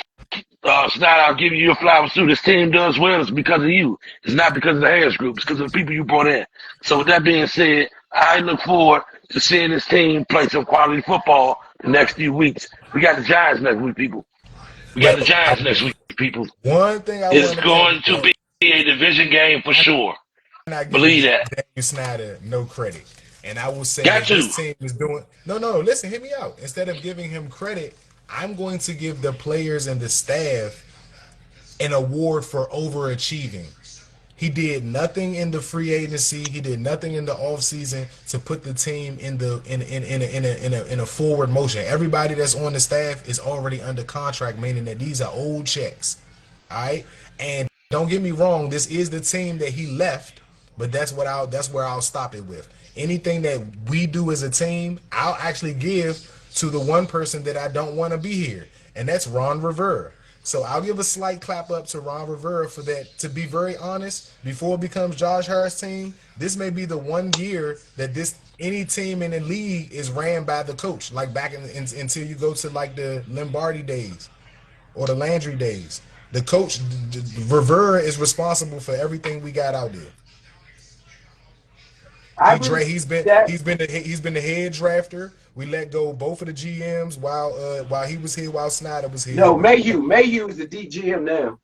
Snyder, I'll give you your flowers too. This team does well. It's because of you. It's not because of the Harris group. It's because of the people you brought in. So with that being said, I look forward to seeing this team play some quality football the next few weeks. We got the Giants next week, people. We got the Giants next week, people. One thing I It's want to going say, to be a division game for sure. I'm not Believe giving that. Daniel Snyder no credit. And I will say Got that to. this team is doing no, listen, hear me out. Instead of giving him credit, I'm going to give the players and the staff an award for overachieving. He did nothing in the free agency. He did nothing in the offseason to put the team in a forward motion. Everybody that's on the staff is already under contract, meaning that these are old checks. All right. And don't get me wrong, this is the team that he left, but that's where I'll stop it with. Anything that we do as a team, I'll actually give to the one person that I don't want to be here, and that's Ron Rivera. So I'll give a slight clap up to Ron Rivera for that. To be very honest, before it becomes Josh Harris' team, this may be the one year that any team in the league is ran by the coach, like back until you go to like the Lombardi days or the Landry days. The coach, Rivera, is responsible for everything we got out there. I agree He's with that. been the head drafter. We let go both of the GMs while he was here, while Snyder was here. No, Mayhew is the DGM now.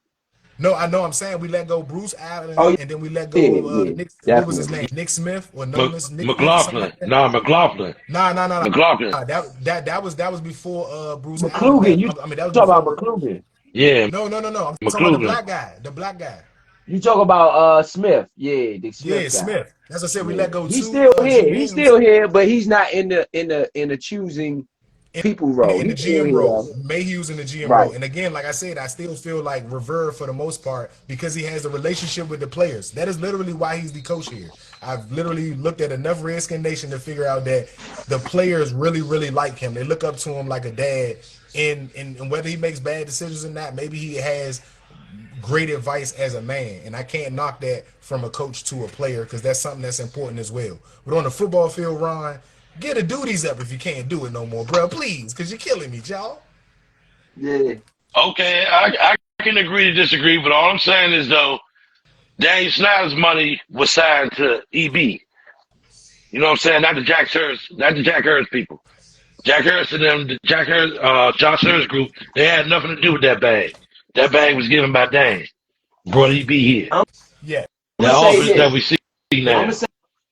No, I know. I'm saying we let go Bruce Allen, Oh and then we let yeah, go yeah, Nick. What was his name? definitely. Nick Smith, or known as Nick something McLaughlin. like that. No, McLaughlin. Nah. McLaughlin. That was before Bruce Allen McClugan, left. you I mean, that was talk about before. McClugan. Yeah, No. I'm talking about the McLaughlin. black guy. The black guy. You talk about Smith, yeah, the Yeah, Smith guy. Smith. As I said, we Yeah. let go He's two still here. He's GMs still here, but he's not in the choosing people role. in the He's still GM here role. though. Mayhew's in the GM Right. role. And again, like I said, I still feel like Rivera for the most part because he has a relationship with the players. That is literally why he's the coach here. I've literally looked at enough Redskin Nation to figure out that the players really, really like him. They look up to him like a dad. And whether he makes bad decisions or not, maybe he has great advice as a man, and I can't knock that from a coach to a player because that's something that's important as well. But on the football field, Ron, get the duties up if you can't do it no more, bro. Please, because you're killing me, y'all. Yeah. Okay, I can agree to disagree, but all I'm saying is though, Daniel Snyder's money was signed to EB. You know what I'm saying? Not the Jack Harris people. Jack Harris and them, Josh Harris group, they had nothing to do with that bag. That bag was given by Dan. Brought EB here. I'm Yeah, The gonna say offense this. that we see I'm now. gonna say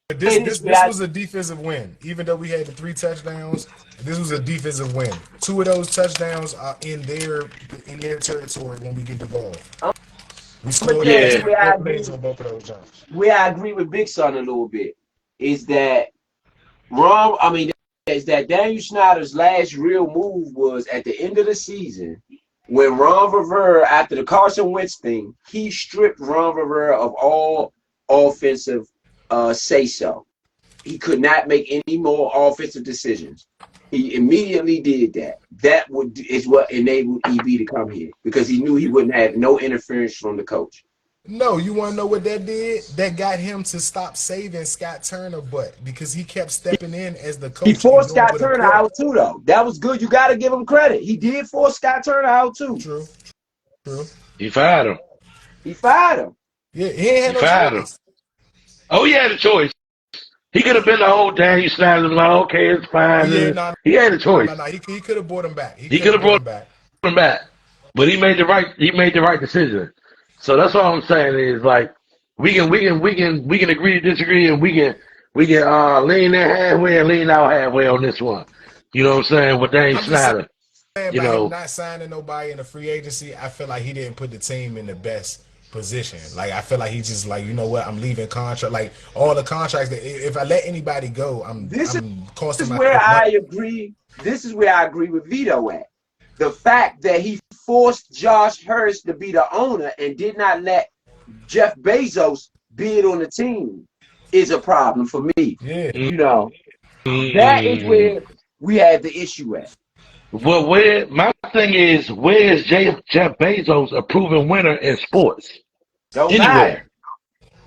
but this. this was a defensive win. Even though we had the 3 touchdowns, this was a defensive win. 2 of those touchdowns are in their territory when we get the ball. I'm We gonna scored tell Yeah. you where I agree. plays on both of those jumps. Where I agree with Big Son a little bit is that is that Daniel Snyder's last real move was at the end of the season when Ron Rivera, after the Carson Wentz thing, he stripped Ron Rivera of all offensive say-so. He could not make any more offensive decisions. He immediately did that. That is what enabled EB to come here because he knew he wouldn't have no interference from the coach. No, you want to know what that did? That got him to stop saving Scott Turner butt because he kept stepping in as the coach. He forced and doing Scott what a Turner quarter- out too, though. That was good. You got to give him credit. He did force Scott Turner out too. True. He fired him. He fired him. Yeah, he ain't had He no fired him. choice. Oh, he had a choice. He could have been the whole Daniel Snyder. Like, okay, it's fine. Yeah, nah, He had a choice. He could have brought him back. He could have brought him back, but he made the right decision. So that's all I'm saying is like we can agree to disagree, and we can lean in halfway and lean out halfway on this one. You know what I'm saying? With Daniel I'm just Snyder, saying you by him know, not signing nobody in the free agency, I feel like he didn't put the team in the best position. Like I feel like he's just like, you know what, I'm leaving contract. Like all the contracts that if I let anybody go, I'm costing myself Where I money. agree. This is where I agree with Vito at. The fact that he forced Josh Harris to be the owner and did not let Jeff Bezos bid on the team. is a problem for me. Yeah. You know, that is Mm. where we have the issue at. Well, my thing is, where is Jeff Bezos a proven winner in sports? Don't matter. Anywhere.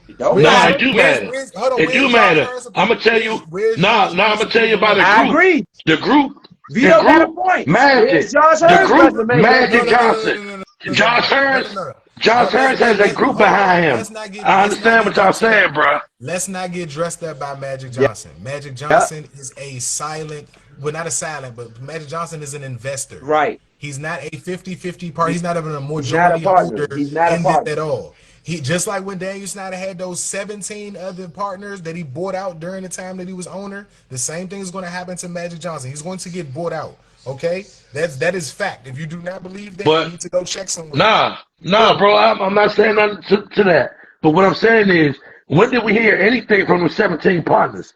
It don't No, matter. it do matter. Hold on, It do where's Josh matter. Harris a I'm gonna proven tell you. where's No, Josh no, I'm Harris a gonna tell you proven about the winner? I group. agree. The group. The Vito got a group. point. Where's Magic. Josh The Harris group. resume at? No, Magic no, no, no, Johnson. no, no, no, no, Josh no, no, Harris. no. Josh But Harris has a group hold on. behind him. I Let's not understand get what y'all dressed up. saying, bro. Let's not get dressed up by Magic Yeah. Johnson. Magic Yep. Johnson is a silent, well, not a silent, but Magic Johnson is an investor. Right. He's not a 50-50 part. He's not even a He's not a majority partner. holder He's not a in this partner. at all. He just like when Daniel Snyder had those 17 other partners that he bought out during the time that he was owner. The same thing is going to happen to Magic Johnson. He's going to get bought out. Okay, that is fact. If you do not believe that, you But need to go check somewhere. nah, bro. I'm not saying nothing to that. But what I'm saying is, when did we hear anything from the 17 partners?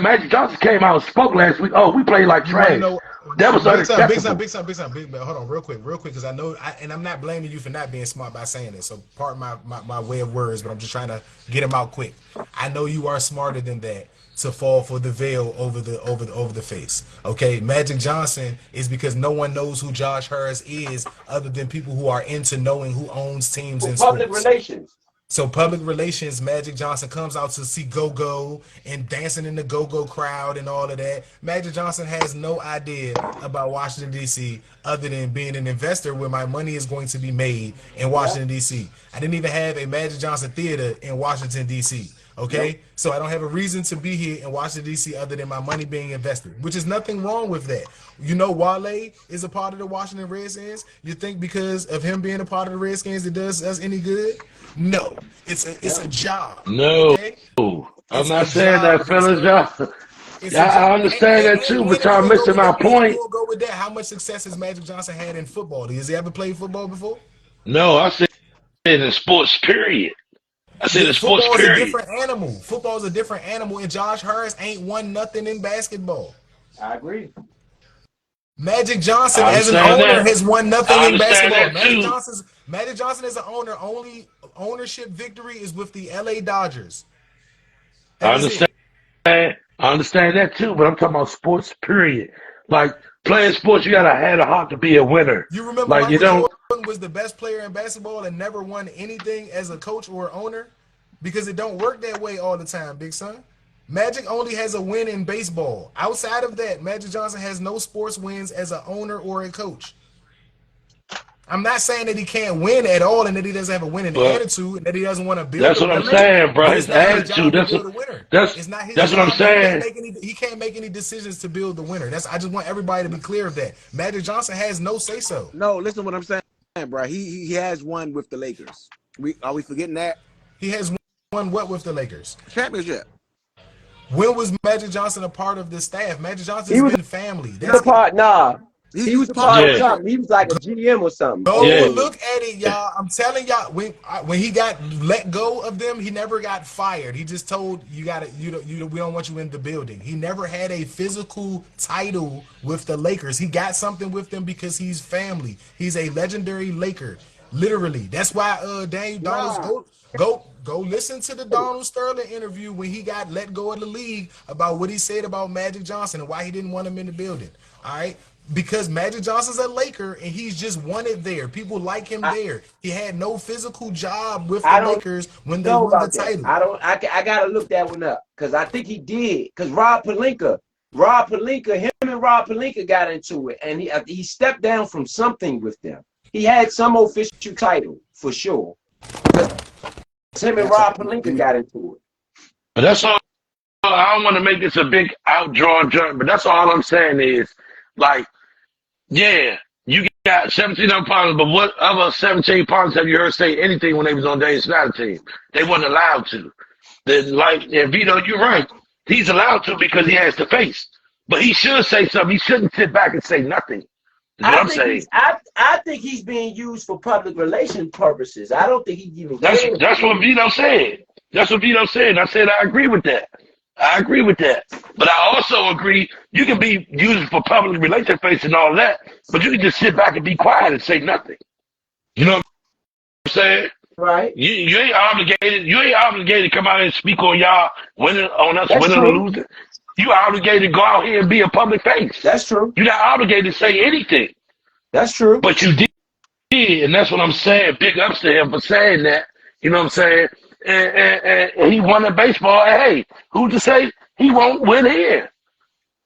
Magic Johnson came out and spoke last week. Oh, we played like You want to trash. know? That was Big time, unacceptable. big. But hold on, real quick, because I know, and I'm not blaming you for not being smart by saying this. So, pardon my way of words, but I'm just trying to get them out quick. I know you are smarter than that to fall for the veil over the face. Okay, Magic Johnson is because no one knows who Josh Harris is other than people who are into knowing who owns teams For in public sports. relations. So public relations, Magic Johnson comes out to see Go-Go and dancing in the Go-Go crowd and all of that. Magic Johnson has no idea about Washington, D.C. other than being an investor where my money is going to be made in Washington, D.C. I didn't even have a Magic Johnson theater in Washington, D.C. Okay? Yep. So I don't have a reason to be here in Washington, D.C. other than my money being invested, which is nothing wrong with that. You know, Wale is a part of the Washington Redskins. You think because of him being a part of the Redskins it does us any good? No, it's a job. No, Okay, I'm it's not a saying that, job. fellas. Y'all, It's a job. I understand that too, but y'all missing my point. We'll go with that. How much success has Magic Johnson had in football? Has he ever played football before? No, I said in sports, period. I said in sports, Football is a period. different animal. Football is a different animal, and Josh Harris ain't won nothing in basketball. I agree. Magic Johnson, I as an understand owner, that. has won nothing I in understand basketball. that too. Magic Johnson as an owner, only ownership victory is with the LA Dodgers. I That is understand. it. I understand that too, but I'm talking about sports, period. Like playing sports, you gotta have a heart to be a winner. You remember Like you Michael don't. Jordan was the best player in basketball and never won anything as a coach or owner? Because it don't work that way all the time, big son. Magic only has a win in baseball. Outside of that, Magic Johnson has no sports wins as an owner or a coach. I'm not saying that he can't win at all and that he doesn't have a winning But attitude and that he doesn't want to build that's a what I'm winner. saying, bro. But His it's not his attitude. job to build a winner. It's not his That's what I'm job. saying. He can't make any decisions to build the winner. I just want everybody to be clear of that. Magic Johnson has no say so. No, listen what I'm saying, bro. He has one with the Lakers. Are we forgetting that He has won what with the Lakers? championship? When was Magic Johnson a part of this staff? Magic Johnson's He was been family. a part. Nah, he was a part of Yeah. something. He was like a GM or something. Go Yeah. look at it, y'all. I'm telling y'all, when he got let go of them, he never got fired. He just told we don't want you in the building. He never had a physical title with the Lakers. He got something with them because he's family. He's a legendary Laker, literally. That's why Daniel Donald's go listen to the Donald Sterling interview when he got let go of the league about what he said about Magic Johnson and why he didn't want him in the building. All right. Because Magic Johnson's a Laker and he's just wanted there. People like him there. He had no physical job with the Lakers when they Know won the about that. title. I gotta look that one up because I think he did. Because him and Rob Pelinka got into it, and he stepped down from something with them. He had some official title for sure. Him and Rob Pelinka got into it. But that's all. I don't want to make this a big outdrawn joint, but that's all I'm saying is, like, yeah, you got 17 other partners, but what other 17 partners have you heard say anything when they was on Daniel Snyder team? They wasn't allowed to. And Vito, you're right. He's allowed to because he has to face. But he should say something. He shouldn't sit back and say nothing. Is what I'm saying. I think he's being used for public relations purposes. I don't think he even. That's what Vito said. That's what Vito said. I said I agree with that. I agree with that. But I also agree you can be used for public relations face and all that, but you can just sit back and be quiet and say nothing. You know what I'm saying? Right. You ain't obligated. You ain't obligated to come out and speak on y'all winning on us That's winning or true. losing. You obligated to go out here and be a public face. That's true. You're not obligated to say anything, That's true. but you did, and that's what I'm saying. Big ups to him for saying that. You know what I'm saying? And he won a baseball. And hey, who's to say he won't win here?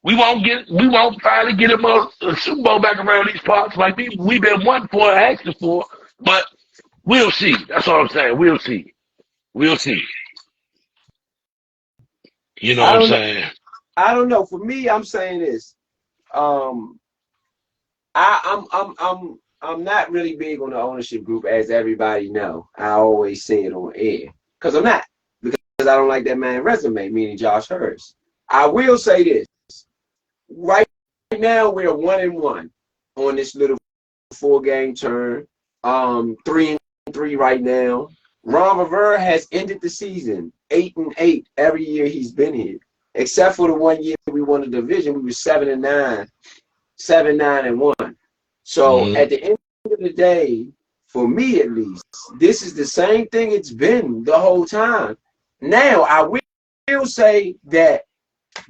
We won't finally get him a Super Bowl back around these parts like we've been wanting for and asking for. But we'll see. That's all I'm saying. We'll see. We'll see. You know I what I'm don't know. saying? I don't know. For me, I'm saying this. Um, I'm not really big on the ownership group, as everybody know. I always say it on air because I'm not, because I don't like that man resume, meaning Josh Hurst. I will say this: right now we're 1-1 on this little 4-game turn. 3-3 right now. Ron Rivera has ended the season 8-8 every year he's been here, except for the 1 year we won the division. We were 7-9, 7-9-1. So Mm-hmm. at the end of the day, for me at least, this is the same thing it's been the whole time. Now I will say that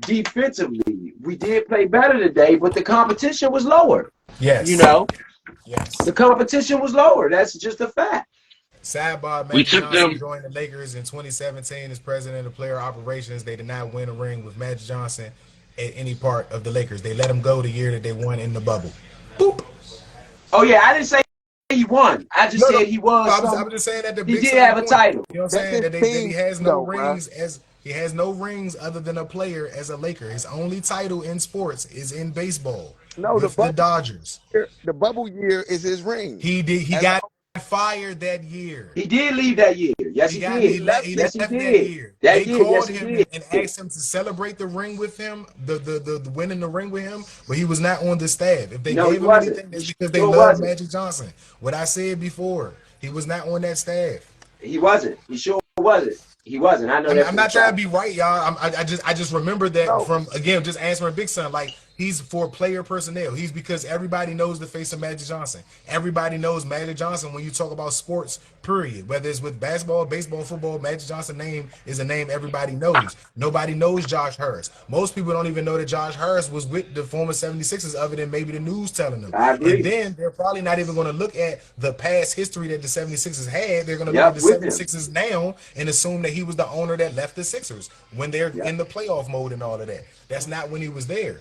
defensively we did play better today, but the competition was lower. Yes. You know, Yes. the competition was lower. That's just a fact. Sidebar, We Magic took Johnson them. joined the Lakers in 2017 as president of player operations. They did not win a ring with Magic Johnson at any part of the Lakers. They let him go the year that they won in the bubble. Boop. Oh yeah, I didn't say he won. I just No. said he was I was some. just saying that the He big did selling have a point. title. You know what I'm That's saying? his That he team, has no though, bro. rings he has no rings other than a player as a Laker. His only title in sports is in baseball No, with the Dodgers. the bubble year is his ring. He As got fired that year. He did leave that year. Yes, he he did. left He it. Yes, he left that did. year. That They year, yes, called he him did. and asked him to celebrate the ring with him, the winning the ring with him, but he was not on the staff. If they No, he gave him wasn't. anything, He that's because they sure love wasn't. Magic Johnson. What I said before, he was not on that staff. He wasn't. He sure wasn't. He wasn't. I know that I'm for a not trying to fact. be right, y'all. I just remember that No, from again just answering Big Son. Like he's for player personnel. He's because everybody knows the face of Magic Johnson. Everybody knows Magic Johnson when you talk about sports. Period. Whether it's with basketball, baseball, football, Magic Johnson name is a name everybody knows. Nobody knows Josh Hurst. Most people don't even know that Josh Hurst was with the former 76ers other than maybe the news telling them. I And agree. then they're probably not even going to look at the past history that the 76ers had. They're going to look at Yep, the with him. 76ers now and assume that he was the owner that left the Sixers when they're Yep. in the playoff mode and all of that. That's not when he was there.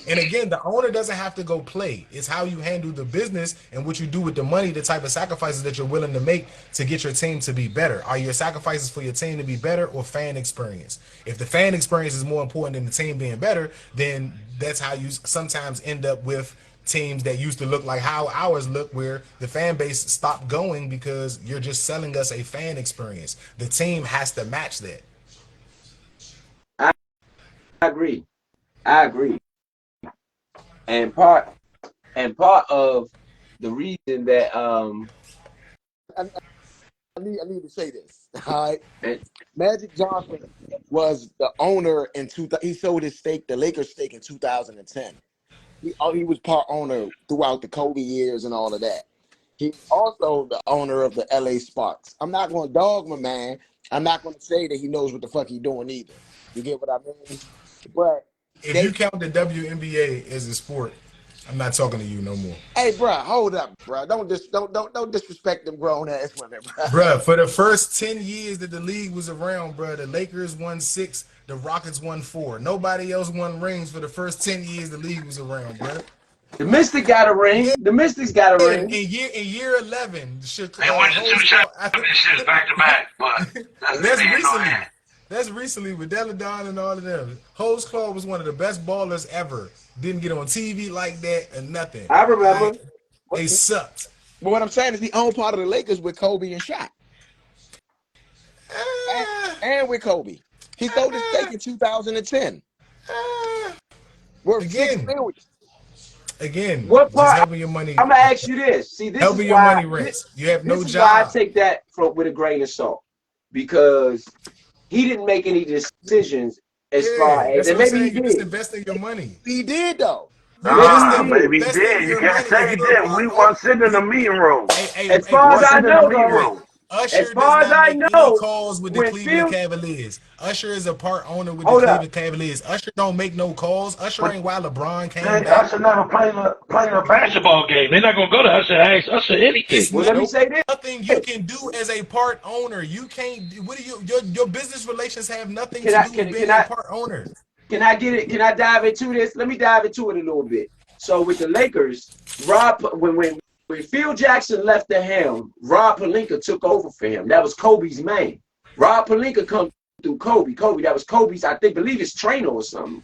And again, the owner doesn't have to go play. It's how you handle the business and what you do with the money, the type of sacrifices that you're willing to make to get your team to be better. Are your sacrifices for your team to be better or fan experience? If the fan experience is more important than the team being better, then that's how you sometimes end up with teams that used to look like how ours look, where the fan base stopped going because you're just selling us a fan experience. The team has to match that. I agree. I agree. And part of the reason that I, I need to say this. All right, and, Magic Johnson was the owner in He sold his stake, the Lakers stake, in 2010. He was part owner throughout the Kobe years and all of that. He's also the owner of the LA Sparks. I'm not going to dog my man. I'm not going to say that he knows what the fuck he's doing either. You get what I mean? But If you they, count the WNBA as a sport, I'm not talking to you no more. hey, bro, hold up, bro. Don't disrespect them grown ass women, bro. Bruh, for the first 10 years that the league was around, bruh, the Lakers won 6, the Rockets won 4. Nobody else won rings for the first 10 years the league was around, bruh. the Mystic got a ring. The Mystics got a In ring. year 11, They won the two after, championships back to back, but that's that's neither here nor recently. there. That's recently with Deladon and all of them. Hose Claw was one of the best ballers ever. Didn't get on TV like that and nothing. I remember. They sucked. But what I'm saying is he owned part of the Lakers with Kobe and Shaq. Uh, And with Kobe. He sold his stake in 2010. Worth $6 again, million. again, What just part? helping your money. I'm gonna ask you this. See, this is Helping your why money rents. You have no this is why I job. take that with a grain of salt, because he didn't make any decisions as far Yeah, as, that's and what I'm maybe he saying. You just did. investing your money. He did though. You Maybe he Ah, did. maybe he investing did. You your can't money. say he did. We weren't sitting in the meeting room. As We far as weren't I sitting in the know, meeting though, room. As Usher does far as not I make any know, calls with the when Cleveland Phil, Cavaliers. Usher is a part owner with the hold up, Cleveland Cavaliers. Usher don't make no calls. Usher But ain't why LeBron came they back. Usher never played a basketball game. They're not gonna go to Usher and ask Usher It's anything. well, let me no say this. nothing you can do as a part owner. You can't. What do your business relations have nothing Can to I do with can being a I part owner. can I get it? Can I dive into this? Let me dive into it a little bit. So with the Lakers, when Phil Jackson left the helm, Rob Pelinka took over for him. That was Kobe's man. Rob Pelinka come through Kobe. That was Kobe's, I think, believe his trainer or something,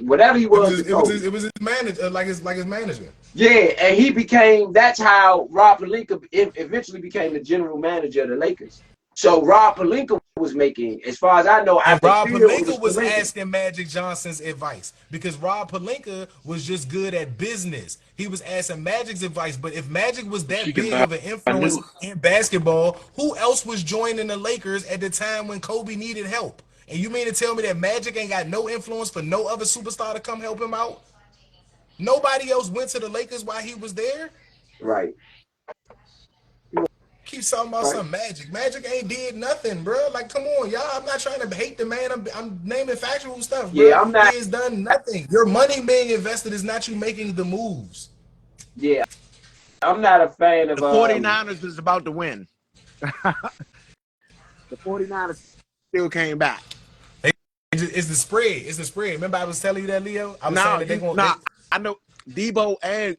whatever he was to Kobe. It was his manager, like his manager. Yeah, and he became. That's how Rob Pelinka eventually became the general manager of the Lakers. So Rob Pelinka was making, as far as I know, And after Rob Phil, it was Pelinka was Pelinka. asking Magic Johnson's advice because Rob Pelinka was just good at business. He was asking Magic's advice, but if Magic was that Speaking big about of an influence in basketball, who else was joining the Lakers at the time when Kobe needed help? And you mean to tell me that Magic ain't got no influence for no other superstar to come help him out? Nobody else went to the Lakers while he was there? Right, Keep talking about right. some Magic. Magic ain't did nothing, bro. Like, come on, y'all. I'm not trying to hate the man. I'm naming factual stuff, bro. Yeah, I'm He not. has done nothing. Your money being invested is not you making the moves. Yeah, I'm not a fan The of 49ers is about to win. The 49ers still came back. It's the spread. It's the spread. Remember, I was telling you that, Leo. I was saying Now that they going. I know Debo and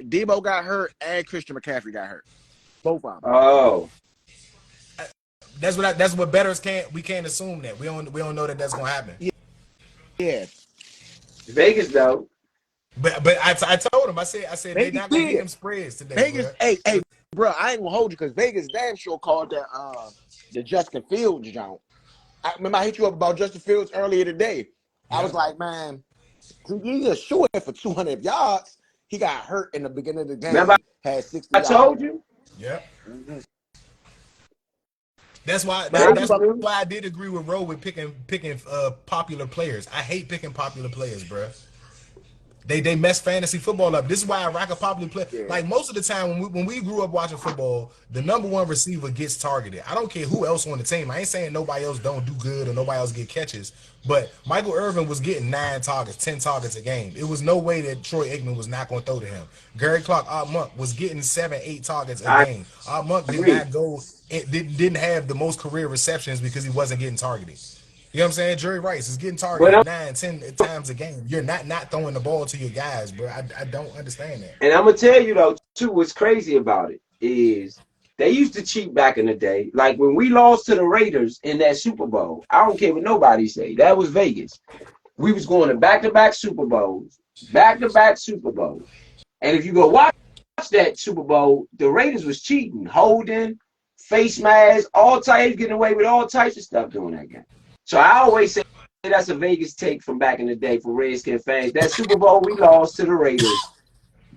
Debo got hurt and Christian McCaffrey got hurt. Both of them. Oh, That's what bettors can't. We can't assume that. We don't know that that's gonna happen. Yeah, Vegas though. But I told him. I said they're Vegas not gonna get did. them spreads today, Vegas, bro. hey, bro, I ain't gonna hold you because Vegas damn sure called the Justin Fields jump. I remember I hit you up about Justin Fields earlier today. Yeah. I was like, man, he just short for 200 yards. He got hurt in the beginning of the game. Remember, Had 60 I yards. told you. Yeah. Mm-hmm. That's why I did agree with Roe with picking popular players. I hate picking popular players, bro. They mess fantasy football up. This is why I rock a popular player. Yeah. Like most of the time when we grew up watching football, the number one receiver gets targeted. I don't care who else on the team. I ain't saying nobody else don't do good or nobody else get catches, but Michael Irvin was getting 9 targets, 10 targets a game. It was no way that Troy Aikman was not going to throw to him. Gary Clark, Art Monk was getting 7, 8 targets a game. Art Monk did not go. It didn't have the most career receptions because he wasn't getting targeted. You know what I'm saying? Jerry Rice is getting targeted 9, 10 times a game. You're not throwing the ball to your guys, bro. I don't understand that. And I'm gonna tell you though, too, what's crazy about it is they used to cheat back in the day. Like when we lost to the Raiders in that Super Bowl, I don't care what nobody say. That was Vegas. We was going to back-to-back Super Bowls, back-to-back Super Bowls. And if you go watch that Super Bowl, the Raiders was cheating, holding, face masks, all types, getting away with all types of stuff during that game. So I always say that's a Vegas take from back in the day for Redskin fans. That Super Bowl we lost to the Raiders,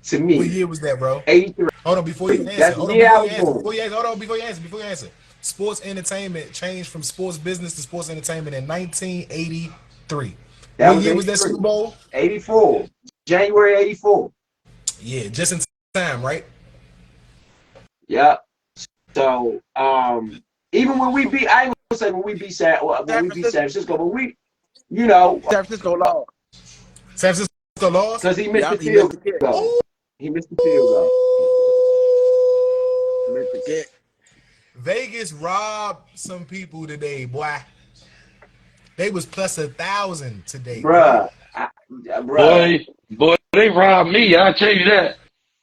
to me. What year was that, bro? 83. Hold on, before you answer. That's the year I was born. Before you answer. Sports entertainment changed from sports business to sports entertainment in 1983. What year was that Super Bowl? 84. January 84. Yeah, just in time, right? Yep. So, even when we beat, I ain't gonna say when we beat San Francisco, but we, you know, San Francisco lost. San Francisco lost because he missed the field goal. He missed the field goal. Missed the kick. Vegas robbed some people today, boy. They was plus 1,000 today, bruh. Boy, they robbed me. I'll tell you that.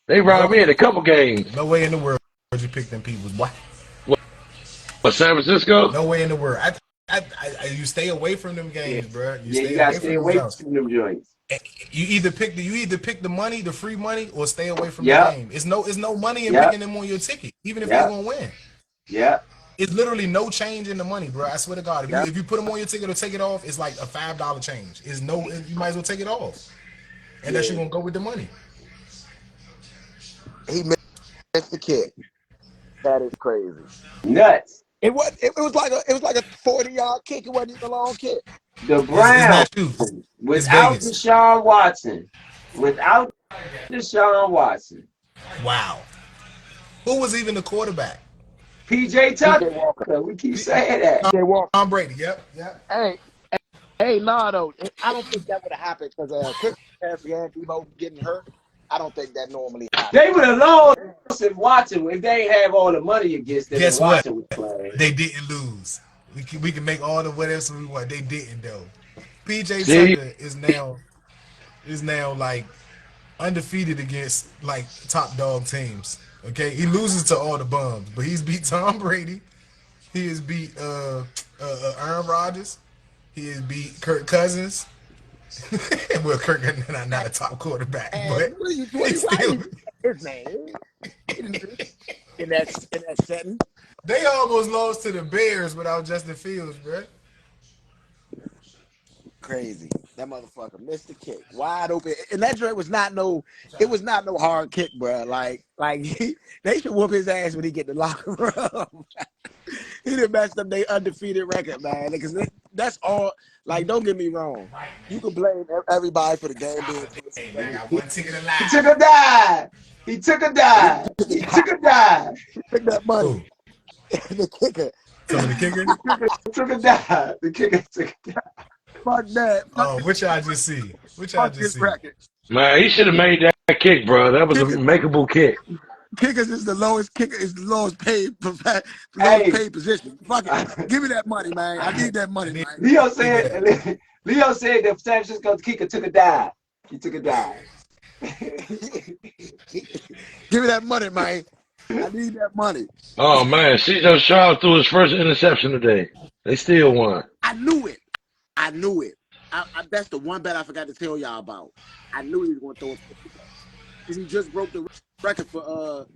They robbed me in a couple games. No way in the world you pick them people, boy. But San Francisco? No way in the world. You stay away from them games, bro. You gotta stay away from them joints. You either pick the money, the free money, or stay away from the game. It's no money in picking them on your ticket, even if they're gonna win. Yeah. It's literally no change in the money, bro. I swear to God. If you put them on your ticket or take it off, it's like a $5 change. You might as well take it off. Unless you're gonna go with the money. He missed the kick. That is crazy. Nuts. It was like a 40-yard kick. It wasn't even a long kick. The Browns without Deshaun Watson. Wow. Who was even the quarterback? PJ PJ Walker. Tucker. We keep saying that. PJ Walker. Tom Brady. Yep. Hey, nah, though. I don't think that would have happened because Chris Jeffrey and Debo getting hurt. I don't think that normally happens. They would have lost if Watson, if they ain't have all the money against them. Guess and what? Watson was playing. They didn't lose. We can make all the what else we want. They didn't though. PJ See? Tucker is now like undefeated against like top dog teams. Okay, he loses to all the bums, but he's beat Tom Brady. He has beat Aaron Rodgers. He has beat Kirk Cousins. Well, Kirk is not a top quarterback, but What are you he's why still. you his name in that setting? They almost lost to the Bears without Justin Fields, bro. Crazy. That motherfucker missed the kick, wide open, and that joint was not no. It was not no hard kick, bro. Like they should whoop his ass when he get the locker room. He done messed up their undefeated record, man. Because that's all. Like, don't get me wrong. You can blame everybody for the game being. Hey, man, I got one ticket alive. He took a dive. He took a dive. He took a dive. Took that money. Ooh. The kicker. So the kicker. Took a dive. The kicker took a dive. Fuck that. Oh, which I just see. Fuck his record. Man, he should have made that kick, bro. That was a makeable kick. Kickers is the lowest. Kicker is the lowest paid position. Fuck it. Give me that money, man. I need that money, man. Leo said that San Francisco's kicker took a dive. He took a dive. Give me that money, man. I need that money. Oh, man. C.J. Stroud threw his first interception today. They still won. I knew it. That's the one bet I forgot to tell y'all about. I knew he was going to throw it. Because he just broke the record for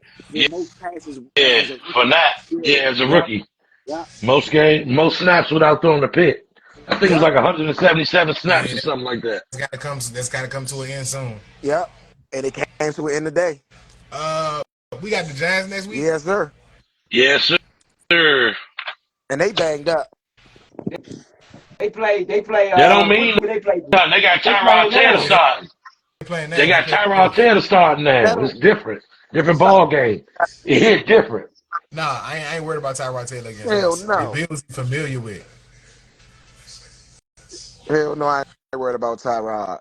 most passes. Yeah, for that. Yeah, as a rookie. Yeah. Most snaps without throwing a pick. I think it was like 177 snaps or something like that. That's gotta come to an end soon. Yep. And it came to an end today. We got the Giants next week. Yes, sir. Yes, sir. And they banged up. They play. That don't mean they play. they got Tyrod Taylor starting. They got Tyrod Taylor starting now. It's different. Different ball game. It hit different. Nah, I ain't worried about Tyrod Taylor against Hell us. no. The Bills familiar with. Hell no, I ain't worried about Tyrod.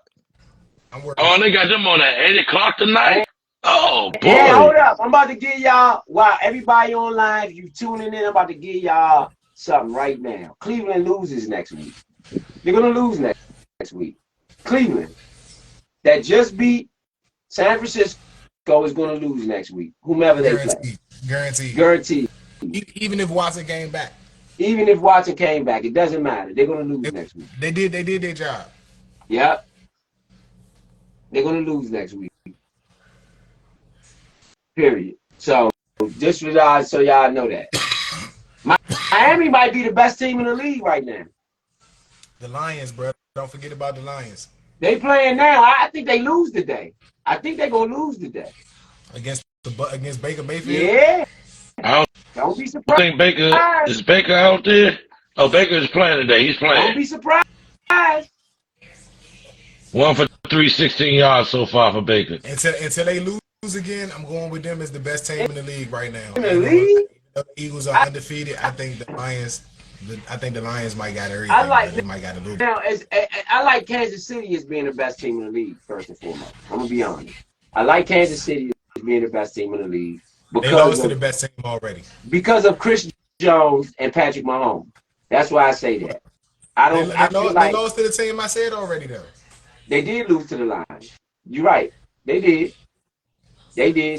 I'm worried. Oh, and they got them on at 8 o'clock tonight? Oh, boy. Hey, hold up. I'm about to give y'all, while everybody online, if you tuning in, I'm about to give y'all something right now. Cleveland loses next week. They're going to lose next week. Cleveland, that just beat San Francisco, is going to lose next week, whomever they play. Guaranteed. Even if Watson came back. Even if Watson came back, it doesn't matter. They're going to lose next week. They did their job. Yep. They're going to lose next week. Period. So, just for y'all, so y'all know that. Miami might be the best team in the league right now. The Lions, bro. Don't forget about the Lions. They playing now. I think they lose today. I think they're going to lose today. Against Baker Mayfield? Yeah. I Don't be don't surprised. think is Baker out there? Oh, Baker is playing today. He's Don't playing. be surprised. 1 for 316 yards so far for Baker. Until they lose again, I'm going with them as the best team in the league right now. In the league? The Eagles are undefeated. I think the Lions might got everything. They might got a little. Now, I like Kansas City as being the best team in the league, first and foremost. I'm going to be honest. I like Kansas City as being the best team in the league. They lost to the best team already. Because of Chris Jones and Patrick Mahomes. That's why I say that. They lost to the team I said already, though. They did lose to the Lions. You're right. They did.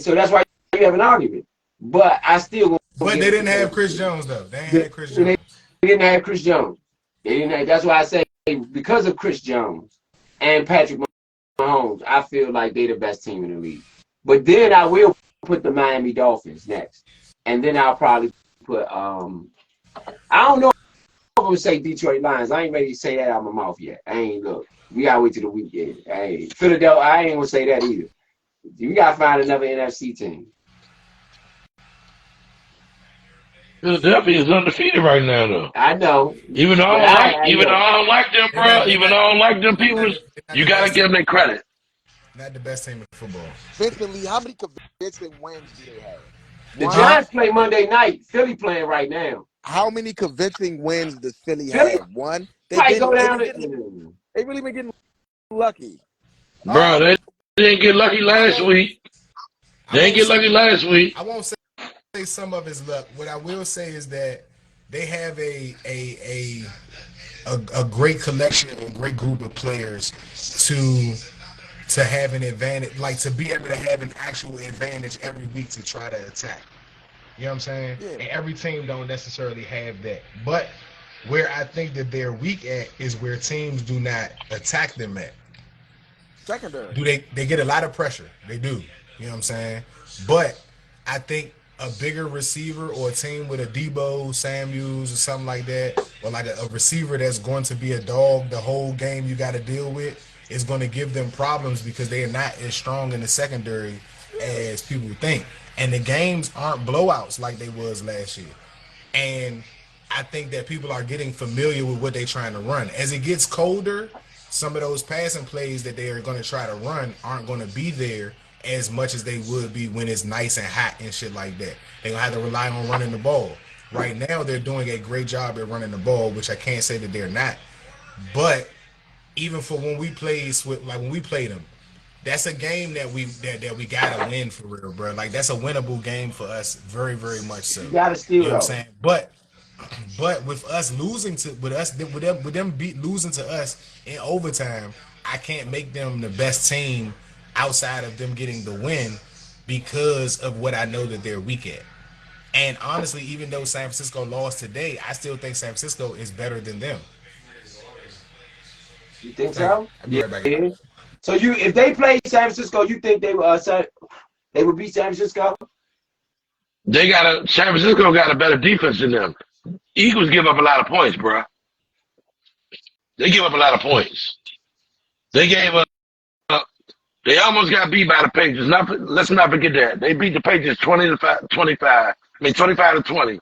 So that's why you have an argument. But I still. But they didn't have Chris Jones, though. They ain't had Chris Jones. They didn't have Chris Jones. That's why I say because of Chris Jones and Patrick Mahomes, I feel like they're the best team in the league. But then I will put the Miami Dolphins next. And then I'll probably put I don't know if I'm gonna say Detroit Lions. I ain't ready to say that out of my mouth yet. I ain't look. We gotta wait till the weekend. Hey, Philadelphia, I ain't gonna say that either. We gotta find another NFC team. Philadelphia is undefeated right now, though. I know. Even though I don't like them, bro. Even though I don't like them people, you gotta give them their credit. Not the best team in football. Vincent Lee, how many convincing wins do they have? The One. Giants play Monday night. Philly playing right now. How many convincing wins does Philly Philly have? One. might go down. They really been getting lucky. Bro, they didn't get lucky last week. They didn't get lucky last week. I won't say some of his luck. What I will say is that they have a great collection, a great group of players to have an advantage, like to be able to have an actual advantage every week to try to attack. You know what I'm saying? Yeah. And every team don't necessarily have that. But where I think that they're weak at is where teams do not attack them at. Secondary. They get a lot of pressure. They do. You know what I'm saying? But I think a bigger receiver or a team with a Debo Samuels or something like that, or like a receiver that's going to be a dog the whole game you got to deal with, is going to give them problems because they are not as strong in the secondary as people think. And the games aren't blowouts like they was last year. And I think that people are getting familiar with what they're trying to run. As it gets colder, some of those passing plays that they are going to try to run aren't going to be there as much as they would be when it's nice and hot and shit like that. They're going to have to rely on running the ball. Right now, they're doing a great job at running the ball, which I can't say that they're not. But even for when we played them, that's a game that we gotta win for real, bro. Like that's a winnable game for us, very, very much so. You gotta steal. You know what I'm saying? But with us losing to losing to us in overtime, I can't make them the best team outside of them getting the win because of what I know that they're weak at. And honestly, even though San Francisco lost today, I still think San Francisco is better than them. You think so? I'll be right back. So if they play San Francisco, you think they would beat San Francisco? San Francisco got a better defense than them. Eagles give up a lot of points, bro. They give up a lot of points. They gave up. They almost got beat by the Patriots. Let's not forget that. They beat the Patriots 25. 25 to 20.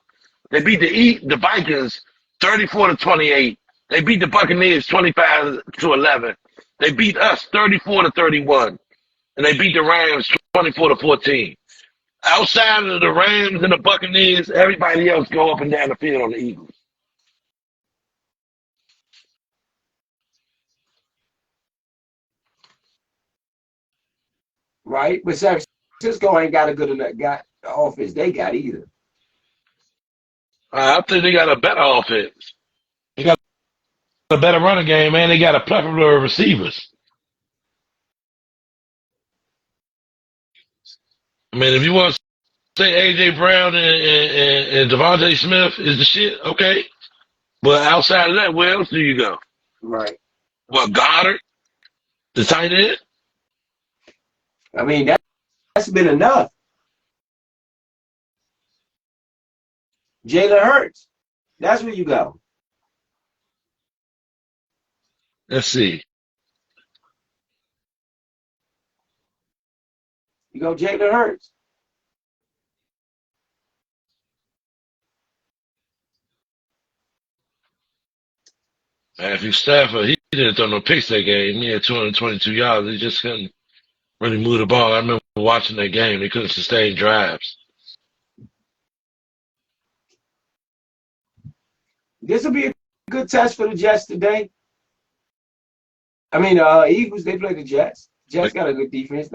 They beat the Vikings 34 to 28. They beat the Buccaneers 25 to 11. They beat us 34 to 31. And they beat the Rams 24 to 14. Outside of the Rams and the Buccaneers, everybody else go up and down the field on the Eagles. Right? But San Francisco ain't got a good enough offense they got either. I think they got a better offense. They got a better running game, man. They got a plethora of receivers. I mean, if you want to say A.J. Brown and Devontae Smith is the shit, okay. But outside of that, where else do you go? Right. What, Goddard? The tight end? I mean, that's been enough. Jalen Hurts. That's where you go. Let's see. You go Jalen Hurts. Matthew Stafford, he didn't throw no picks that game. He had 222 yards. He just couldn't really move the ball. I remember watching that game. They couldn't sustain drives. This will be a good test for the Jets today. I mean, Eagles, they play the Jets. Jets got a good defense.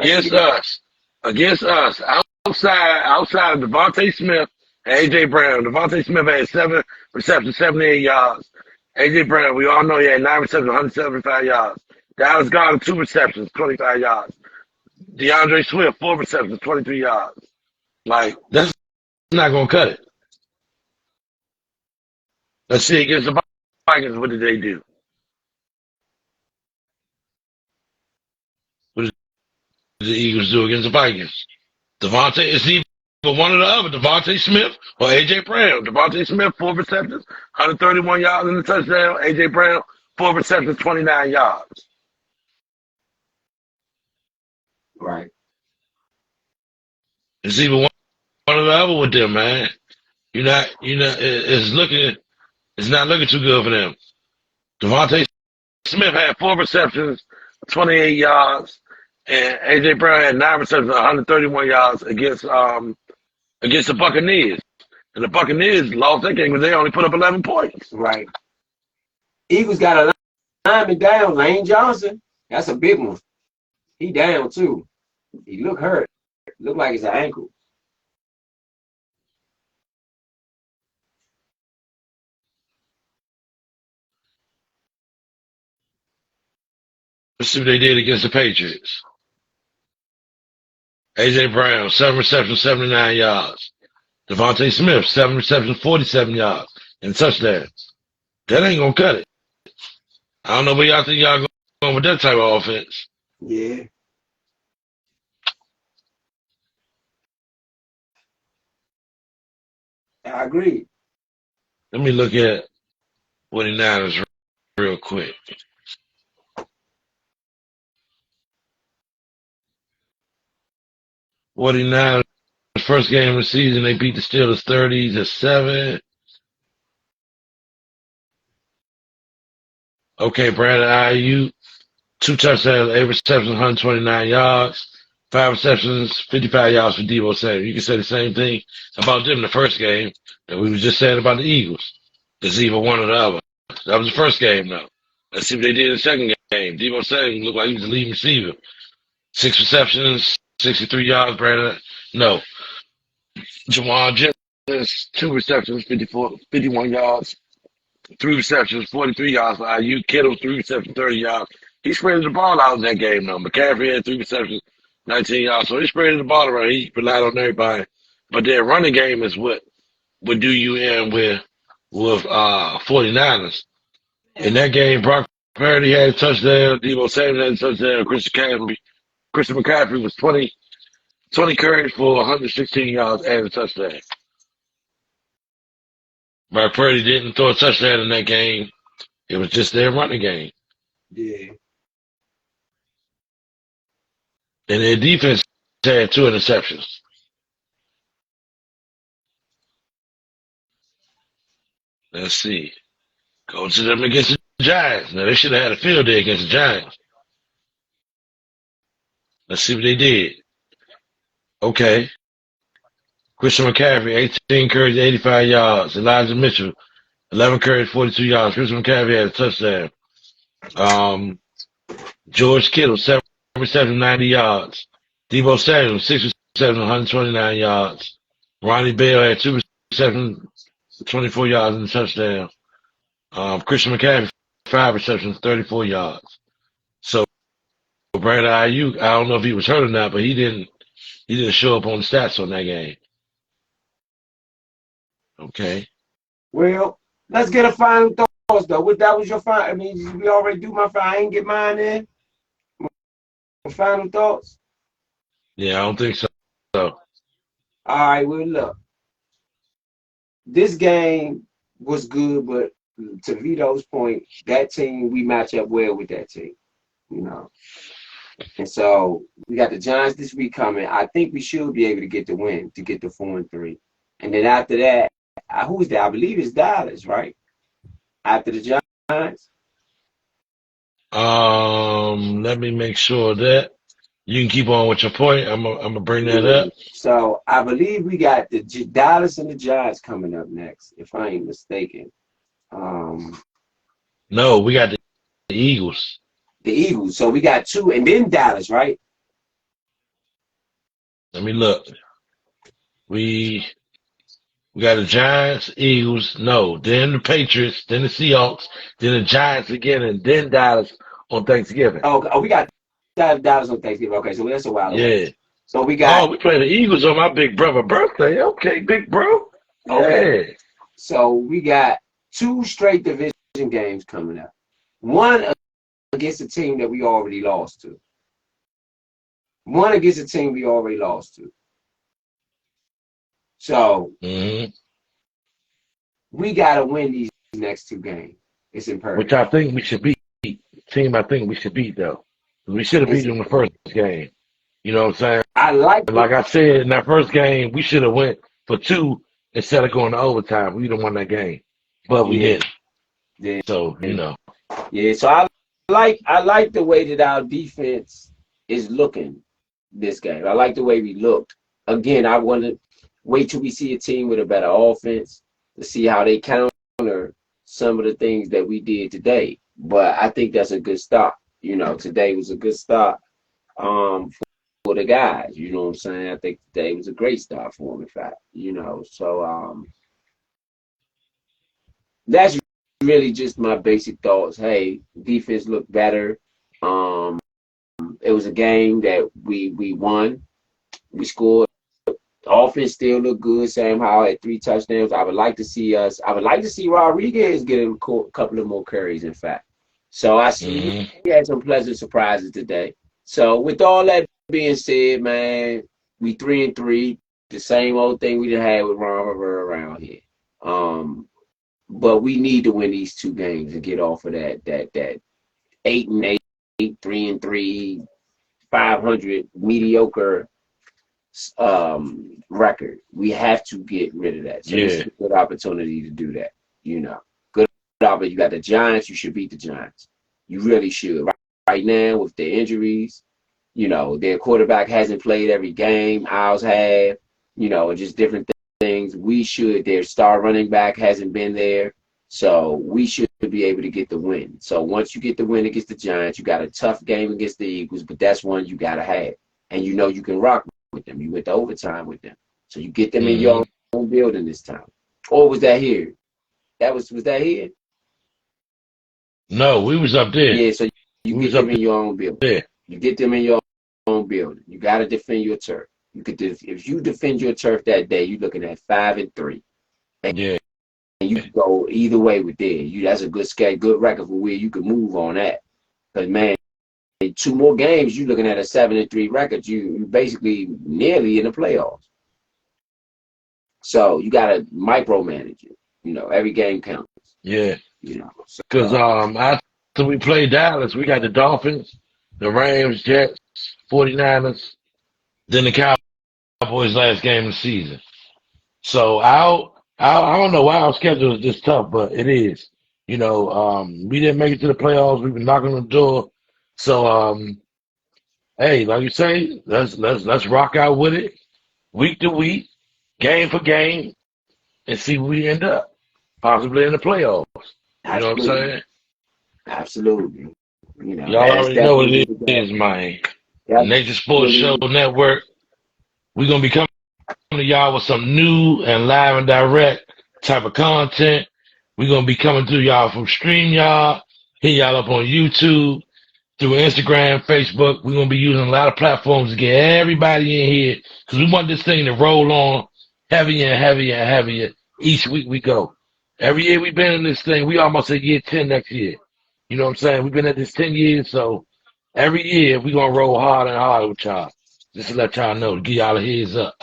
Against us. Outside of Devontae Smith and A.J. Brown. Devontae Smith had 7 receptions, 78 yards. A.J. Brown, we all know he had 9 receptions, 175 yards. Dallas Goedert, 2 receptions, 25 yards. DeAndre Swift, 4 receptions, 23 yards. Like, that's not going to cut it. Let's see, against the Vikings, what did they do? What did the Eagles do against the Vikings? It's either one or the other, Devontae Smith or A.J. Brown. Devontae Smith, 4 receptions, 131 yards in the touchdown. A.J. Brown, 4 receptions, 29 yards. Right. It's either one or the other with them, man. It's not looking too good for them. Devontae Smith had 4 receptions, 28 yards, and A.J. Brown had 9 receptions, 131 yards against against the Buccaneers. And the Buccaneers lost that game because they only put up 11 points. Right. Eagles got a lineman down, Lane Johnson. That's a big one. He down too. He look hurt. Look like it's an ankle. Let's see what they did against the Patriots. A.J. Brown, 7 receptions, 79 yards. Devontae Smith, 7 receptions, 47 yards, and touchdowns. That ain't gonna cut it. I don't know where y'all think y'all going with that type of offense. Yeah. I agree. Let me look at 49ers real quick. '49ers first game of the season, they beat the Steelers 30-7. Okay, Brandon Ayuk, 2 touchdowns, 8 receptions, 129 yards, 5 receptions, 55 yards for Deebo Samuel. You can say the same thing about them in the first game that we were just saying about the Eagles. It's either one or the other. That was the first game, though. Let's see what they did in the second game. Deebo Samuel looked like he was the leading receiver. 6 receptions, 63 yards, Brandon. No. Jawan Jennings, 2 receptions, 51 yards. 3 receptions, 43 yards for IU. Kittle, 3 receptions, 30 yards. He spread the ball out in that game, though. McCaffrey had 3 receptions, 19 yards. So he spread the ball around. He relied on everybody. But their running game is what would do you in with 49ers. In that game, Brock Purdy had a touchdown. Deebo Samuel had a touchdown. Christian McCaffrey was 20 carries for 116 yards and a touchdown. Brock Purdy didn't throw a touchdown in that game. It was just their running game. Yeah. And their defense had 2 interceptions. Let's see. Go to them against the Giants. Now, they should have had a field day against the Giants. Let's see what they did. Okay. Christian McCaffrey, 18 carries, 85 yards. Elijah Mitchell, 11 carries, 42 yards. Christian McCaffrey had a touchdown. George Kittle, 7 receptions, 90 yards. Deebo Samuel, 6 receptions, 129 yards. Ronnie Bell had 2 receptions, 24 yards and a touchdown. Christian McCaffrey, 5 receptions, 34 yards. So Brandon Ayuk, I don't know if he was hurt or not, but he didn't show up on the stats on that game. Okay. Well, let's get a final thoughts though. What that was your final? I mean, we already do my final. I ain't get mine in. My final thoughts. Yeah, I don't think so. All right. Well, look, this game was good, but to Vito's point, that team we match up well with that team, you know. And so we got the Giants this week coming. I think we should be able to get the win to get the 4-3, and then after that, who's that? I believe it's Dallas, right? After the Giants. Let me make sure that you can keep on with your point. I'm gonna bring that up. So I believe we got the Dallas and the Giants coming up next, if I ain't mistaken. No, we got the Eagles. The Eagles. So we got 2, and then Dallas, right? Let me look. We got the Giants, Eagles, no, then the Patriots, then the Seahawks, then the Giants again, and then Dallas on Thanksgiving. Oh, we got Dallas on Thanksgiving. Okay, so that's a while away. Yeah. So we got. Oh, we play the Eagles on my big brother's birthday. Okay, big bro. Okay. Yeah. So we got 2 straight division games coming up. One against a team that we already lost to. One against a team we already lost to. So we gotta win these next 2 games. It's imperative. Which I think we should beat. Team I think we should beat though. We should have beat them in the first game. You know what I'm saying? Like I said in that first game, we should have went for 2 instead of going to overtime. We didn't won that game, but we didn't. Yeah. So you know. Yeah. So I like the way that our defense is looking this game. I like the way we looked. Again, I wait till we see a team with a better offense to see how they counter some of the things that we did today. But I think that's a good start. Today was a good start for the guys. You know what I'm saying? I think today was a great start for them, in fact. So that's really just my basic thoughts. Hey, defense looked better. Um, it was a game that we won. We scored. The offense still looked good. Sam Howell had 3 touchdowns. I would like to see Rodriguez get a couple of more carries, in fact. So I see we had some pleasant surprises today. So with all that being said, man, we 3-3. The same old thing we done had with Ron Rivera around here. But we need to win these 2 games and get off of that 8-8, 3-3, 500 mediocre record. We have to get rid of that. So this is a good opportunity to do that. Good opportunity. You got the Giants. You should beat the Giants. You really should. Right now with their injuries, their quarterback hasn't played every game. Ours have. Just different things. Their star running back hasn't been there. So we should be able to get the win. So once you get the win against the Giants, you got a tough game against the Eagles, but that's one you got to have. And you can rock with them. You went to overtime with them. So you get them in your own building this time. Or was that here? Was that here? No, we was up there. Yeah, so you get them in your own building. There. You get them in your own building. You got to defend your turf. If you defend your turf that day, you're looking at 5-3. Yeah. And you can go either way with that. That's a good record for where you can move on that. Because, man, in 2 more games, you're looking at a 7-3 record. You basically nearly in the playoffs. So you got to micromanage it. Every game counts. Yeah. Because after we play Dallas, we got the Dolphins, the Rams, Jets, 49ers, then the Cowboys last game of the season. So I don't know why our schedule is this tough, but it is. We didn't make it to the playoffs. We've been knocking on the door. So hey, like you say, let's rock out with it, week to week, game for game, and see where we end up, possibly in the playoffs. You know what I'm saying? Absolutely. Y'all already know what it is, man. Yep. Nature Sports Show Network. We're gonna be coming to y'all with some new and live and direct type of content. We're gonna be coming to y'all from StreamYard, hit y'all up on YouTube, through Instagram, Facebook. We're gonna be using a lot of platforms to get everybody in here because we want this thing to roll on heavier and heavier and heavier each week we go. Every year we've been in this thing, we almost at year 10 next year. You know what I'm saying? We've been at this 10 years, so every year we're gonna roll harder and harder with y'all. Just to let y'all know, to give y'all a heads up.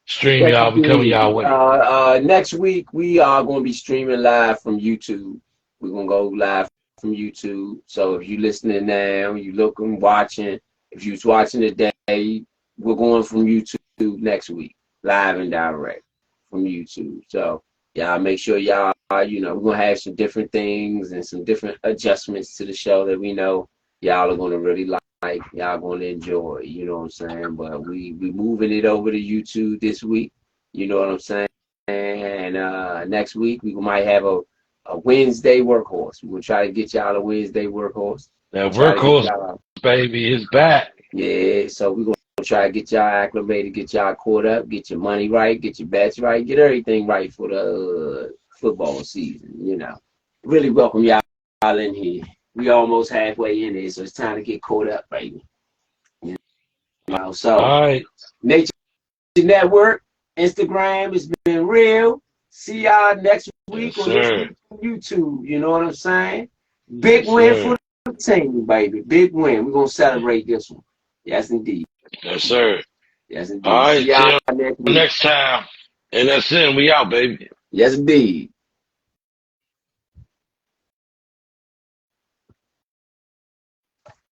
Stream y'all, we coming y'all way. Next week we are gonna be streaming live from YouTube. We're gonna go live from YouTube. So if you're listening now, you looking, watching, if you're watching today, we're going from YouTube next week, live and direct from YouTube. So y'all make sure y'all, we're gonna have some different things and some different adjustments to the show that we know y'all are gonna really like, y'all gonna enjoy, you know what I'm saying? But we moving it over to YouTube this week, you know what I'm saying? And next week we might have a Wednesday workhorse. We're gonna try to get y'all a Wednesday workhorse. That workhorse, baby, is back. Yeah, so we're gonna try to get y'all acclimated, get y'all caught up, get your money right, get your bets right, get everything right for the football season. Really welcome y'all in here. We almost halfway in there, so it's time to get caught up, baby. So all right. Nature Network, Instagram has been real. See y'all next week on YouTube. You know what I'm saying? Big win for the team, baby. Big win. We're gonna celebrate this one. Yes, indeed. Yes, sir. Yes, indeed. All right. See y'all next time. And that's it. We out, baby. Yes, indeed.